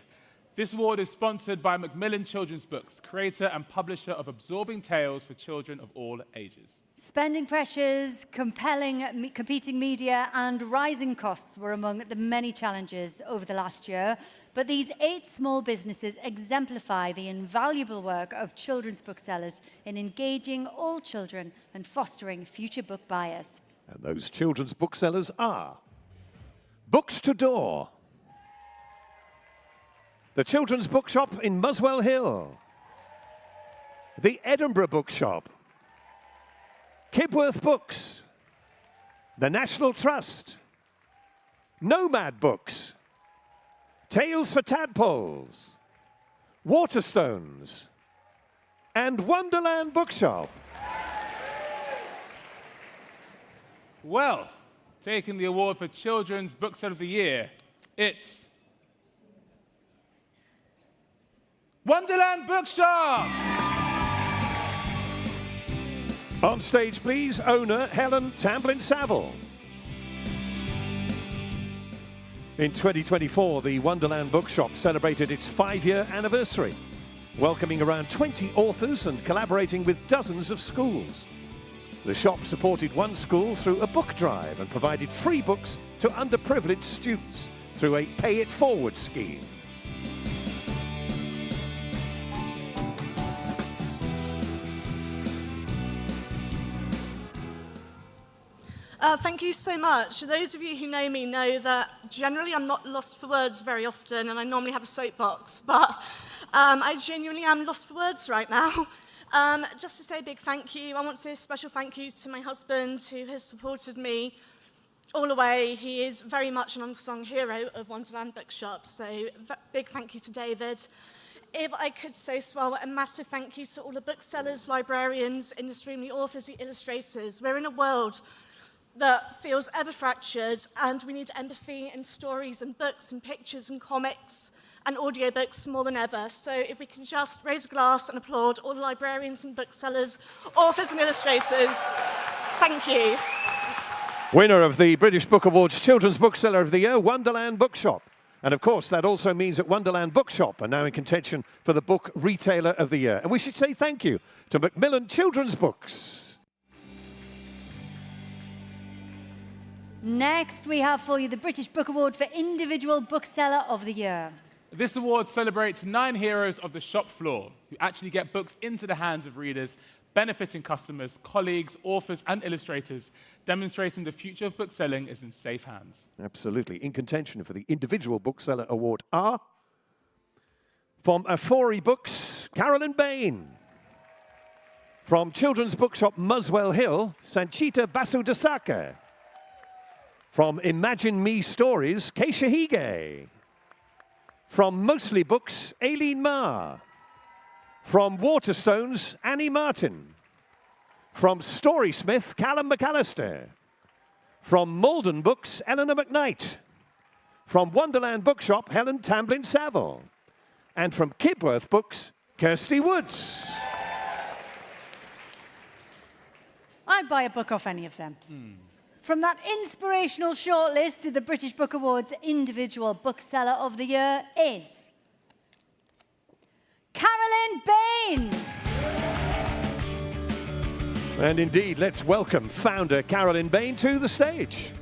This award is sponsored by Macmillan Children's Books, creator and publisher of absorbing tales for children of all ages. Spending pressures, competing media, and rising costs were among the many challenges over the last year. But these 8 small businesses exemplify the invaluable work of children's booksellers in engaging all children and fostering future book buyers. And those children's booksellers are Books to Door, the Children's Bookshop in Muswell Hill, the Edinburgh Bookshop, Kibworth Books, the National Trust, Nomad Books, Tales for Tadpoles, Waterstones, and Wonderland Bookshop. Well, taking the award for Children's Bookseller of the Year, it's Wonderland Bookshop! On stage, please, owner Helen Tamblin-Saville. In 2024, the Wonderland Bookshop celebrated its 5-year anniversary, welcoming around 20 authors and collaborating with dozens of schools. The shop supported one school through a book drive and provided free books to underprivileged students through a Pay It Forward scheme. Thank you so much. Those of you who know me know that generally I'm not lost for words very often, and I normally have a soapbox, but I genuinely am lost for words right now. Just to say a big thank you, I want to say a special thank you to my husband who has supported me all the way. He is very much an unsung hero of Wonderland Bookshop, so big thank you to David. If I could say as well, a massive thank you to all the booksellers, librarians, industry, the authors, the illustrators. We're in a world that feels ever fractured, and we need empathy and stories and books and pictures and comics and audiobooks more than ever. So if we can just raise a glass and applaud all the librarians and booksellers, authors and illustrators, thank you. Winner of the British Book Awards Children's Bookseller of the Year, Wonderland Bookshop. And of course, that also means that Wonderland Bookshop are now in contention for the Book Retailer of the Year. And we should say thank you to Macmillan Children's Books. Next, we have for you the British Book Award for Individual Bookseller of the Year. This award celebrates 9 heroes of the shop floor who actually get books into the hands of readers, benefiting customers, colleagues, authors, and illustrators, demonstrating the future of bookselling is in safe hands. Absolutely. In contention for the Individual Bookseller Award are, from Afori Books, Carolyn Bain. From Children's Bookshop Muswell Hill, Sanchita Basudasaka. From Imagine Me Stories, Keisha Hige. From Mostly Books, Aileen Ma. From Waterstones, Annie Martin. From Storysmith, Callum McAllister. From Malden Books, Eleanor McKnight. From Wonderland Bookshop, Helen Tamblin Saville. And from Kibworth Books, Kirsty Woods. I'd buy a book off any of them. From that inspirational shortlist to the British Book Awards Individual Bookseller of the Year is Carolyn Bain. And indeed, let's welcome founder Carolyn Bain to the stage.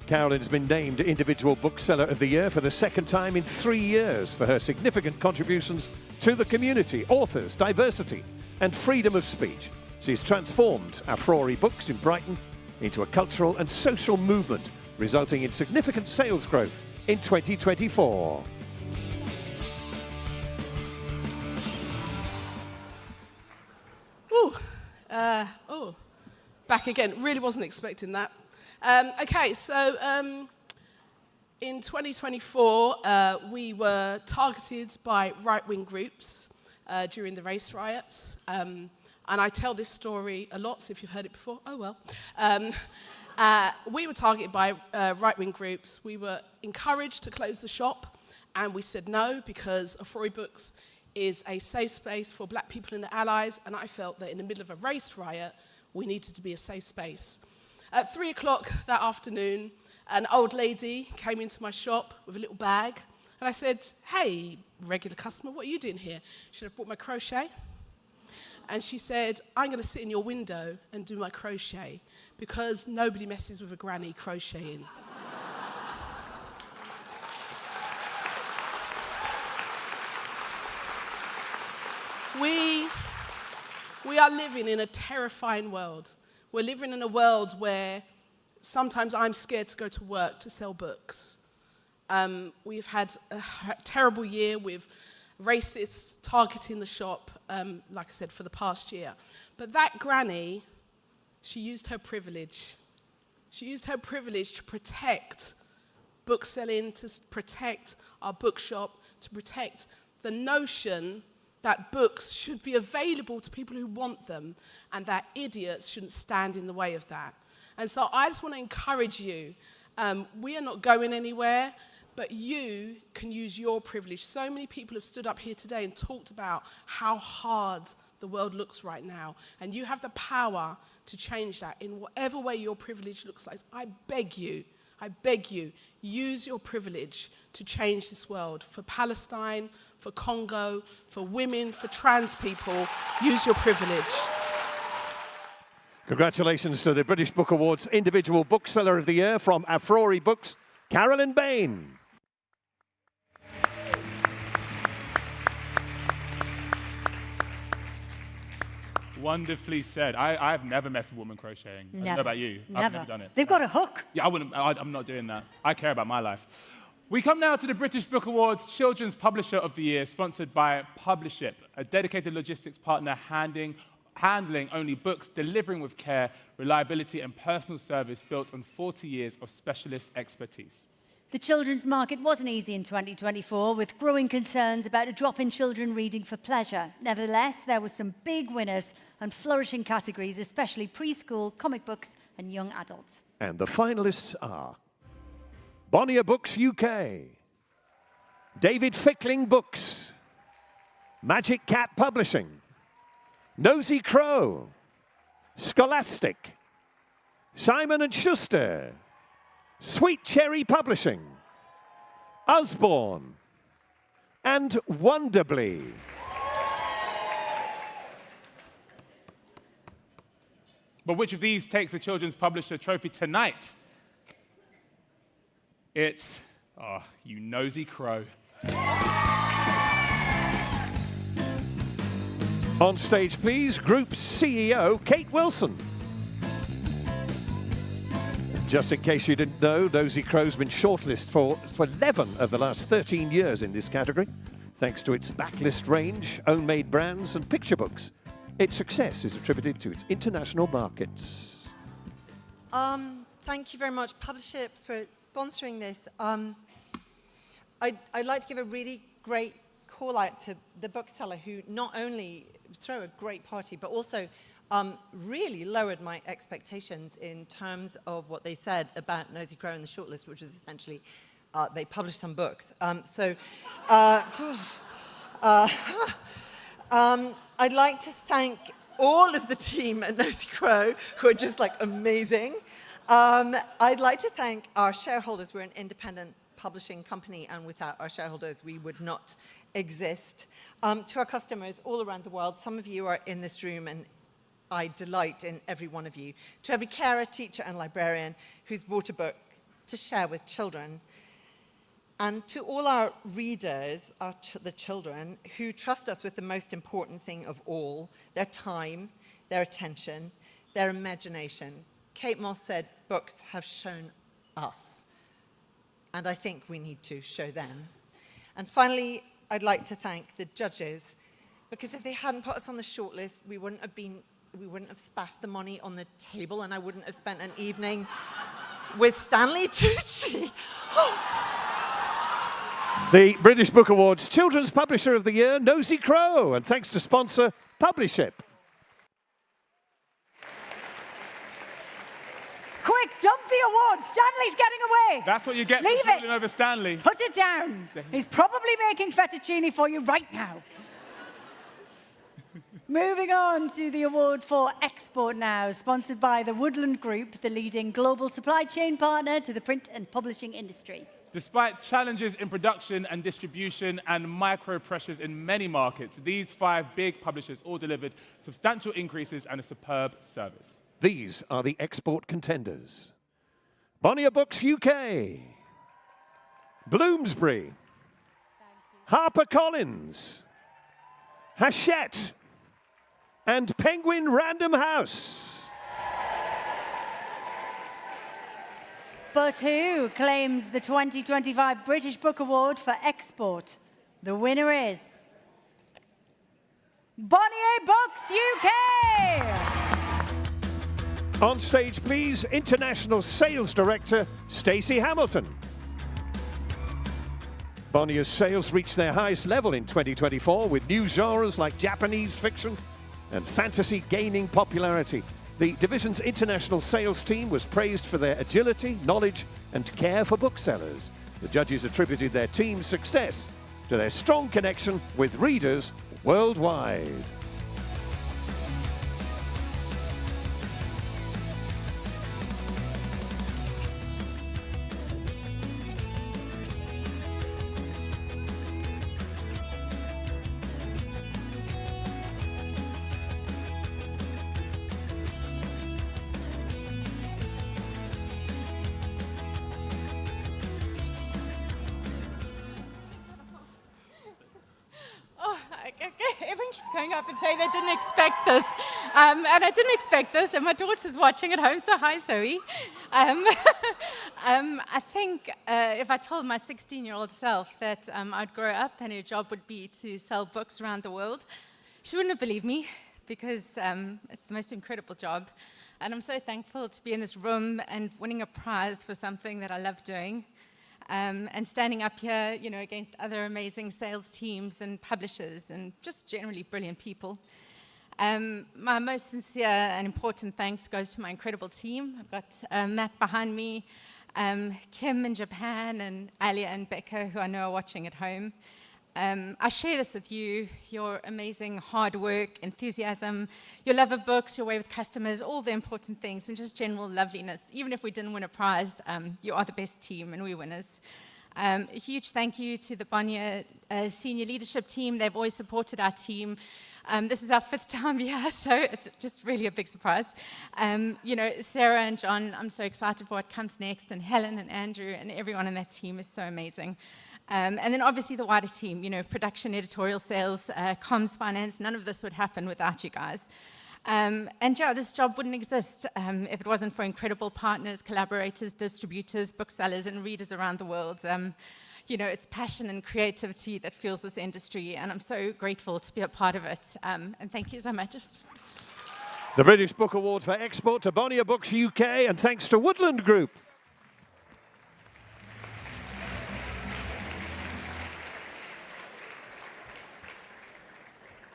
Carolyn's been named Individual Bookseller of the Year for the second time in 3 years for her significant contributions to the community, authors, diversity, and freedom of speech. She's transformed Afrori Books in Brighton into a cultural and social movement, resulting in significant sales growth in 2024. Back again. Really wasn't expecting that. Okay, so in 2024, we were targeted by right-wing groups during the race riots. And I tell this story a lot, so if you've heard it before, oh well. We were targeted by right-wing groups. We were encouraged to close the shop, and we said no, because Afrori Books is a safe space for black people and their allies, and I felt that in the middle of a race riot, we needed to be a safe space. At 3 o'clock that afternoon, an old lady came into my shop with a little bag, and I said, hey, regular customer, what are you doing here? Should I have brought my crochet? And she said, I'm going to sit in your window and do my crochet because nobody messes with a granny crocheting. We are living in a terrifying world. We're living in a world where sometimes I'm scared to go to work to sell books. We've had a terrible year with racists targeting the shop, like I said, for the past year. But that granny, she used her privilege. She used her privilege to protect bookselling, to protect our bookshop, to protect the notion that books should be available to people who want them and that idiots shouldn't stand in the way of that. And so I just want to encourage you. We are not going anywhere. But you can use your privilege. So many people have stood up here today and talked about how hard the world looks right now. And you have the power to change that in whatever way your privilege looks like. I beg you, use your privilege to change this world. For Palestine, for Congo, for women, for trans people, use your privilege. Congratulations to the British Book Awards Individual Bookseller of the Year from Afrori Books, Carolyn Bain. Wonderfully said. I've never met a woman crocheting. I don't know about you. Never. I've never done it. They've got a hook. Yeah, I'm not doing that. I care about my life. We come now to the British Book Awards Children's Publisher of the Year, sponsored by Publiship, a dedicated logistics partner handling only books, delivering with care, reliability and personal service built on 40 years of specialist expertise. The children's market wasn't easy in 2024, with growing concerns about a drop in children reading for pleasure. Nevertheless, there were some big winners and flourishing categories, especially preschool, comic books and young adults. And the finalists are Bonnier Books UK, David Fickling Books, Magic Cat Publishing, Nosy Crow, Scholastic, Simon & Schuster, Sweet Cherry Publishing, Usborne, and Wonderbly. But which of these takes the Children's Publisher Trophy tonight? It's, oh, you nosy crow. On stage, please, Group CEO Kate Wilson. Just in case you didn't know, Nosy Crow's been shortlisted for 11 of the last 13 years in this category, thanks to its backlist range, own-made brands and picture books. Its success is attributed to its international markets. Thank you very much, Publiship, for sponsoring this. I'd like to give a really great call out to the bookseller who not only throw a great party, but also really lowered my expectations in terms of what they said about Nosy Crow in the shortlist, which was essentially they published some books. I'd like to thank all of the team at Nosy Crow, who are just like amazing. I'd like to thank our shareholders. We're an independent publishing company, and without our shareholders, we would not exist. To our customers all around the world, some of you are in this room, and I delight in every one of you. To every carer, teacher, and librarian who's bought a book to share with children. And to all our readers, the children, who trust us with the most important thing of all, their time, their attention, their imagination. Kate Moss said, books have shown us. And I think we need to show them. And finally, I'd like to thank the judges, because if they hadn't put us on the shortlist, we wouldn't have spaffed the money on the table, and I wouldn't have spent an evening with Stanley Tucci. The British Book Awards Children's Publisher of the Year, Nosy Crow, and thanks to sponsor Publiship. Quick, dump the award. Stanley's getting away. That's what you get Leave for children over Stanley. Put it down. He's probably making fettuccine for you right now. Moving on to the award for export now, sponsored by the Woodland Group, the leading global supply chain partner to the print and publishing industry. Despite challenges in production and distribution and micro pressures in many markets, these 5 big publishers all delivered substantial increases and a superb service. These are the export contenders. Bonnier Books UK, Bloomsbury, HarperCollins, Hachette, and Penguin Random House. But who claims the 2025 British Book Award for export? The winner is Bonnier Books UK! On stage, please, International Sales Director, Stacey Hamilton. Bonnier's sales reached their highest level in 2024, with new genres like Japanese fiction and fantasy gaining popularity. The division's international sales team was praised for their agility, knowledge, and care for booksellers. The judges attributed their team's success to their strong connection with readers worldwide. Everyone keeps going up and saying they didn't expect this. And I didn't expect this, and my daughter's watching at home, so hi, Zoe. I think if I told my 16-year-old self that I'd grow up and her job would be to sell books around the world, she wouldn't have believed me, because it's the most incredible job. And I'm so thankful to be in this room and winning a prize for something that I love doing. And standing up here, you know, against other amazing sales teams and publishers and just generally brilliant people. My most sincere and important thanks goes to my incredible team. I've got Matt behind me, Kim in Japan, and Alia and Becca, who I know are watching at home. I share this with you, your amazing hard work, enthusiasm, your love of books, your way with customers, all the important things, and just general loveliness. Even if we didn't win a prize, you are the best team, and we're winners. A huge thank you to the Bonnier senior leadership team. They've always supported our team. This is our 5th time here, so it's just really a big surprise. You know, Sarah and John, I'm so excited for what comes next, and Helen and Andrew and everyone on that team is so amazing. And then obviously the wider team, you know, production, editorial, sales, comms, finance, none of this would happen without you guys. And yeah, this job wouldn't exist if it wasn't for incredible partners, collaborators, distributors, booksellers, and readers around the world. You know, it's passion and creativity that fuels this industry, and I'm so grateful to be a part of it. And thank you so much. The British Book Award for Export to Bonnier Books UK, and thanks to Woodland Group.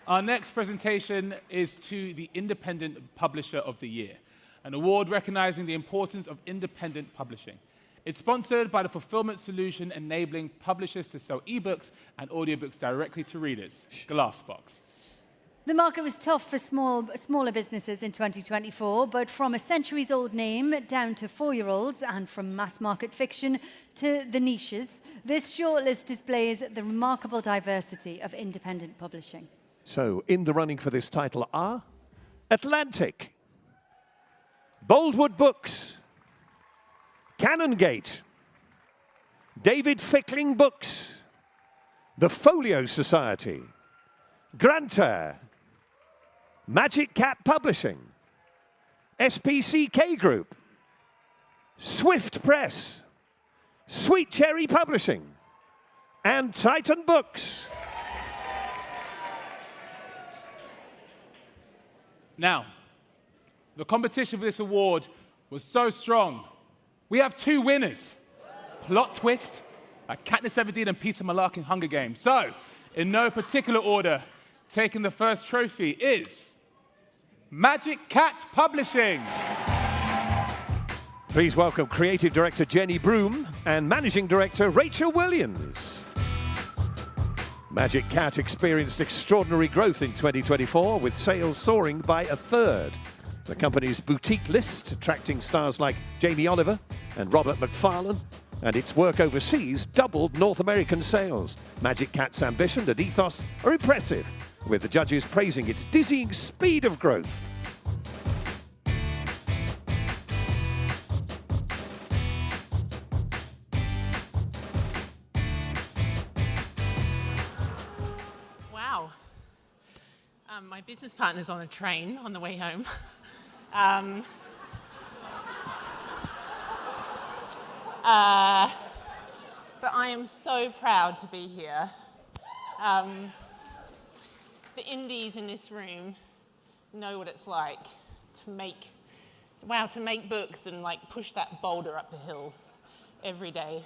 Our next presentation is to the Independent Publisher of the Year, an award recognizing the importance of independent publishing. It's sponsored by the fulfillment solution enabling publishers to sell ebooks and audiobooks directly to readers, Glassbox. The market was tough for smaller businesses in 2024, but from a centuries-old name down to 4-year-olds and from mass-market fiction to the niches, this shortlist displays the remarkable diversity of independent publishing. So, in the running for this title are Atlantic, Boldwood Books, Canongate, David Fickling Books, the Folio Society, Granta, Magic Cat Publishing, SPCK Group, Swift Press, Sweet Cherry Publishing, and Titan Books. Now, the competition for this award was so strong. We have 2 winners. Plot twist, Katniss Everdeen and Peter Malarkin Hunger Games. So, in no particular order, taking the first trophy is Magic Cat Publishing. Please welcome Creative Director Jenny Broom and Managing Director Rachel Williams. Magic Cat experienced extraordinary growth in 2024, with sales soaring by 1/3. The company's boutique list attracting stars like Jamie Oliver and Robert McFarlane, and its work overseas doubled North American sales. Magic Cat's ambition and ethos are impressive, with the judges praising its dizzying speed of growth. Wow. My business partner's on a train on the way home. But I am so proud to be here. The indies in this room know what it's like to make books and like push that boulder up the hill every day.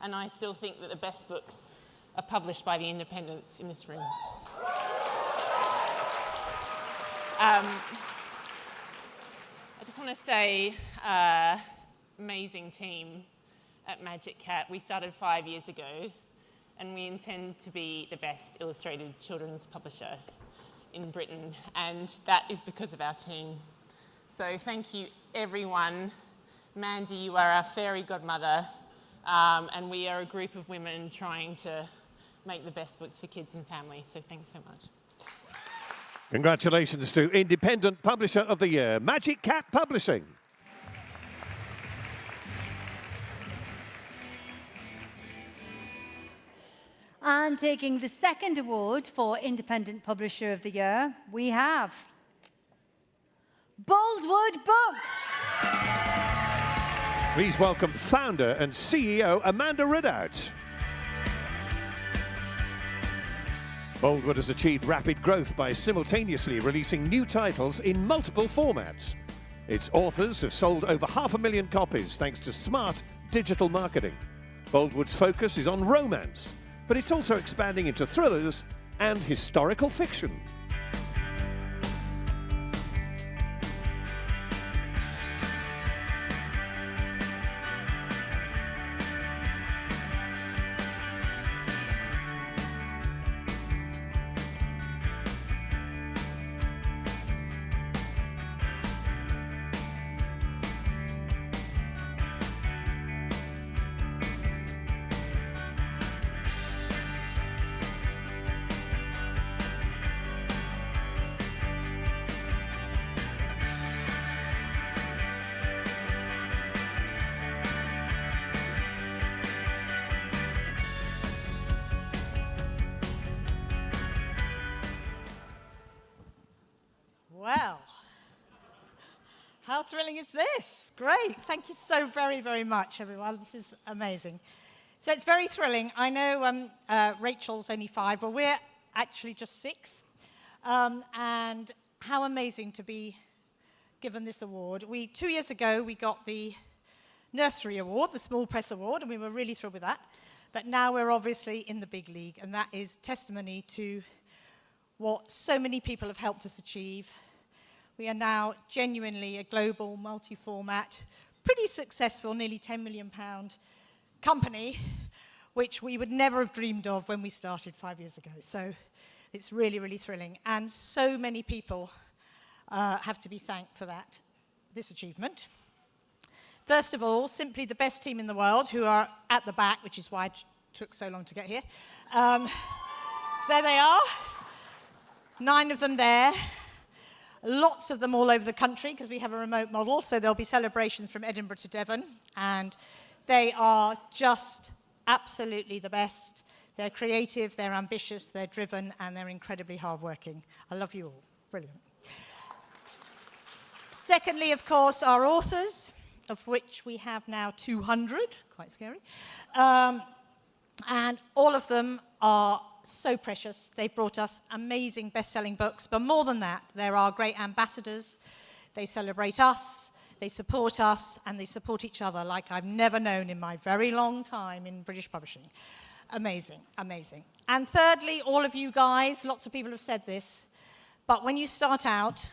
And I still think that the best books are published by the independents in this room. I just want to say, amazing team at Magic Cat. We started 5 years ago, and we intend to be the best illustrated children's publisher in Britain, and that is because of our team. So thank you, everyone. Mandy, you are our fairy godmother, and we are a group of women trying to make the best books for kids and families, so thanks so much. Congratulations to Independent Publisher of the Year, Magic Cat Publishing. And taking the second award for Independent Publisher of the Year, we have Boldwood Books. Please welcome founder and CEO Amanda Ridout. Boldwood has achieved rapid growth by simultaneously releasing new titles in multiple formats. Its authors have sold over 500,000 copies thanks to smart digital marketing. Boldwood's focus is on romance, but it's also expanding into thrillers and historical fiction. Well, how thrilling is this? Great. Thank you so very, very much, everyone. This is amazing. So it's very thrilling. I know Rachel's only 5, but we're actually just 6. And how amazing to be given this award. 2 years ago, we got the Nursery Award, the Small Press Award, and we were really thrilled with that. But now we're obviously in the big league, and that is testimony to what so many people have helped us achieve. We are now genuinely a global, multi-format, pretty successful, nearly £10 million company, which we would never have dreamed of when we started 5 years ago. So it's really, really thrilling. And so many people have to be thanked for this achievement. First of all, simply the best team in the world, who are at the back, which is why it took so long to get here. There they are. 9 of them there. Lots of them all over the country because we have a remote model, so there'll be celebrations from Edinburgh to Devon, and they are just absolutely the best. They're creative, they're ambitious, they're driven, and they're incredibly hardworking. I love you all. Brilliant. Secondly, of course, our authors, of which we have now 200, quite scary, and all of them are so precious. They've brought us amazing best-selling books, but more than that, they're our great ambassadors. They celebrate us, they support us, and they support each other like I've never known in my very long time in British publishing. Amazing, amazing. And thirdly, all of you guys, lots of people have said this, but when you start out,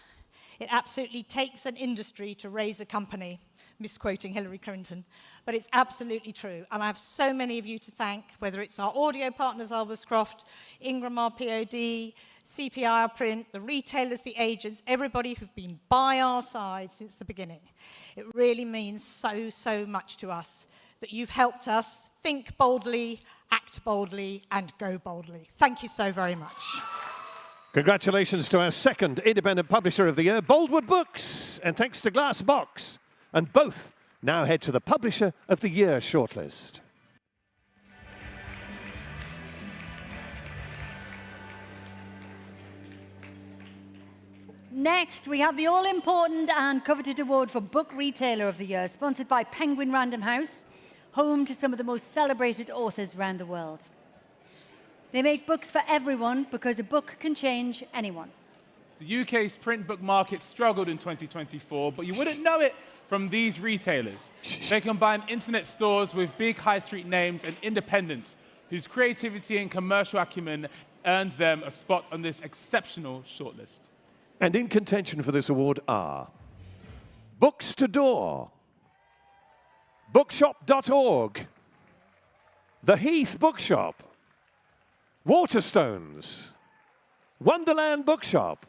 it absolutely takes an industry to raise a company, misquoting Hillary Clinton, but it's absolutely true. And I have so many of you to thank, whether it's our audio partners, Alverscroft, Ingram, our POD, CPI Print, the retailers, the agents, everybody who've been by our side since the beginning. It really means so, so much to us that you've helped us think boldly, act boldly, and go boldly. Thank you so very much. Congratulations to our second Independent Publisher of the Year, Boldwood Books, and thanks to Glass Box. And both now head to the Publisher of the Year shortlist. Next, we have the all-important and coveted award for Book Retailer of the Year, sponsored by Penguin Random House, home to some of the most celebrated authors around the world. They make books for everyone because a book can change anyone. The UK's print book market struggled in 2024, but you wouldn't know it from these retailers. They combine internet stores with big high street names and independents whose creativity and commercial acumen earned them a spot on this exceptional shortlist. And in contention for this award are Books to Door, Bookshop.org, The Heath Bookshop, Waterstones, Wonderland Bookshop,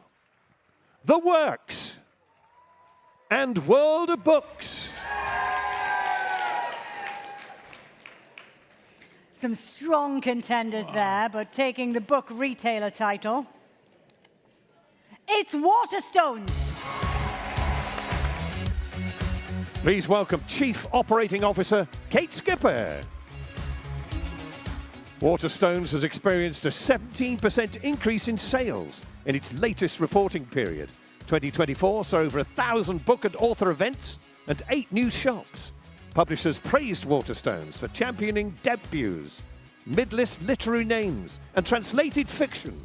The Works, and World of Books. Some strong contenders there, but taking the Book Retailer title, it's Waterstones. Please welcome Chief Operating Officer Kate Skipper. Waterstones has experienced a 17% increase in sales in its latest reporting period, 2024 saw over 1,000 book and author events and 8 new shops. Publishers praised Waterstones for championing debuts, mid-list literary names, and translated fiction.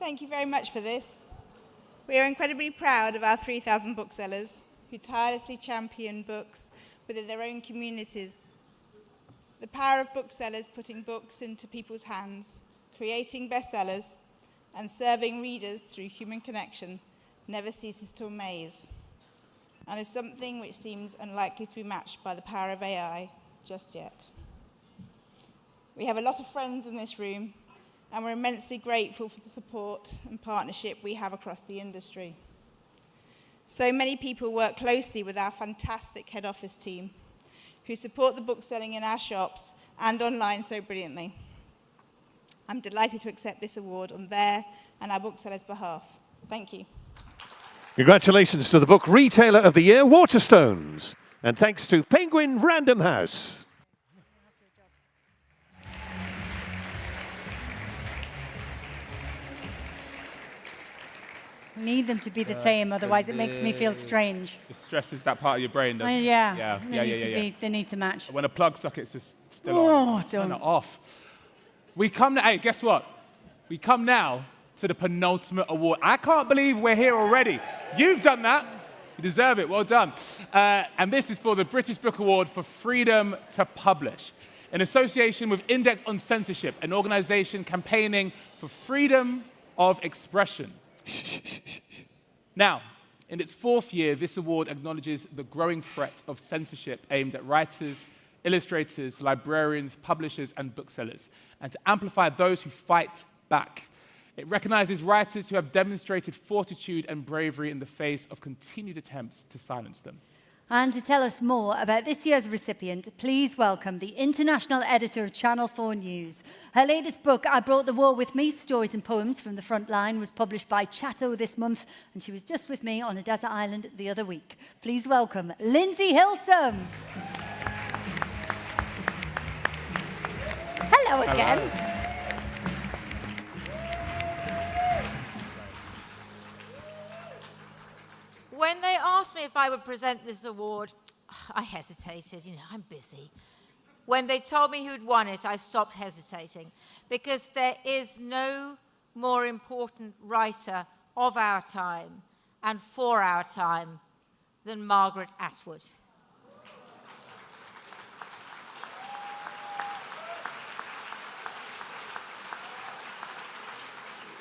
Thank you very much for this. We are incredibly proud of our 3,000 booksellers who tirelessly champion books within their own communities. The power of booksellers putting books into people's hands, creating bestsellers, and serving readers through human connection never ceases to amaze, and is something which seems unlikely to be matched by the power of AI just yet. We have a lot of friends in this room, and we're immensely grateful for the support and partnership we have across the industry. So many people work closely with our fantastic head office team, who support the book selling in our shops and online so brilliantly. I'm delighted to accept this award on their and our booksellers' behalf. Thank you. Congratulations to the Book Retailer of the Year, Waterstones. And thanks to Penguin Random House. We need them to be the same, otherwise it makes me feel strange. It stresses that part of your brain, doesn't it? Yeah. Yeah. They need to match. When a plug socket's just still on. Don't. No, off. We come now, hey, guess what? We come now to the penultimate award. I can't believe we're here already. You've done that. You deserve it. Well done. And this is for the British Book Award for Freedom to Publish, in association with Index on Censorship, an organization campaigning for freedom of expression. Now, in its 4th year, this award acknowledges the growing threat of censorship aimed at writers, illustrators, librarians, publishers, and booksellers, and to amplify those who fight back. It recognizes writers who have demonstrated fortitude and bravery in the face of continued attempts to silence them. And to tell us more about this year's recipient, please welcome the international editor of Channel 4 News. Her latest book, I Brought the War With Me, Stories and Poems from the Front Line, was published by Chatto this month, and she was just with me on a desert island the other week. Please welcome Lindsay Hilsum. Hello again. Hello. When they asked me if I would present this award, I hesitated. I'm busy. When they told me who'd won it, I stopped hesitating, because there is no more important writer of our time and for our time than Margaret Atwood.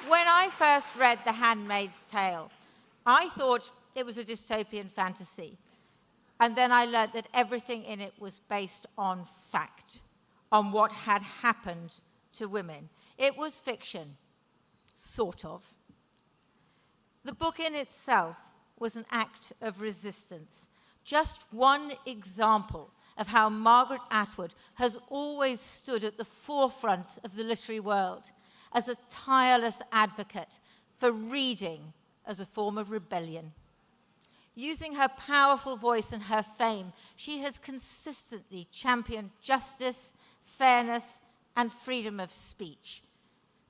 When I first read The Handmaid's Tale, I thought it was a dystopian fantasy. And then I learned that everything in it was based on fact, on what had happened to women. It was fiction, sort of. The book in itself was an act of resistance, just one example of how Margaret Atwood has always stood at the forefront of the literary world as a tireless advocate for reading as a form of rebellion. Using her powerful voice and her fame, she has consistently championed justice, fairness, and freedom of speech.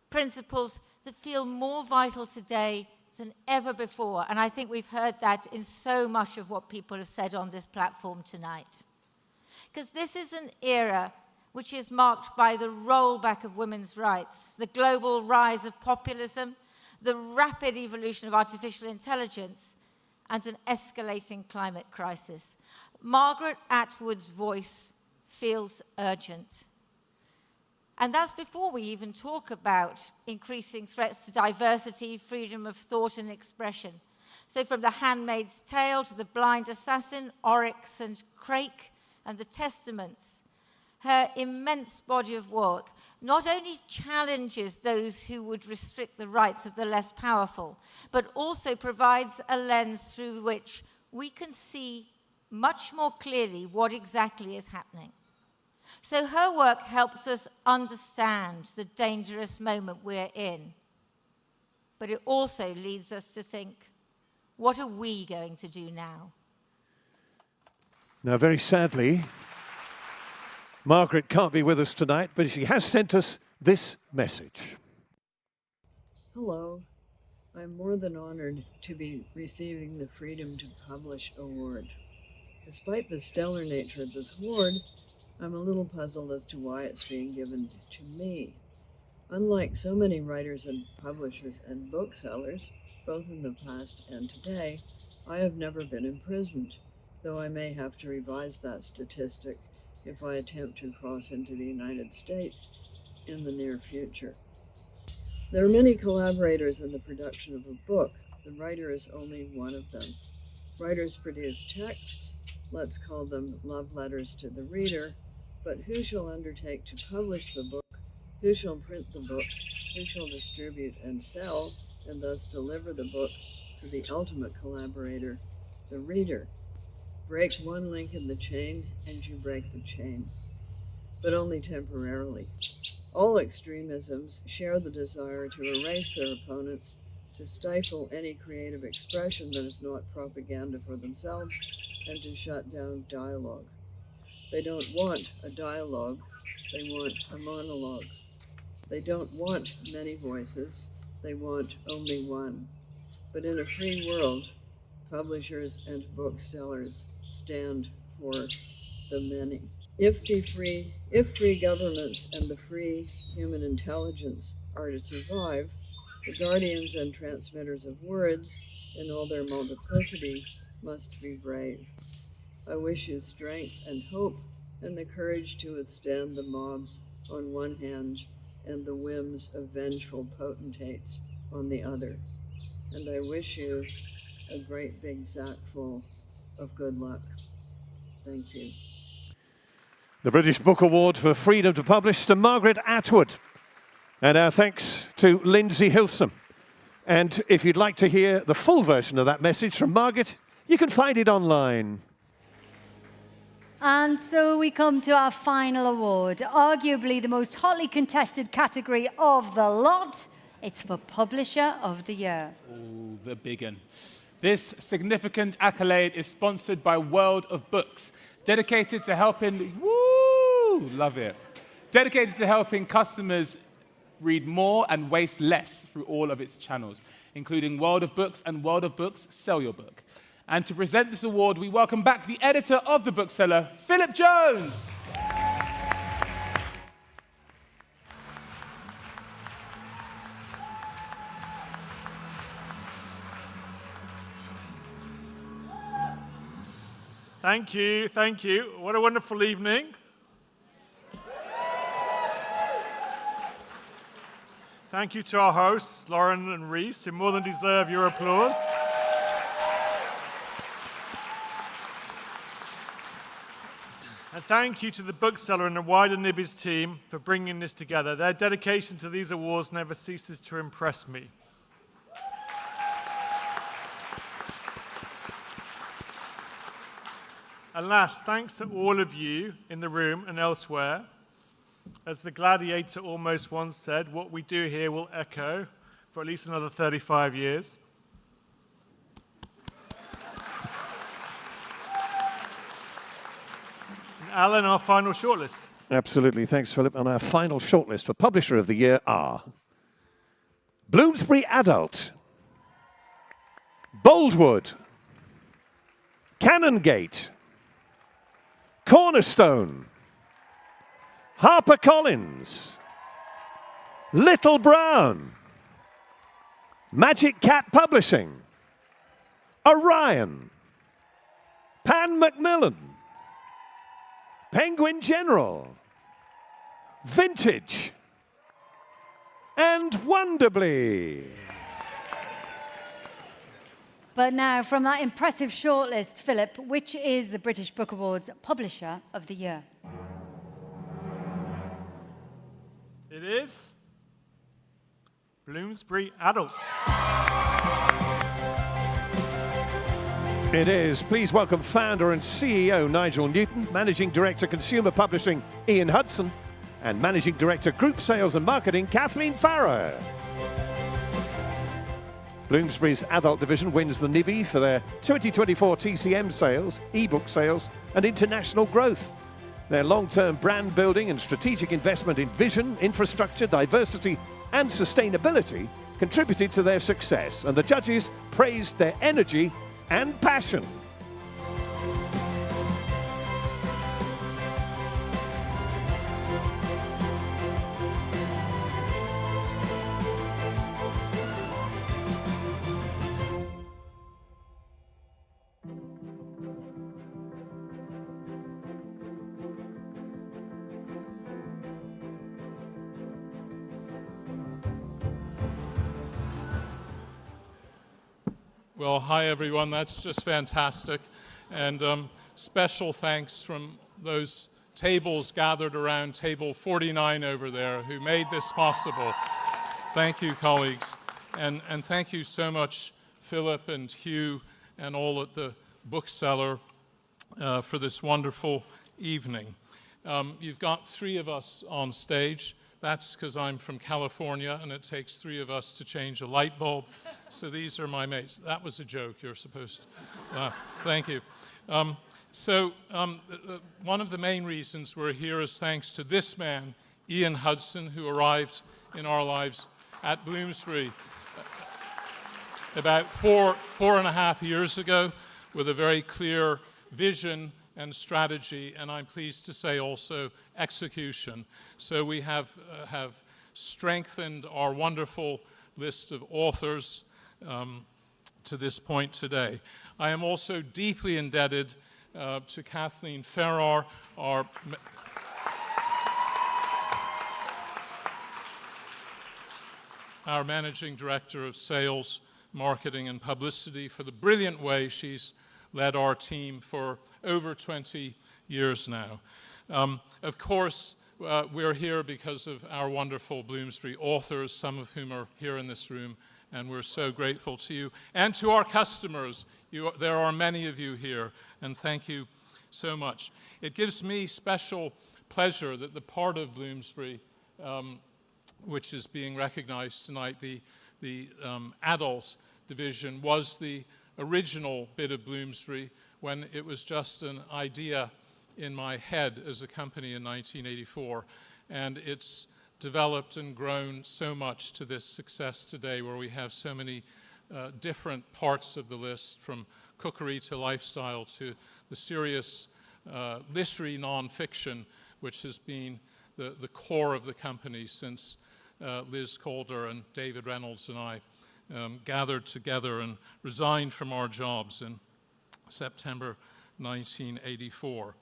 Principles that feel more vital today than ever before, and I think we've heard that in so much of what people have said on this platform tonight. Because this is an era which is marked by the rollback of women's rights, the global rise of populism, the rapid evolution of artificial intelligence, and an escalating climate crisis. Margaret Atwood's voice feels urgent. And that's before we even talk about increasing threats to diversity, freedom of thought and expression. So from The Handmaid's Tale to The Blind Assassin, Oryx and Crake, and The Testaments, her immense body of work not only challenges those who would restrict the rights of the less powerful, but also provides a lens through which we can see much more clearly what exactly is happening. So her work helps us understand the dangerous moment we're in, but it also leads us to think, what are we going to do now? Now, very sadly, Margaret can't be with us tonight, but she has sent us this message. Hello. I'm more than honored to be receiving the Freedom to Publish Award. Despite the stellar nature of this award, I'm a little puzzled as to why it's being given to me. Unlike so many writers and publishers and booksellers, both in the past and today, I have never been imprisoned, though I may have to revise that statistic if I attempt to cross into the United States in the near future. There are many collaborators in the production of a book. The writer is only one of them. Writers produce texts, let's call them love letters to the reader, but who shall undertake to publish the book? Who shall print the book? Who shall distribute and sell, and thus deliver the book to the ultimate collaborator, the reader? Break one link in the chain, and you break the chain, but only temporarily. All extremisms share the desire to erase their opponents, to stifle any creative expression that is not propaganda for themselves, and to shut down dialogue. They don't want a dialogue, they want a monologue. They don't want many voices, they want only one. But in a free world, publishers and booksellers stand for the many. If free governments and the free human intelligence are to survive, the guardians and transmitters of words, in all their multiplicity, must be brave. I wish you strength and hope and the courage to withstand the mobs on one hand and the whims of vengeful potentates on the other. And I wish you a great big sack full of good luck. Thank you. The British Book Award for Freedom to Publish to Margaret Atwood. And our thanks to Lindsay Hilsum. And if you'd like to hear the full version of that message from Margaret, you can find it online. And so we come to our final award, arguably the most hotly contested category of the lot. It's for Publisher of the Year. Oh, the big one. This significant accolade is sponsored by World of Books, dedicated to helping, love it, dedicated to helping customers read more and waste less through all of its channels, including World of Books and World of Books Sell Your Book. And to present this award, we welcome back the editor of The Bookseller, Philip Jones. Thank you, thank you. What a wonderful evening. Thank you to our hosts, Lauren and Rhys, who more than deserve your applause. And thank you to the bookseller and the wider Nibbies team for bringing this together. Their dedication to these awards never ceases to impress me. And last, thanks to all of you in the room and elsewhere. As the gladiator almost once said, what we do here will echo for at least another 35 years. And Alan, our final shortlist. Absolutely, thanks, Philip. And our final shortlist for Publisher of the Year are Bloomsbury Adult, Boldwood, Canongate, Cornerstone, HarperCollins, Little Brown, Magic Cat Publishing, Orion, Pan Macmillan, Penguin General, Vintage, and Wonderbly. But now, from that impressive shortlist, Philip, which is the British Book Awards Publisher of the Year? It is Bloomsbury Adult. It is. Please welcome founder and CEO Nigel Newton, Managing Director Consumer Publishing Ian Hudson, and Managing Director Group Sales and Marketing Kathleen Farrow. Bloomsbury's adult division wins the Nibbies for their 2024 TCM sales, ebook sales and international growth. Their long-term brand building and strategic investment in vision, infrastructure, diversity and sustainability contributed to their success, and the judges praised their energy and passion. Well, hi everyone, that's just fantastic. And special thanks from those tables gathered around table 49 over there who made this possible. Thank you, colleagues. And thank you so much, Philip and Hugh and all at the bookseller for this wonderful evening. You've got three of us on stage. That's because I'm from California and it takes three of us to change a light bulb. So these are my mates. That was a joke, you're supposed to. Thank you. One of the main reasons we're here is thanks to this man, Ian Hudson, who arrived in our lives at Bloomsbury about four and a half years ago with a very clear vision and strategy, and I'm pleased to say also execution. So we have strengthened our wonderful list of authors to this point today. I am also deeply indebted to Kathleen Farrow, our Managing Director of Sales, Marketing and Publicity, for the brilliant way she's led our team for over 20 years now. Of course, we're here because of our wonderful Bloomsbury authors, some of whom are here in this room, and we're so grateful to you. And to our customers, there are many of you here, and thank you so much. It gives me special pleasure that the part of Bloomsbury, which is being recognized tonight, the adult division, was the original bit of Bloomsbury when it was just an idea in my head as a company in 1984, and it's developed and grown so much to this success today, where we have so many different parts of the list, from cookery to lifestyle to the serious literary nonfiction, which has been the core of the company since Liz Calder and David Reynolds and I gathered together and resigned from our jobs in September 1984.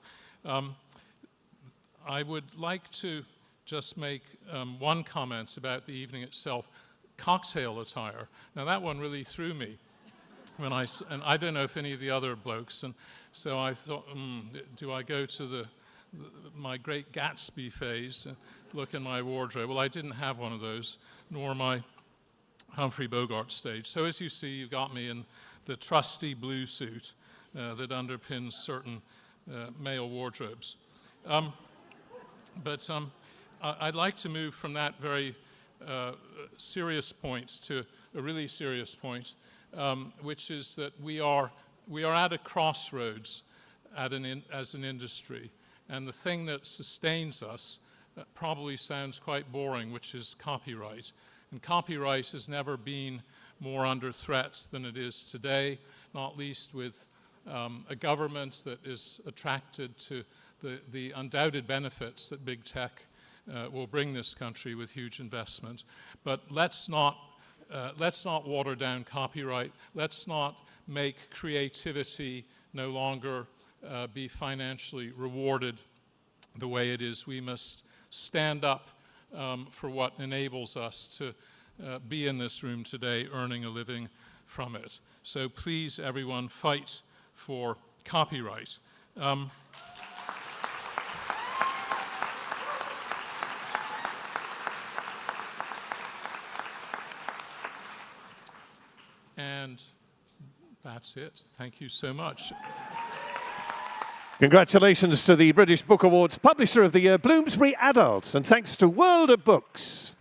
I would like to just make one comment about the evening itself. Cocktail attire. Now that one really threw me and I don't know if any of the other blokes, and so I thought, do I go to my Great Gatsby phase and look in my wardrobe? Well, I didn't have one of those, nor my Humphrey Bogart stage. So as you see, you've got me in the trusty blue suit that underpins certain male wardrobes. But I'd like to move from that very serious point to a really serious point, which is that we are at a crossroads as an industry, and the thing that sustains us probably sounds quite boring, which is copyright. And copyright has never been more under threat than it is today, not least with a government that is attracted to the undoubted benefits that big tech will bring this country with huge investment. But let's not water down copyright. Let's not make creativity no longer be financially rewarded the way it is. We must stand up for what enables us to be in this room today, earning a living from it. So please, everyone, fight for copyright. that's it. Thank you so much. Congratulations to the British Book Awards Publisher of the Year, Bloomsbury Adults, and thanks to World of Books.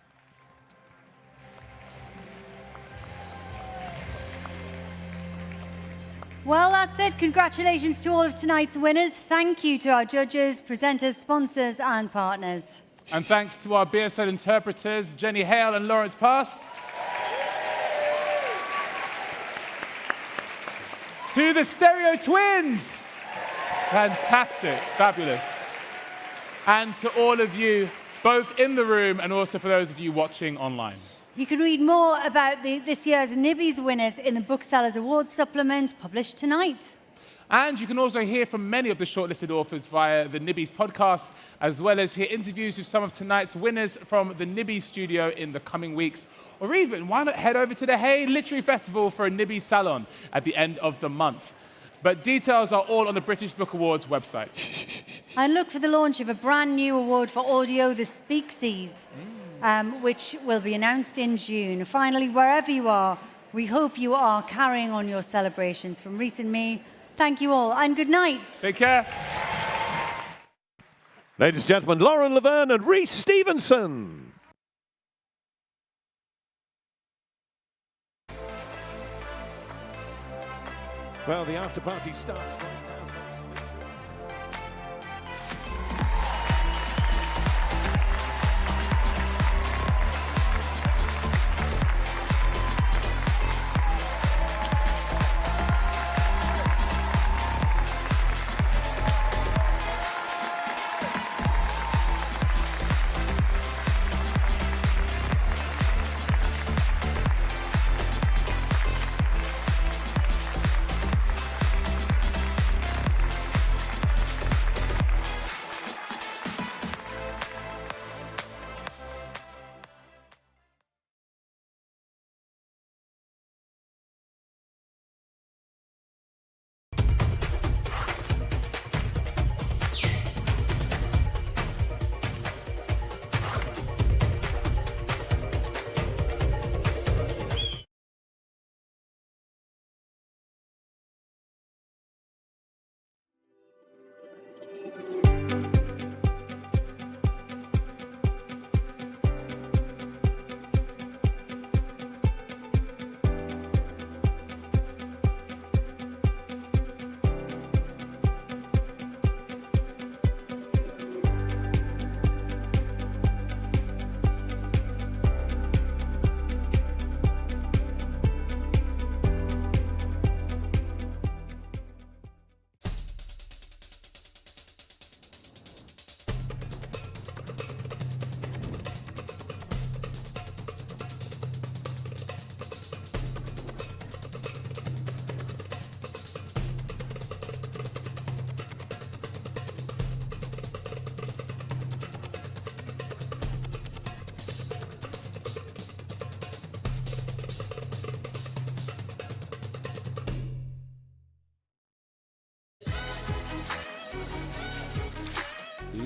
Well, that's it. Congratulations to all of tonight's winners. Thank you to our judges, presenters, sponsors, and partners. And thanks to our BSL interpreters, Jenny Hale and Lawrence Pass. To the Stereo Twins. Fantastic, fabulous. And to all of you, both in the room and also for those of you watching online. You can read more about this year's Nibbies winners in the Booksellers Awards supplement published tonight. And you can also hear from many of the shortlisted authors via the Nibbies podcast, as well as hear interviews with some of tonight's winners from the Nibbies studio in the coming weeks. Or even, why not head over to the Hay Literary Festival for a Nibbies salon at the end of the month. But details are all on the British Book Awards website. And look for the launch of a brand new award for audio, the Speaksies, which will be announced in June. Finally, wherever you are, we hope you are carrying on your celebrations. From Rhys and me, thank you all and good night. Take care. Ladies and gentlemen, Lauren Laverne and Rhys Stephenson. Well, the after party starts right now.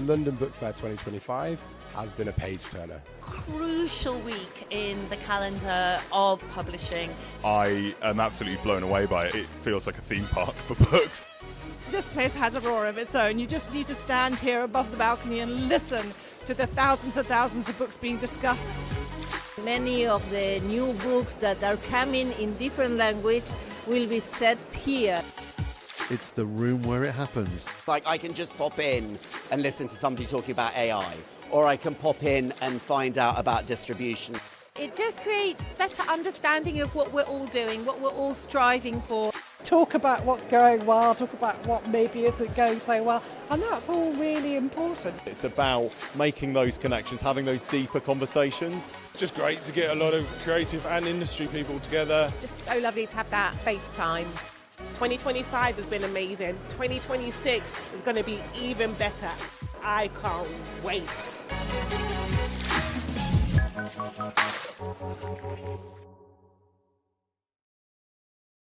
London Book Fair 2025 has been a page-turner. Crucial week in the calendar of publishing. I am absolutely blown away by it. It feels like a theme park for books. This place has a roar of its own. You just need to stand here above the balcony and listen to the thousands and thousands of books being discussed. Many of the new books that are coming in different language will be set here. It's the room where it happens. Like, I can just pop in and listen to somebody talking about AI, or I can pop in and find out about distribution. It just creates better understanding of what we're all doing, what we're all striving for. Talk about what's going well, talk about what maybe isn't going so well, and that's all really important. It's about making those connections, having those deeper conversations. It's just great to get a lot of creative and industry people together. Just so lovely to have that FaceTime. 2025 has been amazing. 2026 is going to be even better. I can't wait.